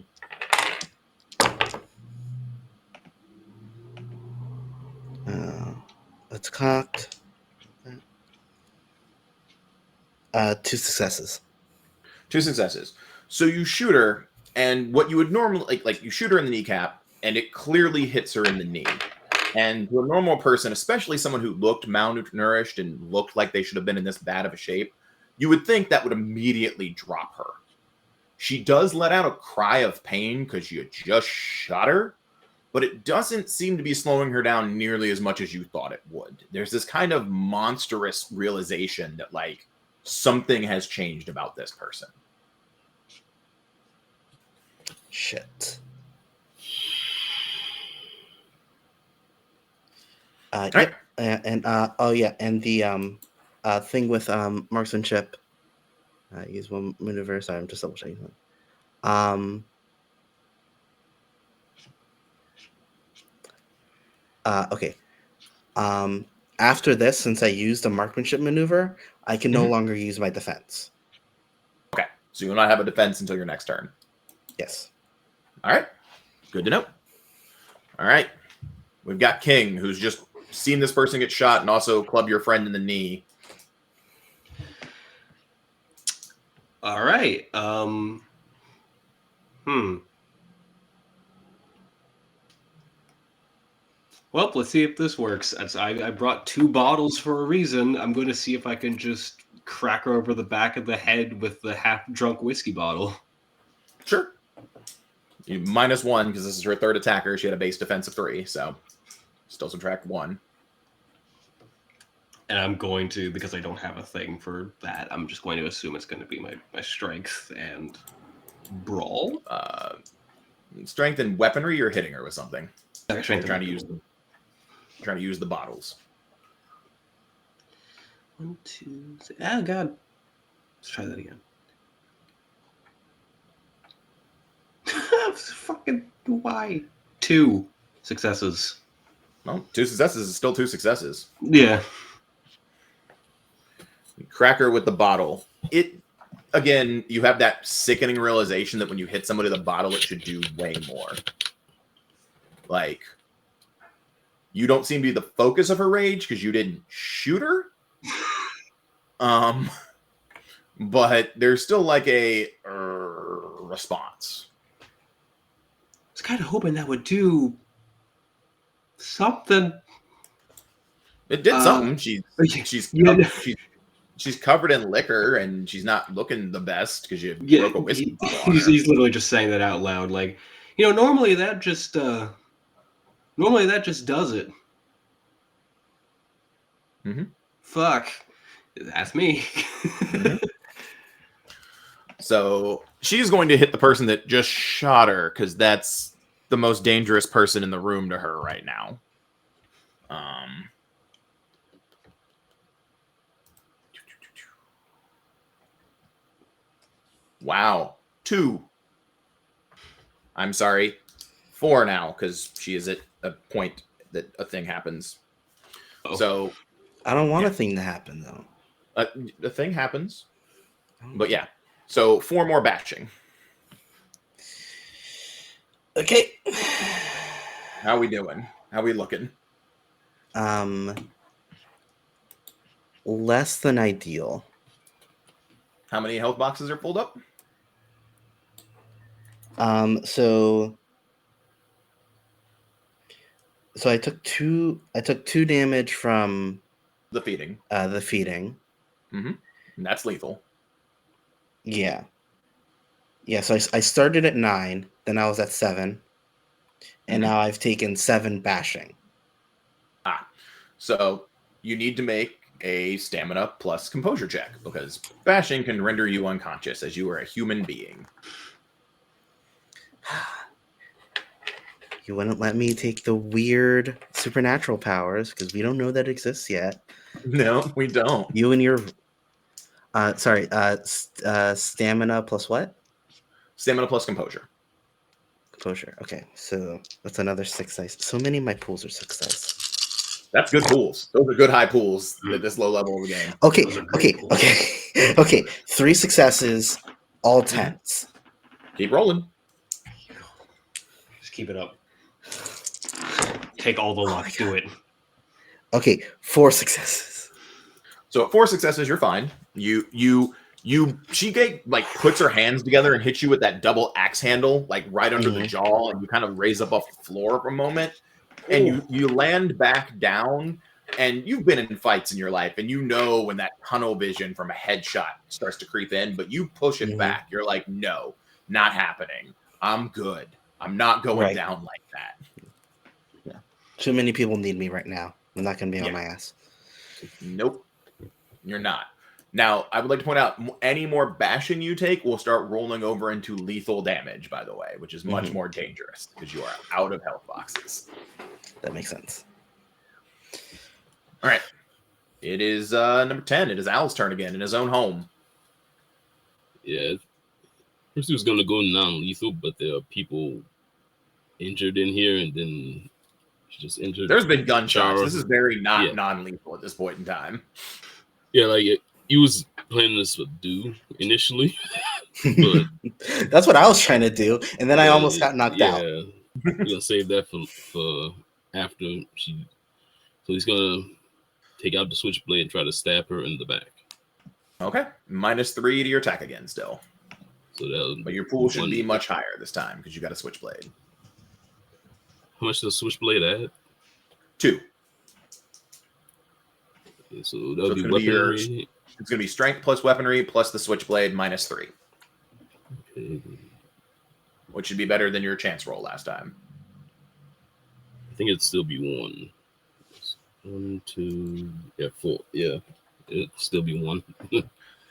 B: It's cocked. 2 successes.
A: 2 successes. So you shoot her, and what you would normally like you shoot her in the kneecap, and it clearly hits her in the knee. And to a normal person, especially someone who looked malnourished and looked like they should have been in this bad of a shape, you would think that would immediately drop her. She does let out a cry of pain because you just shot her, but it doesn't seem to be slowing her down nearly as much as you thought it would. There's this kind of monstrous realization that, like, something has changed about this person.
B: Shit.
A: Right.
B: Yep. And the thing with marksmanship. Use 1 maneuver. Sorry, I'm just double checking. Okay. After this, since I used a marksmanship maneuver, I can no longer use my defense.
A: Okay, so you will not have a defense until your next turn.
B: Yes.
A: All right, good to know. All right, we've got King, who's just seen this person get shot and also club your friend in the knee.
C: All right. Well, let's see if this works. I brought 2 bottles for a reason. I'm going to see if I can just crack her over the back of the head with the half-drunk whiskey bottle.
A: Sure. You -1 because this is her 3rd attacker. She had a base defense of 3, so still subtract 1.
C: And I'm going to, because I don't have a thing for that, I'm just going to assume it's going to be my strength and brawl.
A: Strength and weaponry, you're hitting her with something.
C: Okay, strength.
A: Trying to use the bottles.
C: 1, 2, 3. Oh god. Let's try that again. Fucking why? 2 successes.
A: Well, 2 successes is still 2 successes.
C: Yeah.
A: Crack her with the bottle. Again, you have that sickening realization that when you hit somebody with a bottle, it should do way more. Like, you don't seem to be the focus of her rage because you didn't shoot her. But there's still like a response.
C: I was kind of hoping that would do something.
A: It did something. She's covered in liquor and she's not looking the best because you broke a whiskey bottle on her.
C: He's literally just saying that out loud. Like, normally that just does it.
A: Mm-hmm.
C: Fuck. That's me.
A: Mm-hmm. So she's going to hit the person that just shot her because that's the most dangerous person in the room to her right now. Wow. 2. I'm sorry. 4 now because she is at a point that a thing happens. Oh. So
B: I don't want a thing to happen though.
A: The thing happens. But yeah. So 4 more batching.
B: Okay.
A: How we doing? How we looking?
B: Less than ideal.
A: How many health boxes are pulled up?
B: So So I took two damage from
A: The feeding.
B: the feeding.
A: And that's lethal.
B: Yeah. Yeah, so I started at 9, then I was at 7, and now I've taken 7 bashing.
A: So you need to make a stamina plus composure check because bashing can render you unconscious as you are a human being.
B: You wouldn't let me take the weird supernatural powers because we don't know that exists yet.
A: No, we don't.
B: You and your stamina plus what?
A: Stamina plus composure.
B: Composure. Okay, so that's another 6 dice. So many of my pools are 6 dice.
A: That's good pools. Those are good high pools at this low level of the game.
B: Okay,
C: Those are great pools.
B: okay. 3 successes, all 10s.
A: Keep rolling.
C: Just keep it up. Take all the luck. Do it.
B: Okay, 4 successes.
A: So at 4 successes, you're fine. She puts her hands together and hits you with that double axe handle, like right under the jaw, and you kind of raise up off the floor for a moment, and you land back down. And you've been in fights in your life, and you know when that tunnel vision from a headshot starts to creep in, but you push it back. You're like, no, not happening. I'm good. I'm not going down like that.
B: Yeah. Too many people need me right now. I'm not going to be on my ass.
A: Nope. You're not. Now, I would like to point out, any more bashing you take will start rolling over into lethal damage, by the way, which is much more dangerous because you are out of health boxes.
B: That makes sense.
A: All right. It is number 10. It is Al's turn again in his own home.
D: Yeah. First he was going to go non-lethal, but there are people injured in here, and then she just injured.
A: There's been gunshots.
D: Chara.
A: This is very not non-lethal at this point in time.
D: Yeah, like he was planning to subdue initially. But
B: that's what I was trying to do, and then I almost got knocked out.
D: Yeah, we're gonna save that for after she. So he's gonna take out the switchblade and try to stab her in the back.
A: Okay, -3 to your attack again, still.
D: So
A: but your pool should be much higher this time because you got a switchblade.
D: How much does switchblade add?
A: 2.
D: Okay, so that'll be weaponry.
A: It's going to be strength plus weaponry plus the switchblade -3.
D: Okay.
A: Which should be better than your chance roll last time.
D: I think it'd still be 1. 1, 2, 4. Yeah, it'd still be 1.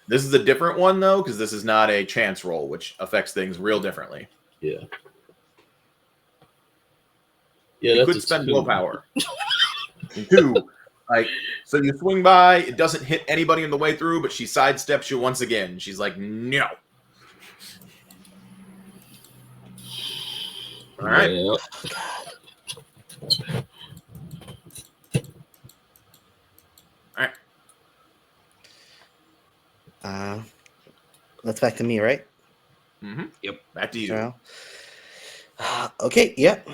A: This is a different one, though, because this is not a chance roll, which affects things real differently.
D: Yeah.
A: Yeah, you could spend willpower. 2. So you swing by, it doesn't hit anybody on the way through, but she sidesteps you once again. She's like, no. All right.
D: Yeah.
A: All
B: right. That's back to me, right?
A: Mm-hmm. Yep. Back to you.
B: So, okay. Yep.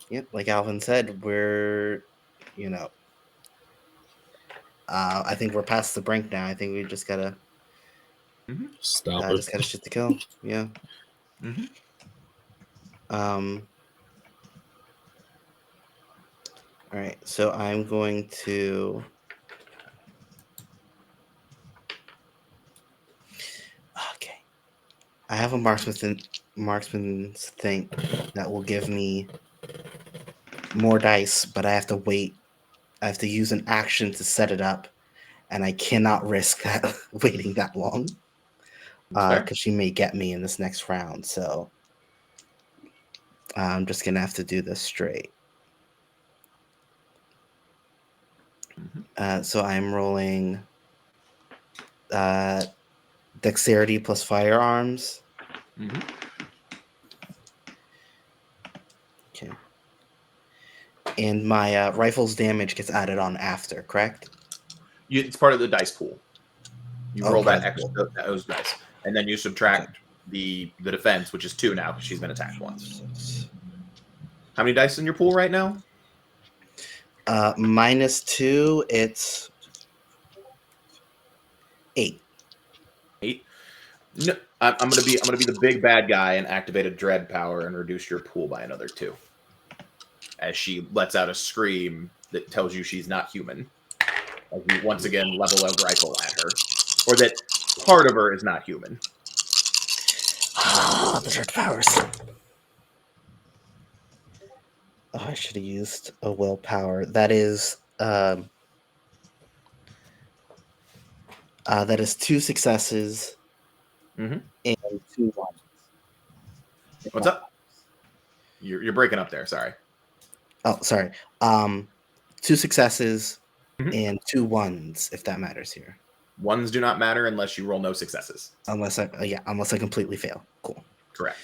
B: Yep. Like Alvin said, we're, I think we're past the brink now. I think we just gotta
D: stop her.
B: Just gotta shit to kill. Yeah. All right. So I'm going to. Okay. I have a marksman's thing that will give me more dice, but I have to wait. I have to use an action to set it up, and I cannot risk that waiting that long because she may get me in this next round. So I'm just gonna have to do this straight. So I'm rolling dexterity plus firearms. Okay. And my rifle's damage gets added on after, correct?
A: It's part of the dice pool. You roll that extra those dice, and then you subtract the defense, which is 2 now because she's been attacked once. How many dice in your pool right now?
B: -2. It's 8.
A: 8. No, I'm gonna be the big bad guy and activate a dread power and reduce your pool by another 2. as she lets out a scream that tells you she's not human. As you once again level a rifle at her, or that part of her is not human.
B: Ah, the dark powers. Oh, I should have used a willpower. That is 2 successes
A: Mm-hmm.
B: and 2 ones.
A: What's up? You're breaking up there. Sorry.
B: Oh, sorry. 2 successes
A: Mhm.
B: and 2 ones, if that matters here.
A: Ones do not matter unless you roll no successes.
B: Unless I completely fail. Cool.
A: Correct.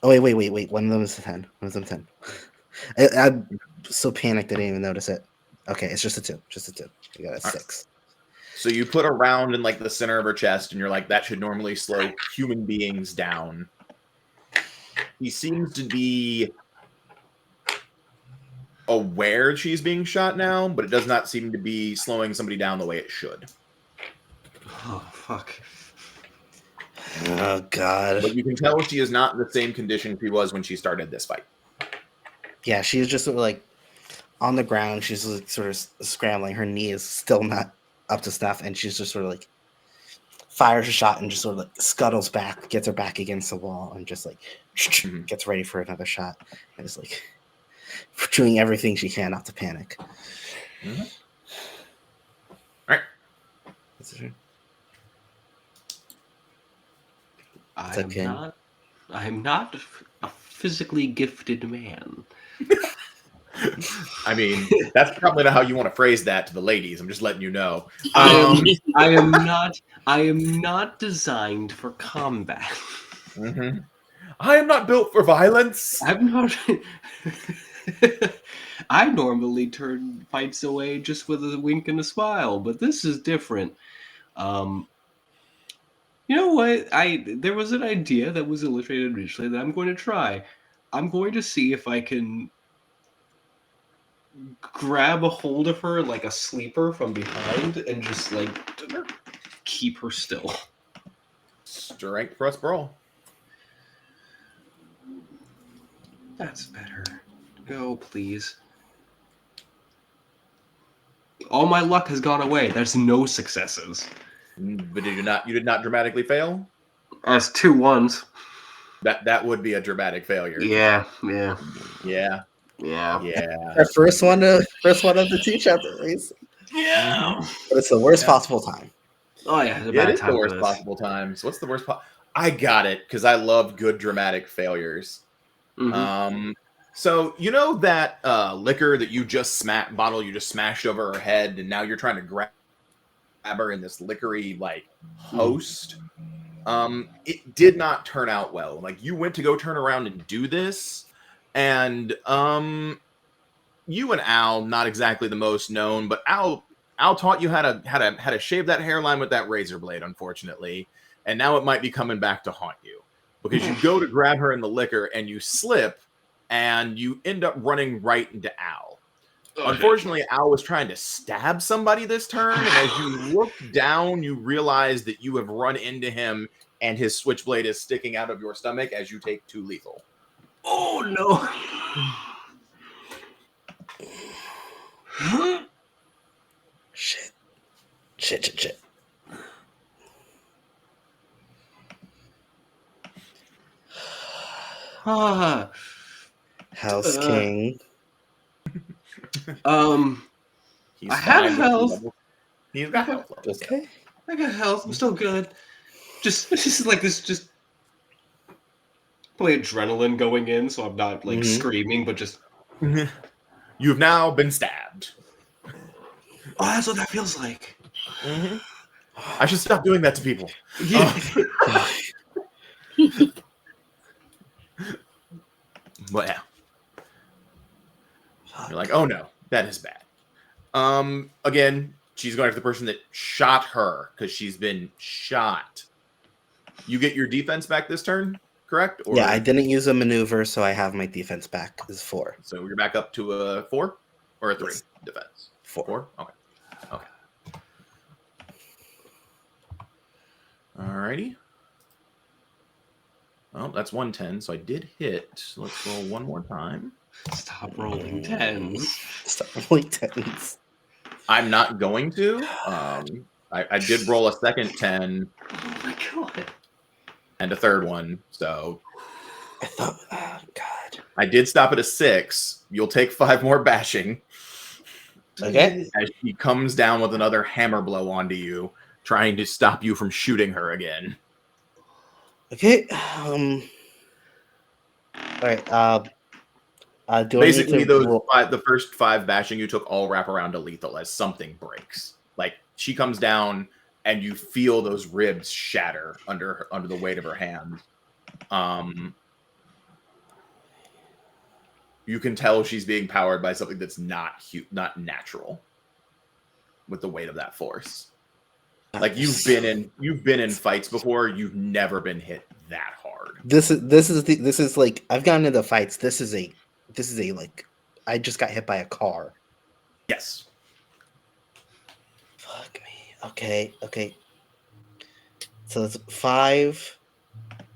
B: Oh wait. One of them is a 10. One of them 10. I'm so panicked I didn't even notice it. Okay, it's just a 2. Just a 2. You got a 6.
A: So you put a round in like the center of her chest, and you're like, that should normally slow human beings down. He seems to be aware she's being shot now, but it does not seem to be slowing somebody down the way it should.
C: Oh, fuck.
B: Oh god.
A: But you can tell she is not in the same condition she was when she started this fight.
B: Yeah, she's just sort of like on the ground. She's like sort of scrambling. Her knee is still not up to snuff, and she's just sort of like fires a shot and just sort of like scuttles back, gets her back against the wall, and just like gets ready for another shot. And it's like doing everything she can not to panic.
A: Mm-hmm. All right.
C: I'm not a physically gifted man.
A: I mean, that's probably not how you want to phrase that to the ladies. I'm just letting you know.
C: I am not designed for combat.
A: Mm-hmm. I am not built for violence.
C: I'm not. I normally turn fights away just with a wink and a smile, but this is different. You know what? There was an idea that was illustrated recently that I'm going to try. I'm going to see if I can grab a hold of her like a sleeper from behind and just like keep her still.
A: Strength for us, brawl.
C: That's better. Go, please. All my luck has gone away. There's no successes.
A: But you did not dramatically fail?
C: That's 2 ones.
A: That would be a dramatic failure.
C: Yeah.
A: Yeah.
B: Our first one of the 2 chapters.
C: Yeah.
B: But it's the worst possible time.
C: Oh yeah,
A: It is the worst possible times. What's the worst? I got it because I love good dramatic failures.
C: Mm-hmm.
A: So you know that liquor that you just smashed over her head, and now you're trying to grab her in this liquory like host. It did not turn out well. Like you went to go turn around and do this, and you and Al, not exactly the most known, but Al taught you how to shave that hairline with that razor blade, unfortunately, and now it might be coming back to haunt you because you go to grab her in the liquor and you slip, and you end up running right into Al. Unfortunately, Al was trying to stab somebody this turn, and as you look down, you realize that you have run into him, and his switchblade is sticking out of your stomach as you take 2 lethal.
C: Oh no!
B: Shit. House King.
C: I have health.
A: He's got health.
B: Okay.
C: I got health. I'm still good. Just like this. Just probably adrenaline going in, so I'm not like screaming, but just.
A: You've now been stabbed.
C: Oh, that's what that feels like.
A: Mm-hmm. I should stop doing that to people.
C: Yeah.
A: But yeah. You're like, oh no, that is bad. Again, she's going after the person that shot her because she's been shot. You get your defense back this turn, correct? Or...
B: Yeah, I didn't use a maneuver, so I have my defense back is 4.
A: So you're back up to a 4 or a 3
B: Yes.
A: defense?
B: 4.
A: Okay. Alrighty. Oh, that's 110. So I did hit. Let's roll one more time.
C: Stop rolling tens.
B: Stop rolling tens.
A: I'm not going to. I did roll a second 10
C: Oh my god.
A: and a third one. So
B: I thought, oh god.
A: I did stop at a 6. You'll take 5 more bashing
B: Okay.
A: as she comes down with another hammer blow onto you, trying to stop you from shooting her again.
B: Okay. All right. Do
A: Basically,
B: I need to
A: those
B: roll?
A: the first 5 bashing you took all wrap around to lethal as something breaks. Like she comes down and you feel those ribs shatter under the weight of her hand. You can tell she's being powered by something that's not natural with the weight of that force. Like you've been in fights before, you've never been hit that hard.
B: This is like I've gotten into fights. This is a like I just got hit by a car.
A: Yes.
B: Fuck me. Okay. So it's 5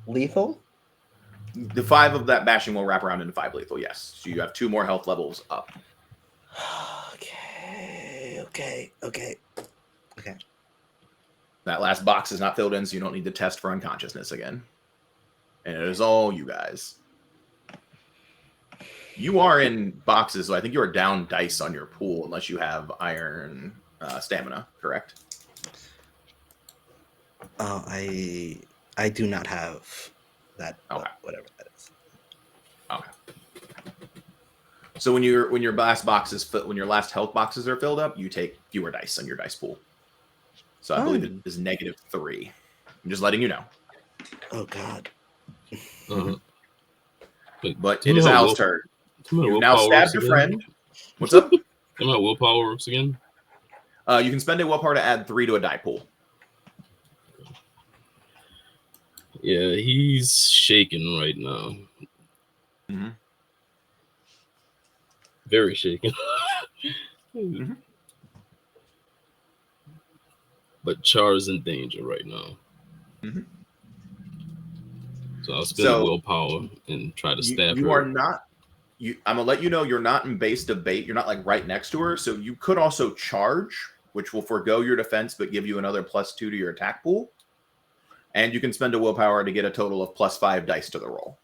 B: lethal.
A: The 5 of that bashing will wrap around into 5 lethal, yes. So you have 2 more health levels up.
B: Okay.
A: That last box is not filled in, so you don't need to test for unconsciousness again. And it is all you guys. You are in boxes, so I think you are down dice on your pool unless you have iron stamina, correct?
B: Oh, I do not have that.
A: Okay.
B: Whatever that is.
A: Okay. So when your last health boxes are filled up, you take fewer dice on your dice pool. So I believe it is -3. I'm just letting you know.
B: Oh God.
A: But it is Al's turn. You now stabbed your friend. What's up?
D: Am I willpower works again?
A: You can spend a willpower to add 3 to a die pool.
D: Yeah, he's shaking right now.
A: Mm-hmm.
D: Very shaken.
A: Mm-hmm.
D: But Char is in danger right now.
A: Mm-hmm.
D: So I'll spend a willpower and try to stab her.
A: You are not. I'm gonna let you know you're not in base debate. You're not like right next to her, so you could also charge, which will forego your defense but give you another +2 to your attack pool. And you can spend a willpower to get a total of +5 dice to the roll.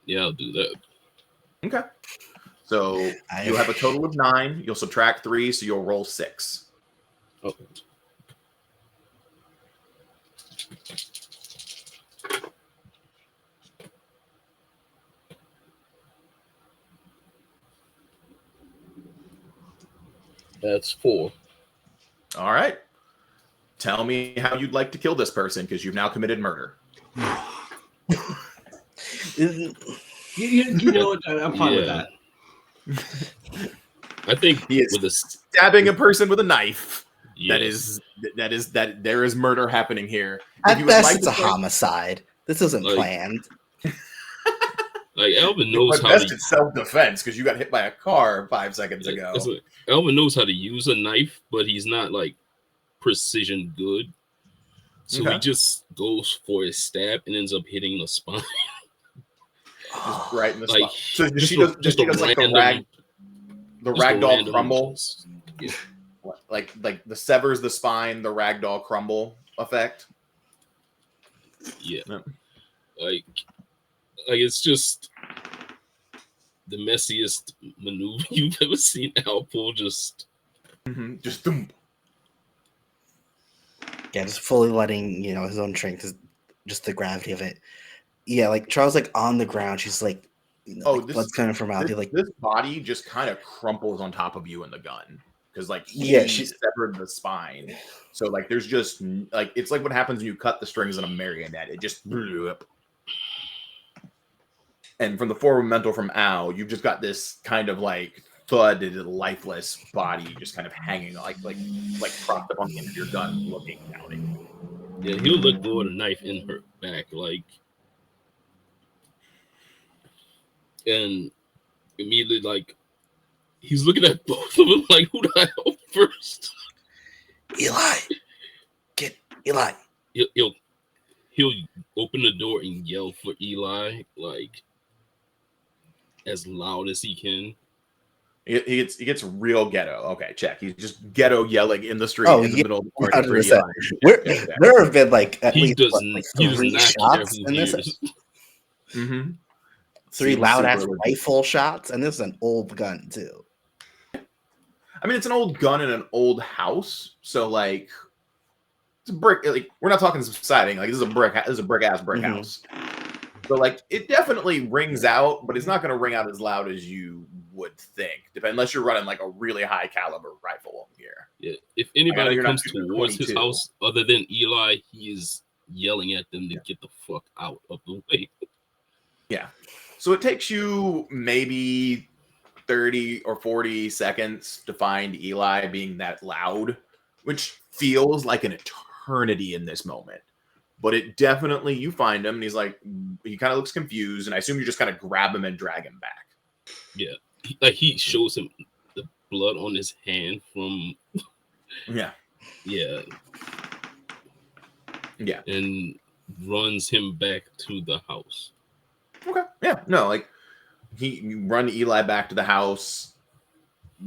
D: Yeah, I'll do that.
A: Okay. So you'll have a total of 9. You'll subtract 3, so you'll roll 6.
D: Okay. That's 4.
A: All right. Tell me how you'd like to kill this person, because you've now committed murder.
C: You know what? I'm fine with that.
D: I think
A: he is
D: with a
A: stabbing a person with a knife.
D: Yes.
A: That there is murder happening here.
B: At best, it's a homicide. This isn't planned.
D: Like Alvin knows
A: how to. It's self-defense because you got hit by a car 5 seconds ago.
D: Alvin knows how to use a knife, but he's not like precision good. So he just goes for a stab and ends up hitting the spine.
A: Just right in the spine.
D: So she does like
A: the ragdoll crumble.
D: Yeah.
A: Like the severs the spine, the ragdoll crumble effect.
D: Yeah. Like it's just the messiest maneuver you've ever seen Al pull. Just
A: thump.
B: Yeah, just fully letting his own strength, just the gravity of it. Yeah, like Charles, like on the ground, she's like, blood's coming from out.
A: This body just kind of crumples on top of you in the gun because she severed the spine. So like there's just like it's like what happens when you cut the strings on a marionette. It just blew up. And from the forward mental from Al, you've just got this kind of like thudded, lifeless body just kind of hanging like propped up on the end of your gun, looking down at you.
D: Yeah, he'll let go of the knife in her back, and immediately he's looking at both of them like, who do I help first?
B: Eli,
D: he'll open the door and yell for Eli, like as loud as he can.
A: He gets real ghetto. Okay, check. He's just ghetto yelling in the street
B: Oh,
A: in the
B: yeah,
A: middle of the party for
B: 100%.
A: Eli. Yeah.
B: There have been like at
D: He
B: least
D: does
B: like
D: he does
B: 3
D: not care
B: shots
D: who
B: in this.
D: hears.
A: Mm-hmm.
B: 3
A: Seems
B: loud ass
A: super legit.
B: rifle shots, and this is an old gun too.
A: I mean, it's an old gun in an old house, so like it's a brick. Like we're not talking subsiding. Like this is a brick. This is a brick ass brick
B: Mhm.
A: house. So like it definitely rings out, but it's not going to ring out as loud as you would think, unless you're running like a really high caliber rifle here.
D: Yeah, if
A: I know
D: anybody
A: you're not
D: comes
A: shooting a
D: towards his
A: 22.
D: house other than Eli, he is yelling at them to get the fuck out of the way.
A: Yeah. So it takes you maybe 30 or 40 seconds to find Eli being that loud, which feels like an eternity in this moment. But it definitely, you find him and he's like, he kind of looks confused, and I assume you just kind of grab him and drag him back.
D: Yeah, he shows him the blood on his hand from
A: Yeah.
D: yeah, and runs him back to the house.
A: Okay. Yeah. No, like you run Eli back to the house.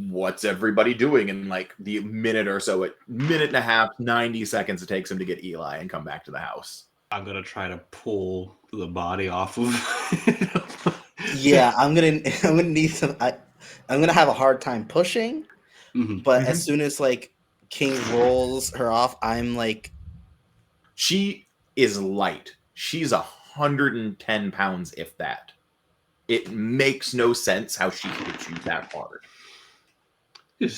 A: What's everybody doing in like the minute or so, minute and a half, 90 seconds it takes him to get Eli and come back to the house?
C: I'm gonna try to pull the body off of.
B: Yeah, I'm gonna need some. I'm gonna have a hard time pushing, but as soon as like King rolls her off, I'm like,
A: she is light. She's 110 pounds, if that. It makes no sense how she hits you that hard. It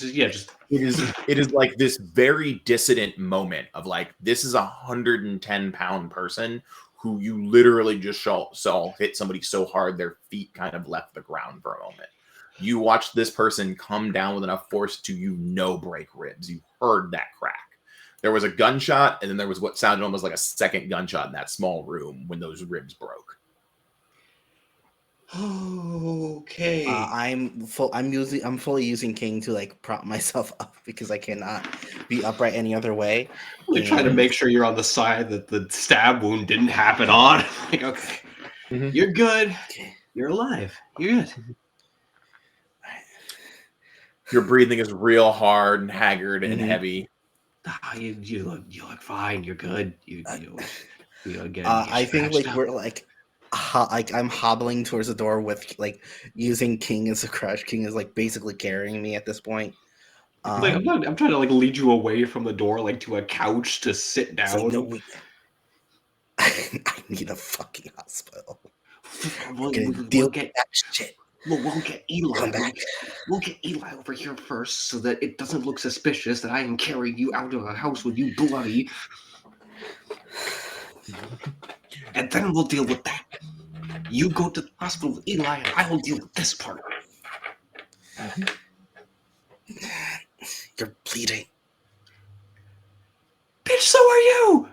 A: is like this very dissident moment of like, this is 110-pound person who you literally just saw hit somebody so hard their feet kind of left the ground for a moment. You watched this person come down with enough force to break ribs. You heard that crack. There was a gunshot, and then there was what sounded almost like a second gunshot in that small room when those ribs broke.
C: Okay.
B: I'm fully using King to like prop myself up because I cannot be upright any other way.
C: They're trying to make sure you're on the side that the stab wound didn't happen on. Like, okay, you're good.
B: Okay.
C: You're alive. You're good.
A: Your breathing is real hard and haggard and heavy.
C: You look fine. You're good. You again.
B: I think like
C: up.
B: we're like I'm hobbling towards the door with like using King as a crutch. King is like basically carrying me at this point.
C: Like, I'm trying to like lead you away from the door, like to a couch to sit down.
B: Like, no, I need a fucking hospital.
C: We'll get
B: that shit.
C: We'll get Eli.
B: Come back.
C: We'll get Eli over here first, so that it doesn't look suspicious that I am carrying you out of a house with you bloody. And then we'll deal with that. You go to the hospital with Eli, and I will deal with this part.
B: You're bleeding.
C: Bitch, so are you!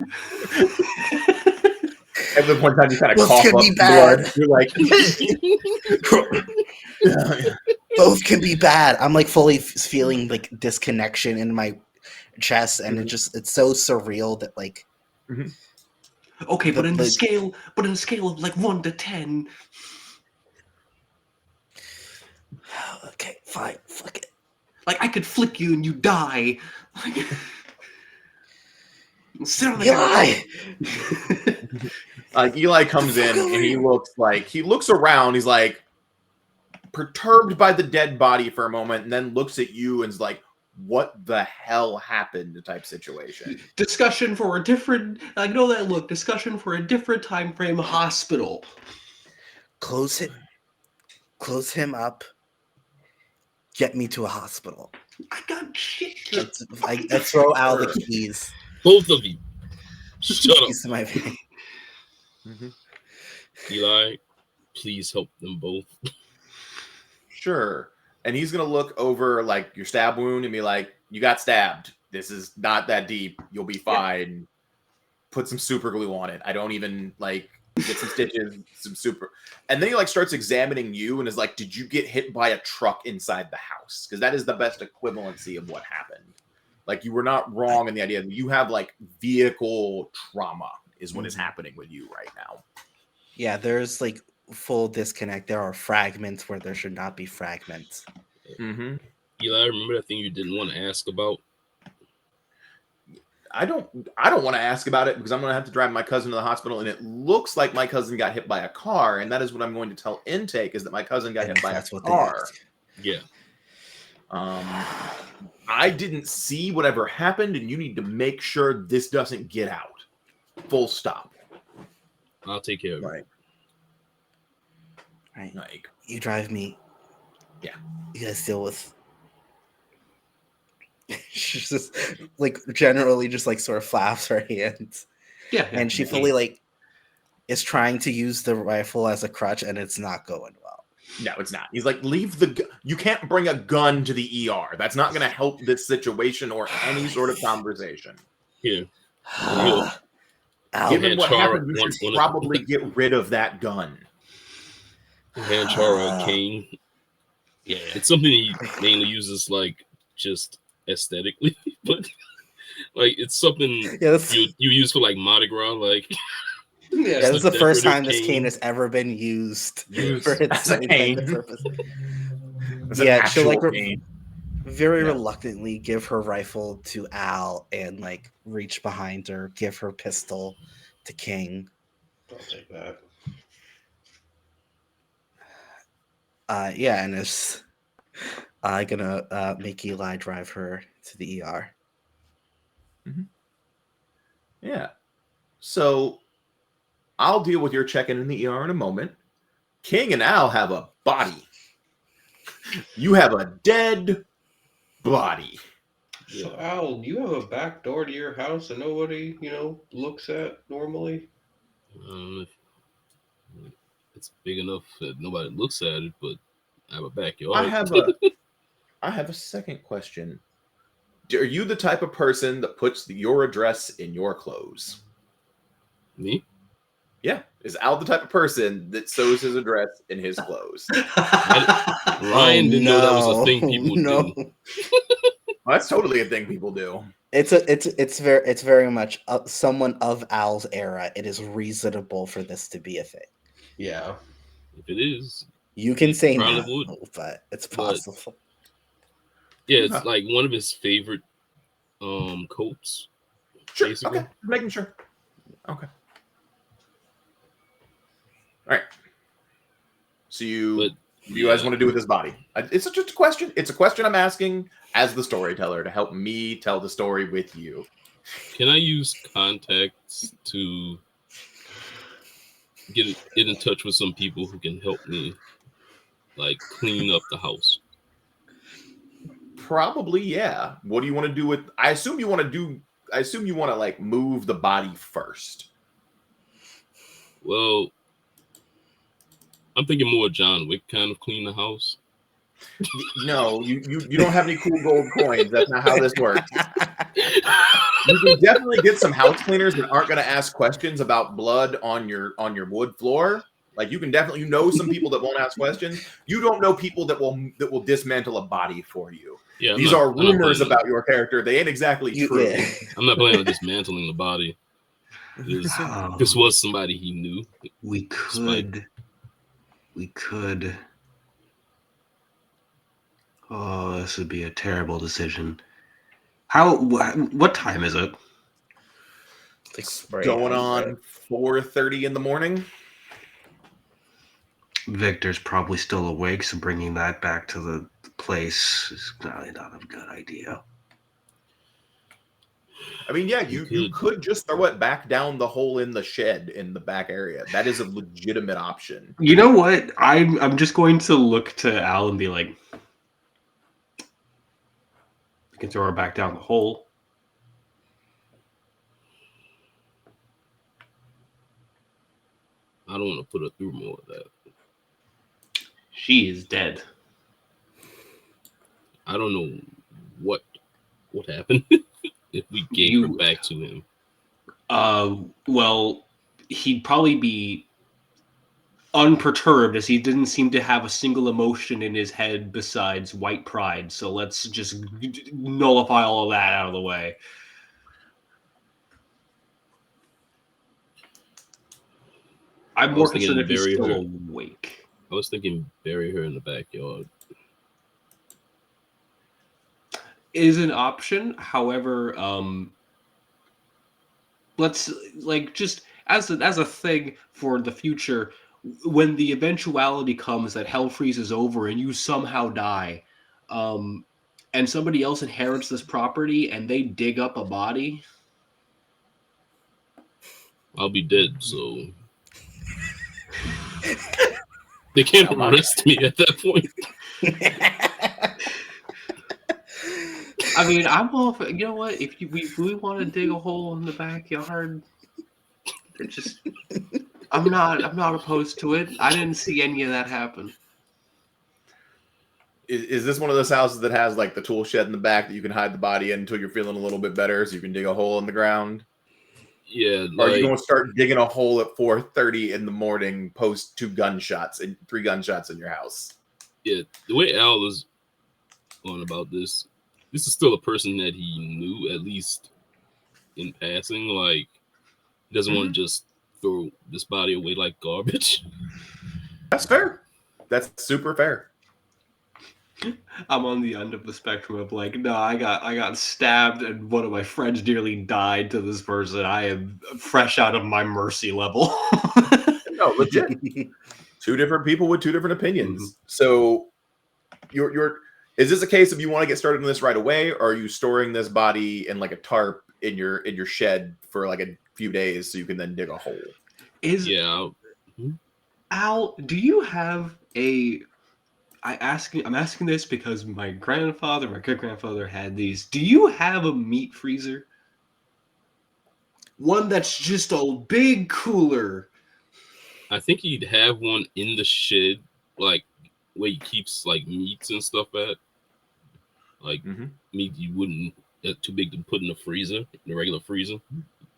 A: At the point in time, you kind of
B: Both
A: cough
B: can
A: up
B: be
A: blood. You're like,
B: Both can be bad. I'm like fully feeling like disconnection in my chest, and it's so surreal that like.
C: Okay, but in a scale of like 1 to 10.
B: Okay, fine, fuck it.
C: Like I could flick you and you die. Like, sit on the
A: Eli. Eli comes in and he looks around. He's like perturbed by the dead body for a moment, and then looks at you and is like, "What the hell happened?" Type situation.
C: Discussion for a different. I know that look. Discussion for a different time frame. Hospital.
B: Close him up. Get me to a hospital.
C: I got shit.
B: I throw out the keys.
D: Both of you. Shut up.
B: Keys to my van.
D: Eli, please help them both.
A: Sure. And he's going to look over like your stab wound and be like, "You got stabbed. This is not that deep. You'll be fine." Yeah. Put some super glue on it. I don't even like get some stitches, some super. And then he like starts examining you and is like, "Did you get hit by a truck inside the house?" Because that is the best equivalency of what happened. Like, you were not wrong in the idea that you have like vehicle trauma is what is happening with you right now.
B: Yeah, there's like full disconnect. There are fragments where there should not be fragments.
A: Mm-hmm.
D: Eli, remember that thing you didn't want to ask about?
A: I don't want to ask about it because I'm going to have to drive my cousin to the hospital, and it looks like my cousin got hit by a car, and that is what I'm going to tell Intake, is that my cousin got
B: And
A: hit by a
B: that's what they
A: car.
B: ask.
D: Yeah.
A: I didn't see whatever happened, and you need to make sure this doesn't get out. Full stop.
D: I'll take care of it.
B: Right.
A: Like,
B: You drive me.
A: Yeah.
B: You guys deal with. She's just like generally just like sort of flaps her hands.
C: Yeah.
B: And she fully like is trying to use the rifle as a crutch, and it's not going well.
A: No, it's not. He's like, leave the gun. You can't bring a gun to the ER. That's not going to help this situation or any sort of conversation.
D: Here.
A: Given what
D: Chara
A: happened, you should probably get rid of that gun.
D: Hand Chara a cane.
C: Yeah.
D: It's something he mainly uses like just aesthetically, but like it's something you use for like Mardi Gras, like.
B: Yeah, this is the first time this cane has ever been used for its intended purpose. Yeah, she'll like very reluctantly give her rifle to Al and like reach behind her, give her pistol to King.
C: I'll take that.
B: Yeah, and is gonna make Eli drive her to the ER.
A: Mm-hmm. Yeah. So I'll deal with your check-in in the ER in a moment. King and Al have a body. You have a dead body.
C: So Al, do you have a back door to your house that nobody, looks at normally?
D: It's big enough that nobody looks at it, but I have a backyard.
A: I have a second question. Are you the type of person that puts your address in your clothes?
D: Me?
A: Yeah. Is Al the type of person that sews his address in his clothes?
D: Ryan didn't know that was a thing people do.
A: Well, that's totally a thing people do.
B: It's very much someone of Al's era. It is reasonable for this to be a thing.
C: Yeah.
D: If it is,
B: you can say no,
D: would.
B: But it's possible.
D: But, yeah, it's like one of his favorite coats.
A: Sure.
D: Basically.
A: Okay. Making sure. Okay. All right. So you guys want to do with this body? It's just a question. It's a question I'm asking as the storyteller to help me tell the story with you.
D: Can I use contacts to get in touch with some people who can help me, like, clean up the house?
A: Probably, yeah. What do you want to do with? I assume you want to like move the body first.
D: Well, I'm thinking more John Wick kind of clean the house.
A: No, you don't have any cool gold coins. That's not how this works. You can definitely get some house cleaners that aren't going to ask questions about blood on your wood floor. Like, you can definitely some people that won't ask questions. You don't know people that will dismantle a body for you.
D: Yeah,
A: these are rumors about your character. They ain't exactly true.
B: Yeah.
D: I'm not planning on dismantling the body. This was somebody he knew.
C: We could. Oh, this would be a terrible decision. What time is it?
A: It's going on 4:30 in the morning.
C: Victor's probably still awake, so bringing that back to the place is probably not a good idea.
A: I mean, yeah, you could just throw it back down the hole in the shed in the back area. That is a legitimate option.
C: You know what? I'm just going to look to Al and be like, we can throw her back down the hole.
D: I don't want to put her through more of that.
C: She is dead.
D: I don't know what happened if we gave her back to him.
C: Well, he'd probably be unperturbed, as he didn't seem to have a single emotion in his head besides white pride. So let's just nullify all of that out of the way. I'm more concerned if he's still awake.
D: I was thinking bury her in the backyard.
C: Is an option. However, let's just as a thing for the future, when the eventuality comes that hell freezes over and you somehow die, and somebody else inherits this property and they dig up a body,
D: I'll be dead, so they can't arrest me at that point.
C: I mean, I'm all for, you know what? If we want to dig a hole in the backyard, I'm not opposed to it. I didn't see any of that happen.
A: Is this one of those houses that has like the tool shed in the back that you can hide the body in until you're feeling a little bit better, so you can dig a hole in the ground?
D: Yeah.
A: Or are you going to start digging a hole at 4:30 in the morning, post 3 gunshots in your house?
D: Yeah, the way Al is on about this is still a person that he knew, at least in passing. Like, he doesn't want to just throw this body away like garbage.
A: That's fair. That's super fair.
C: I'm on the end of the spectrum of like, no, I got stabbed and one of my friends nearly died to this person. I am fresh out of my mercy level.
A: No, legit. 2 different people with 2 different opinions. Mm-hmm. So is this a case of you want to get started on this right away, or are you storing this body in like a tarp in your shed for like a few days so you can then dig a hole?
C: Al, do you have I'm asking this because my great-grandfather had these. Do you have a meat freezer? One that's just a big cooler.
D: I think he'd have one in the shed, like where he keeps like meats and stuff at. Like meat you wouldn't too big to put in the freezer, the regular freezer.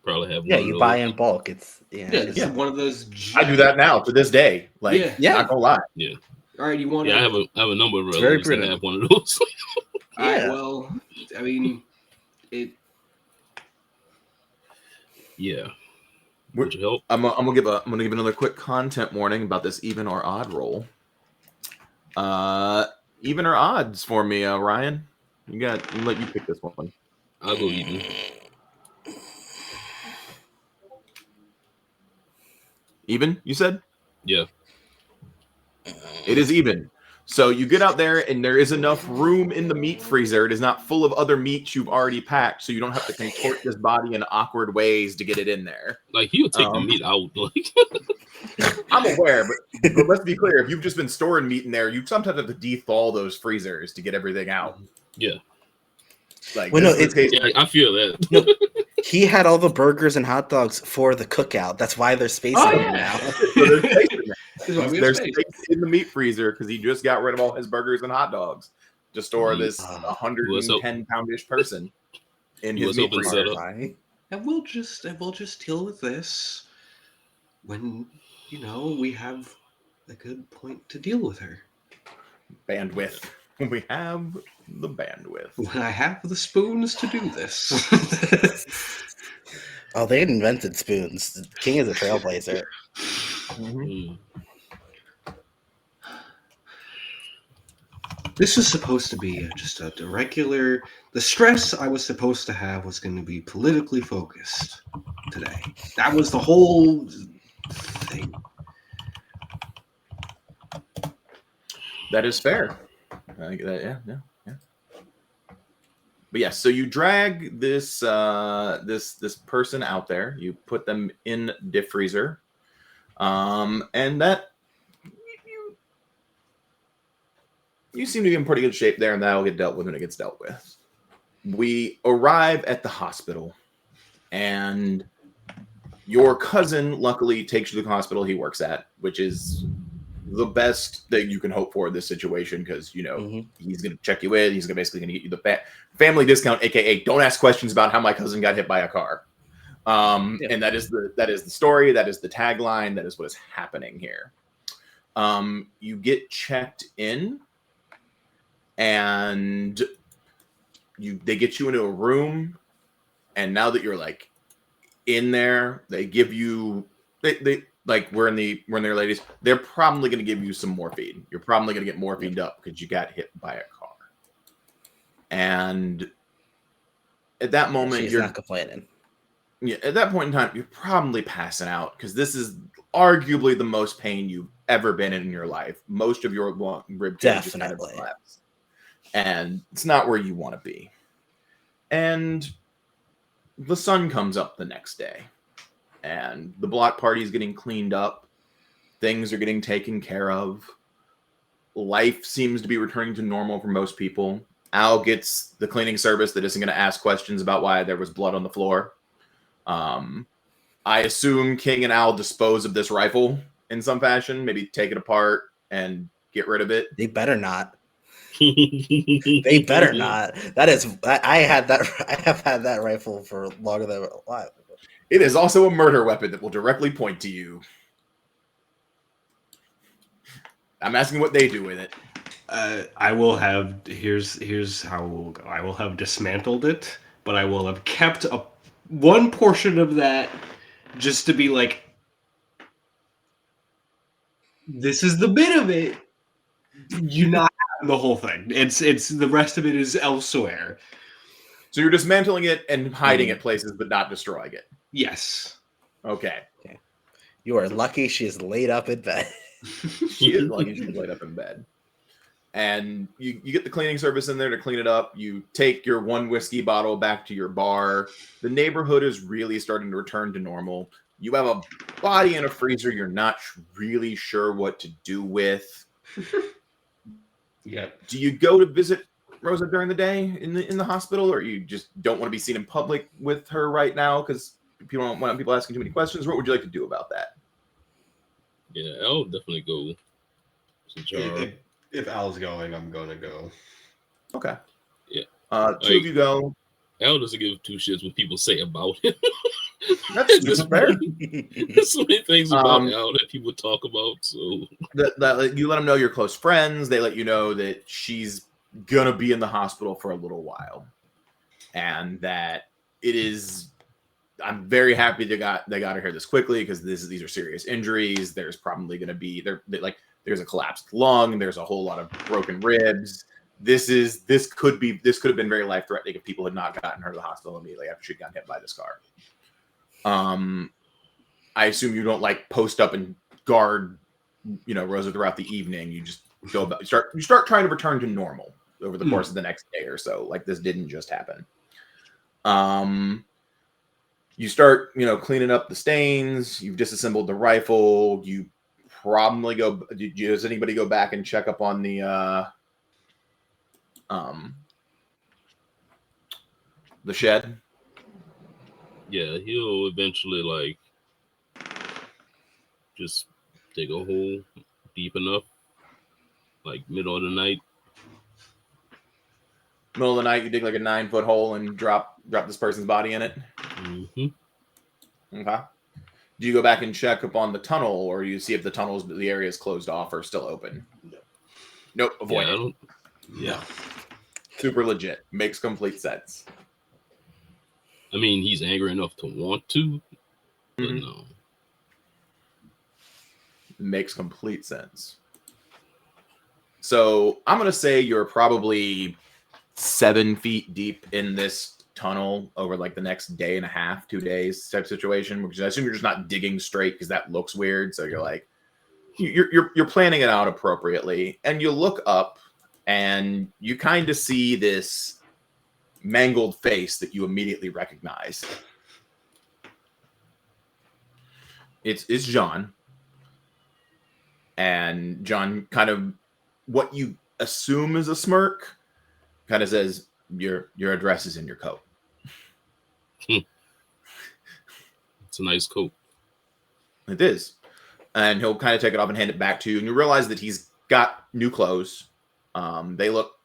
D: Probably have one.
B: Yeah, you buy in bulk. It's
C: one of those.
A: I do that now to this day. Like, not gonna lie.
D: Yeah.
C: All right, you want?
D: Yeah, I have a number of relatives that have one of those.
C: All right, well, I mean, it.
D: Yeah. Would you help?
A: I'm gonna give another quick content warning about this even or odd roll. Even or odds for me, Ryan. I'll let you pick this one.
D: I'll go even.
A: Even, you said?
D: Yeah.
A: It is even. So you get out there and there is enough room in the meat freezer. It is not full of other meats you've already packed, so you don't have to contort this body in awkward ways to get it in there.
D: Like, he'll take the meat out. Like,
A: I'm aware, but let's be clear. If you've just been storing meat in there, you sometimes have to dethaw those freezers to get everything out.
D: Yeah.
A: Like,
D: I feel that.
B: He had all the burgers and hot dogs for the cookout. That's why there's space in there now.
A: So there's space in the meat freezer because he just got rid of all his burgers and hot dogs to store this 110-poundish person in his meat freezer.
C: And we'll just deal with this when we have a good point to deal with her.
A: Bandwidth. We have the bandwidth.
C: When I have the spoons to do this.
B: Oh, they invented spoons. King is a trailblazer.
C: This was supposed to be just a regular. The stress I was supposed to have was going to be politically focused today. That was the whole thing.
A: That is fair. Yeah. But yes, so you drag this this person out there. You put them in the freezer, and that you seem to be in pretty good shape there, and that'll get dealt with when it gets dealt with. We arrive at the hospital, and your cousin luckily takes you to the hospital he works at, which is the best that you can hope for in this situation, because he's going to check you in. He's basically going to get you the family discount, aka don't ask questions about how my cousin got hit by a car. And that is the story. That is the tagline. That is what is happening here. You get checked in, and they get you into a room, and now that you're like in there, they give you they like we're in there, ladies. They're probably going to give you some morphine. You're probably going to get morphined up because you got hit by a car. And at that moment,
B: She's not complaining.
A: Yeah, at that point in time, you're probably passing out because this is arguably the most pain you've ever been in your life. Most of your rib cage is kind of collapsed, and it's not where you want to be. And the sun comes up the next day, and the block party is getting cleaned up. Things are getting taken care of. Life seems to be returning to normal for most people. Al gets the cleaning service that isn't going to ask questions about why there was blood on the floor. I assume King and Al dispose of this rifle in some fashion, maybe take it apart and get rid of it.
B: They better not. They better not. That is, I have had that rifle for longer than alive.
A: It is also a murder weapon that will directly point to you. I'm asking what they do with it.
C: I will have here's how we'll go. I will have dismantled it, but I will have kept one portion of that just to be like, this is the bit of it. You're not having the whole thing. It's the rest of it is elsewhere.
A: So you're dismantling it and hiding it places, but not destroying it.
C: Yes.
A: Okay.
B: You are lucky she is laid up in bed.
A: She is lucky she's laid up in bed. And you get the cleaning service in there to clean it up. You take your one whiskey bottle back to your bar. The neighborhood is really starting to return to normal. You have a body in a freezer you're not really sure what to do with.
C: Yeah.
A: Do you go to visit Rosa during the day in the hospital, or you just don't want to be seen in public with her right now because people don't want people asking too many questions? What would you like to do about that?
D: Yeah, I'll definitely go.
C: If Al's going, I'm going to go.
A: Okay.
D: Yeah.
A: Two of you go.
D: Al doesn't give two shits what people say about him.
A: That's just fair.
D: There's so many things about Al that people talk about. So
A: that you let them know you're close friends. They let you know that she's gonna be in the hospital for a little while, and that it is. I'm very happy they got her here this quickly because these are serious injuries. There's probably going to be there's a collapsed lung. There's a whole lot of broken ribs. This could have been very life threatening if people had not gotten her to the hospital immediately after she got hit by this car. I assume you don't like post up and guard, Rosa throughout the evening. You just go about you start trying to return to normal over the course of the next day or so. Like this didn't just happen. You start, cleaning up the stains. You've disassembled the rifle. You probably go. Does anybody go back and check up on the shed?
D: yeah, he'll eventually just dig a hole deep enough, like middle of the night.
A: Middle of the night, you dig like a 9-foot hole and drop this person's body in it.
D: Mm-hmm.
A: Okay. Do you go back and check up on the tunnel, or you see if the area is closed off or still open? Nope. Avoid it.
D: Yeah.
A: Super legit. Makes complete sense.
D: I mean, he's angry enough to want to, but no.
A: Makes complete sense. So I'm gonna say you're probably 7 feet deep in this tunnel over like the next day and a half, 2 days type situation, because I assume you're just not digging straight because that looks weird. So you're like, you're planning it out appropriately, and you look up and you kind of see this mangled face that you immediately recognize. It's John, and John kind of what you assume is a smirk. Kind of says, your address is in your coat.
D: It's a nice coat.
A: It is. And he'll kind of take it off and hand it back to you. And you realize that he's got new clothes. They look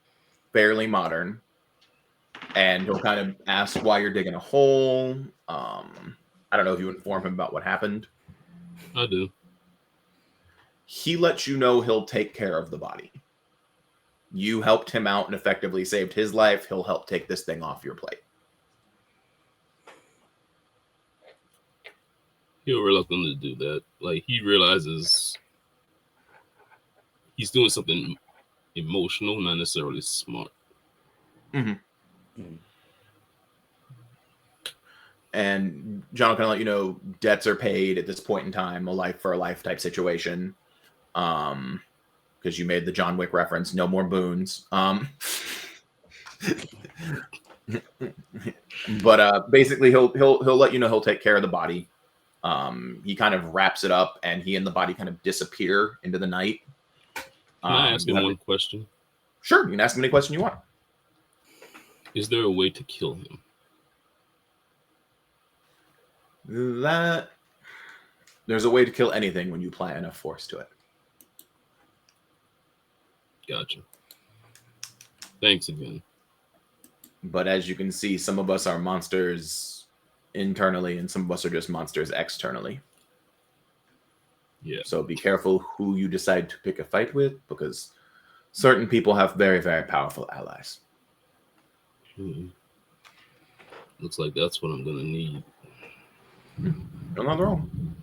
A: fairly modern. And he'll kind of ask why you're digging a hole. I don't know if you inform him about what happened.
D: I do.
A: he lets you know he'll take care of the body. You helped him out and effectively saved his life. He'll help take this thing off your plate.
D: He'll reluctant to do that. Like, he realizes he's doing something emotional, not necessarily smart.
A: Mm-hmm. And John will kind of let you know debts are paid at this point in time, a life for a life type situation. Because you made the John Wick reference, no more boons. But basically, he'll let you know he'll take care of the body. He kind of wraps it up, and he and the body kind of disappear into the night.
D: Can I ask him one question?
A: Sure, you can ask him any question you want.
D: Is there a way to kill him?
A: There's a way to kill anything when you apply enough force to it.
D: Gotcha. Thanks again.
A: But as you can see, some of us are monsters internally, and some of us are just monsters externally.
D: Yeah.
A: So be careful who you decide to pick a fight with, because certain people have very, very powerful allies.
D: Looks like that's what I'm gonna need.
A: You're not wrong.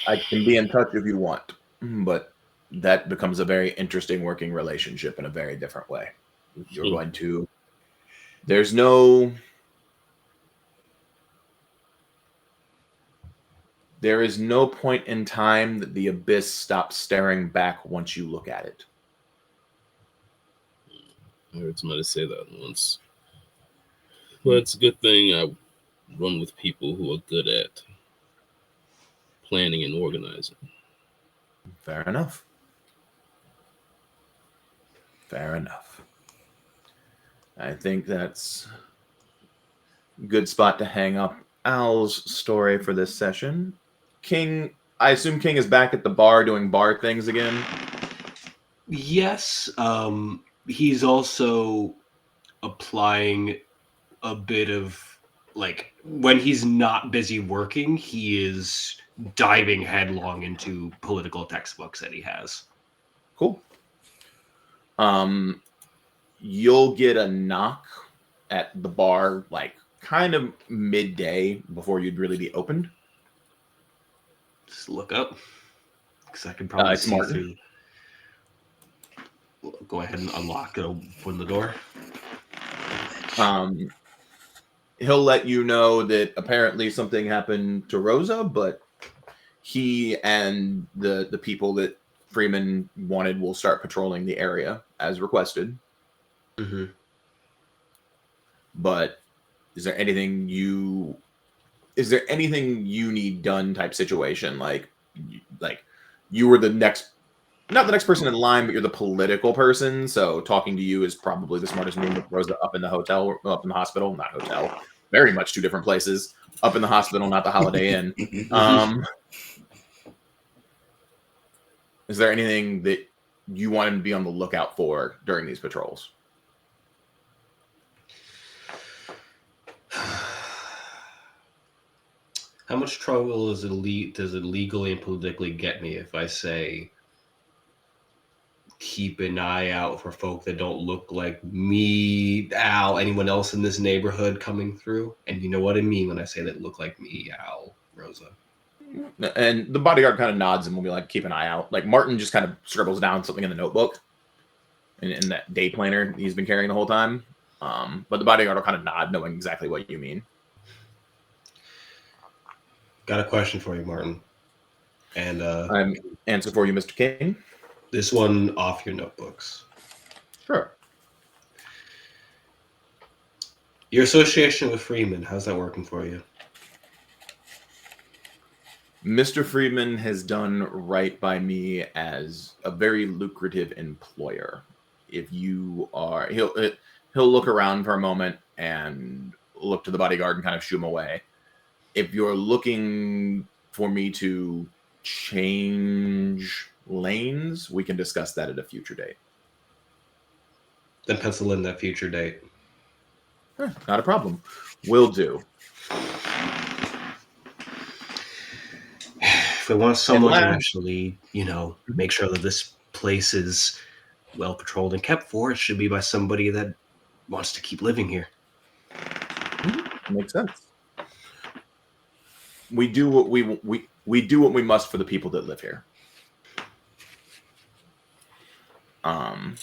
A: I can be in touch if you want, but that becomes a very interesting working relationship in a very different way. You're going to... There is no point in time that the abyss stops staring back once you look at it.
D: I heard somebody say that once. Well, it's a good thing I run with people who are good at planning and organizing.
A: Fair enough. Fair enough. I think that's a good spot to hang up Al's story for this session. King, I assume King is back at the bar doing bar things again?
C: Yes. He's also applying a bit of, like, when he's not busy working, he is diving headlong into political textbooks that he has.
A: Cool. You'll get a knock at the bar, like, kind of midday before you'd really be opened.
C: Just look up, because I can probably see
A: Martin.
C: through. Go ahead and unlock it, open the door.
A: He'll let you know that apparently something happened to Rosa, but he and the people that Freeman wanted will start patrolling the area as requested.
C: Mm-hmm.
A: But is there anything you need done type situation? Like you were not the next person in line, but you're the political person. So talking to you is probably the smartest move. Rosa up in the hospital, not hotel, very much two different places. Up in the hospital, not the Holiday Inn. Is there anything that you want him to be on the lookout for during these patrols?
C: How much trouble does it legally and politically get me if I say keep an eye out for folk that don't look like me, Al, anyone else in this neighborhood coming through? And you know what I mean when I say that look like me, Al, Rosa.
A: And the bodyguard kind of nods and will be like, keep an eye out. Like Martin just kind of scribbles down something in the notebook in that day planner he's been carrying the whole time. But the bodyguard will kind of nod, knowing exactly what you mean.
C: Got a question for you, Martin. And
A: I'm answer for you, Mr. King.
C: This one off your notebooks.
A: Sure.
C: Your association with Freeman, how's that working for you?
A: Mr. Freeman has done right by me as a very lucrative employer. If you are, he'll look around for a moment and look to the bodyguard and kind of shoo him away. If you're looking for me to change lanes, we can discuss that at a future date.
C: Then pencil in that future date.
A: Not a problem. Will do.
C: If we want someone to
A: last-
C: actually, make sure that this place is well patrolled and kept for, it should be by somebody that wants to keep living here.
A: Makes sense. We do what we do what we must for the people that live here. And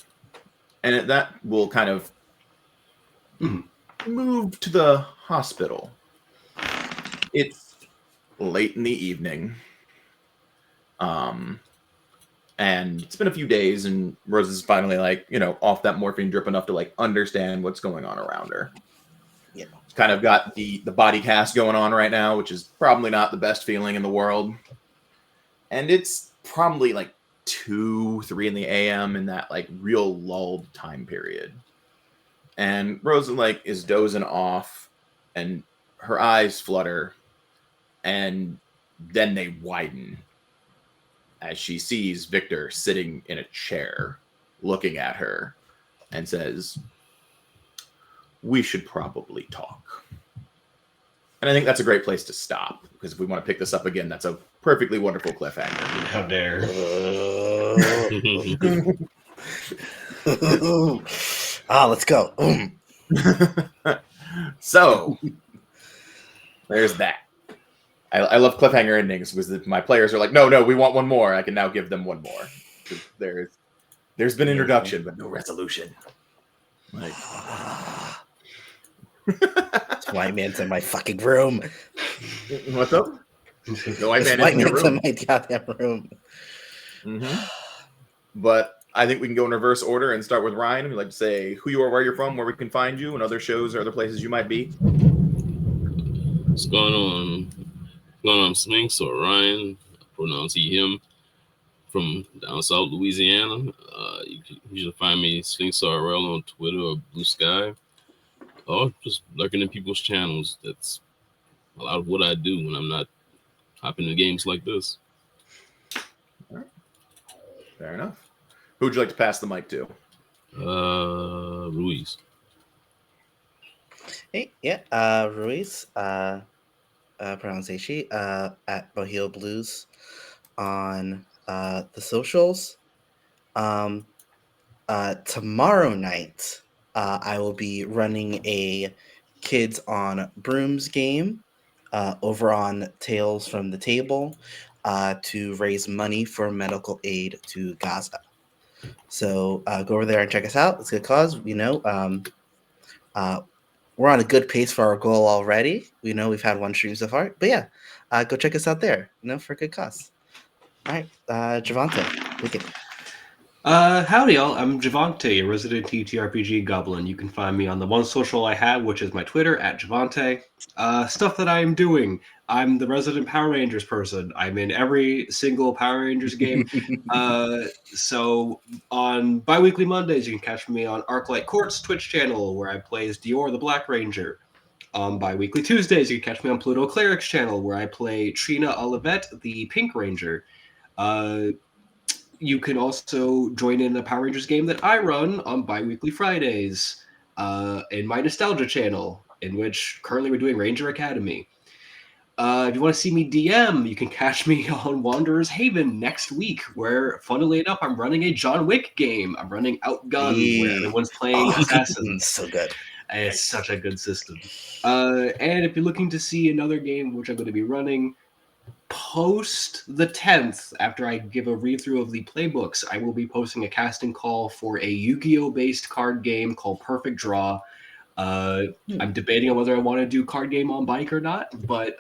A: that will kind of move to the hospital. It's late in the evening. And it's been a few days, and Rose is finally off that morphine drip enough to understand what's going on around her.
B: Yeah.
A: She's kind of got the body cast going on right now, which is probably not the best feeling in the world. And it's probably 2-3 in the AM in that real lulled time period. And Rose is dozing off, and her eyes flutter, and then they widen as she sees Victor sitting in a chair looking at her and says, "We should probably talk." And I think that's a great place to stop, because if we want to pick this up again, that's a perfectly wonderful cliffhanger.
C: How dare.
B: Let's go.
A: So there's that. I love cliffhanger endings, because my players are like, no, we want one more. I can now give them one more. There's been introduction, but no resolution.
B: This white man's in my fucking room.
A: What's up? The white
B: This
A: man
B: white
A: in your
B: man's
A: room.
B: in my goddamn room.
A: Mm-hmm. But I think we can go in reverse order and start with Ryan. We'd like to say who you are, where you're from, where we can find you, and other shows or other places you might be.
D: What's going on? I'm Sphinx or Ryan. I pronounce he, him. From down south Louisiana. You can usually find me Sphinx RL on Twitter or Blue Sky. Or just lurking in people's channels. That's a lot of what I do when I'm not hopping into games like this.
A: All right. Fair enough. Who would you like to pass the mic to?
D: Ruiz.
B: Hey, yeah, Ruiz, pronunciation, at Bohio Blues on the socials. Tomorrow night, I will be running a Kids on Brooms game over on Tales from the Table to raise money for medical aid to Gaza. So go over there and check us out. It's a good cause. We're on a good pace for our goal already. We know we've had one stream so far. But yeah, go check us out there, for a good cause. All right, Javante, take it.
C: Howdy, y'all. I'm Javante, a resident TTRPG goblin. You can find me on the one social I have, which is my Twitter, @Javante. Stuff that I am doing. I'm the resident Power Rangers person. I'm in every single Power Rangers game. So on bi-weekly Mondays, you can catch me on Arclight Court's Twitch channel, where I play as Dior the Black Ranger. On bi-weekly Tuesdays, you can catch me on Pluto Cleric's channel, where I play Trina Olivet, the Pink Ranger. You can also join in a Power Rangers game that I run on bi-weekly Fridays in my Nostalgia channel, in which currently we're doing Ranger Academy. If you want to see me DM, you can catch me on Wanderer's Haven next week, where, funnily enough, I'm running a John Wick game. I'm running Outgunned, where everyone's playing assassins.
B: So good.
C: And it's such a good system. And if you're looking to see another game, which I'm going to be running, post the 10th, after I give a read-through of the playbooks, I will be posting a casting call for a Yu-Gi-Oh! Based card game called Perfect Draw. I'm debating on whether I want to do card game on bike or not, but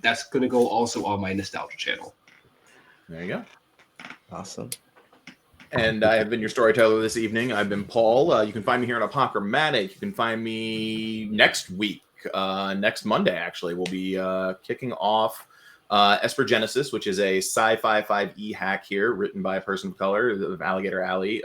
C: that's going to go also on my Nostalgia channel.
A: There you go.
B: Awesome.
A: And I have been your storyteller this evening. I've been Paul. You can find me here on Apochromatic. You can find me next week. Next Monday, actually, we'll be kicking off Esper Genesis, which is a sci-fi 5e hack here, written by a person of color, of Alligator Alley,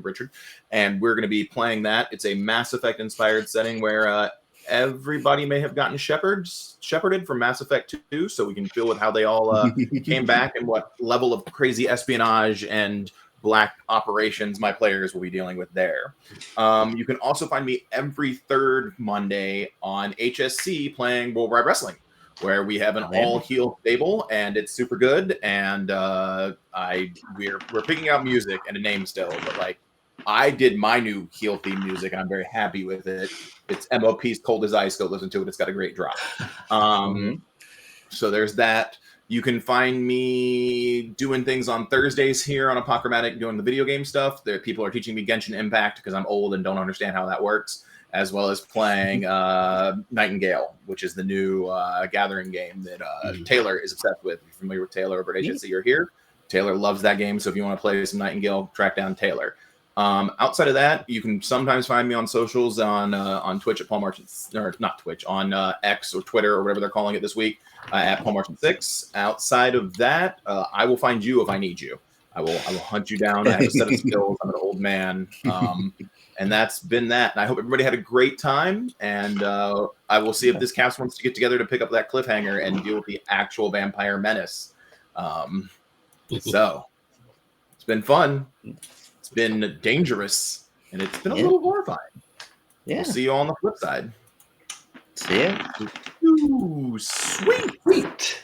A: Richard. And we're going to be playing that. It's a Mass Effect inspired setting where everybody may have gotten shepherded from Mass Effect 2, so we can feel with how they all came back and what level of crazy espionage and black operations my players will be dealing with there. You can also find me every third Monday on HSC playing World Wide Wrestling, where we have an
B: Oh, yeah.
A: all heal stable, and it's super good. And we're picking out music and a name still, but like I did my new heal theme music, and I'm very happy with it. It's MOP's Cold as Ice. Go listen to it. It's got a great drop. So there's that. You can find me doing things on Thursdays here on Apochromatic, doing the video game stuff. There, people are teaching me Genshin Impact because I'm old and don't understand how that works, as well as playing Nightingale, which is the new gathering game that Taylor is obsessed with. If you're familiar with Taylor over at HSC, you're here. Taylor loves that game, so if you want to play some Nightingale, track down Taylor. Outside of that, you can sometimes find me on socials on Twitch at Paul Marchant, or not Twitch, on X or Twitter or whatever they're calling it this week at Paul Marchant 6. Outside of that, I will find you if I need you. I will hunt you down. I have a set of skills. I'm an old man, and that's been that. And I hope everybody had a great time. And I will see if this cast wants to get together to pick up that cliffhanger and deal with the actual vampire menace. So it's been fun. It's been dangerous, and it's been a little horrifying.
B: Yeah.
A: We'll see you on the flip side.
B: See ya.
A: Ooh, sweet.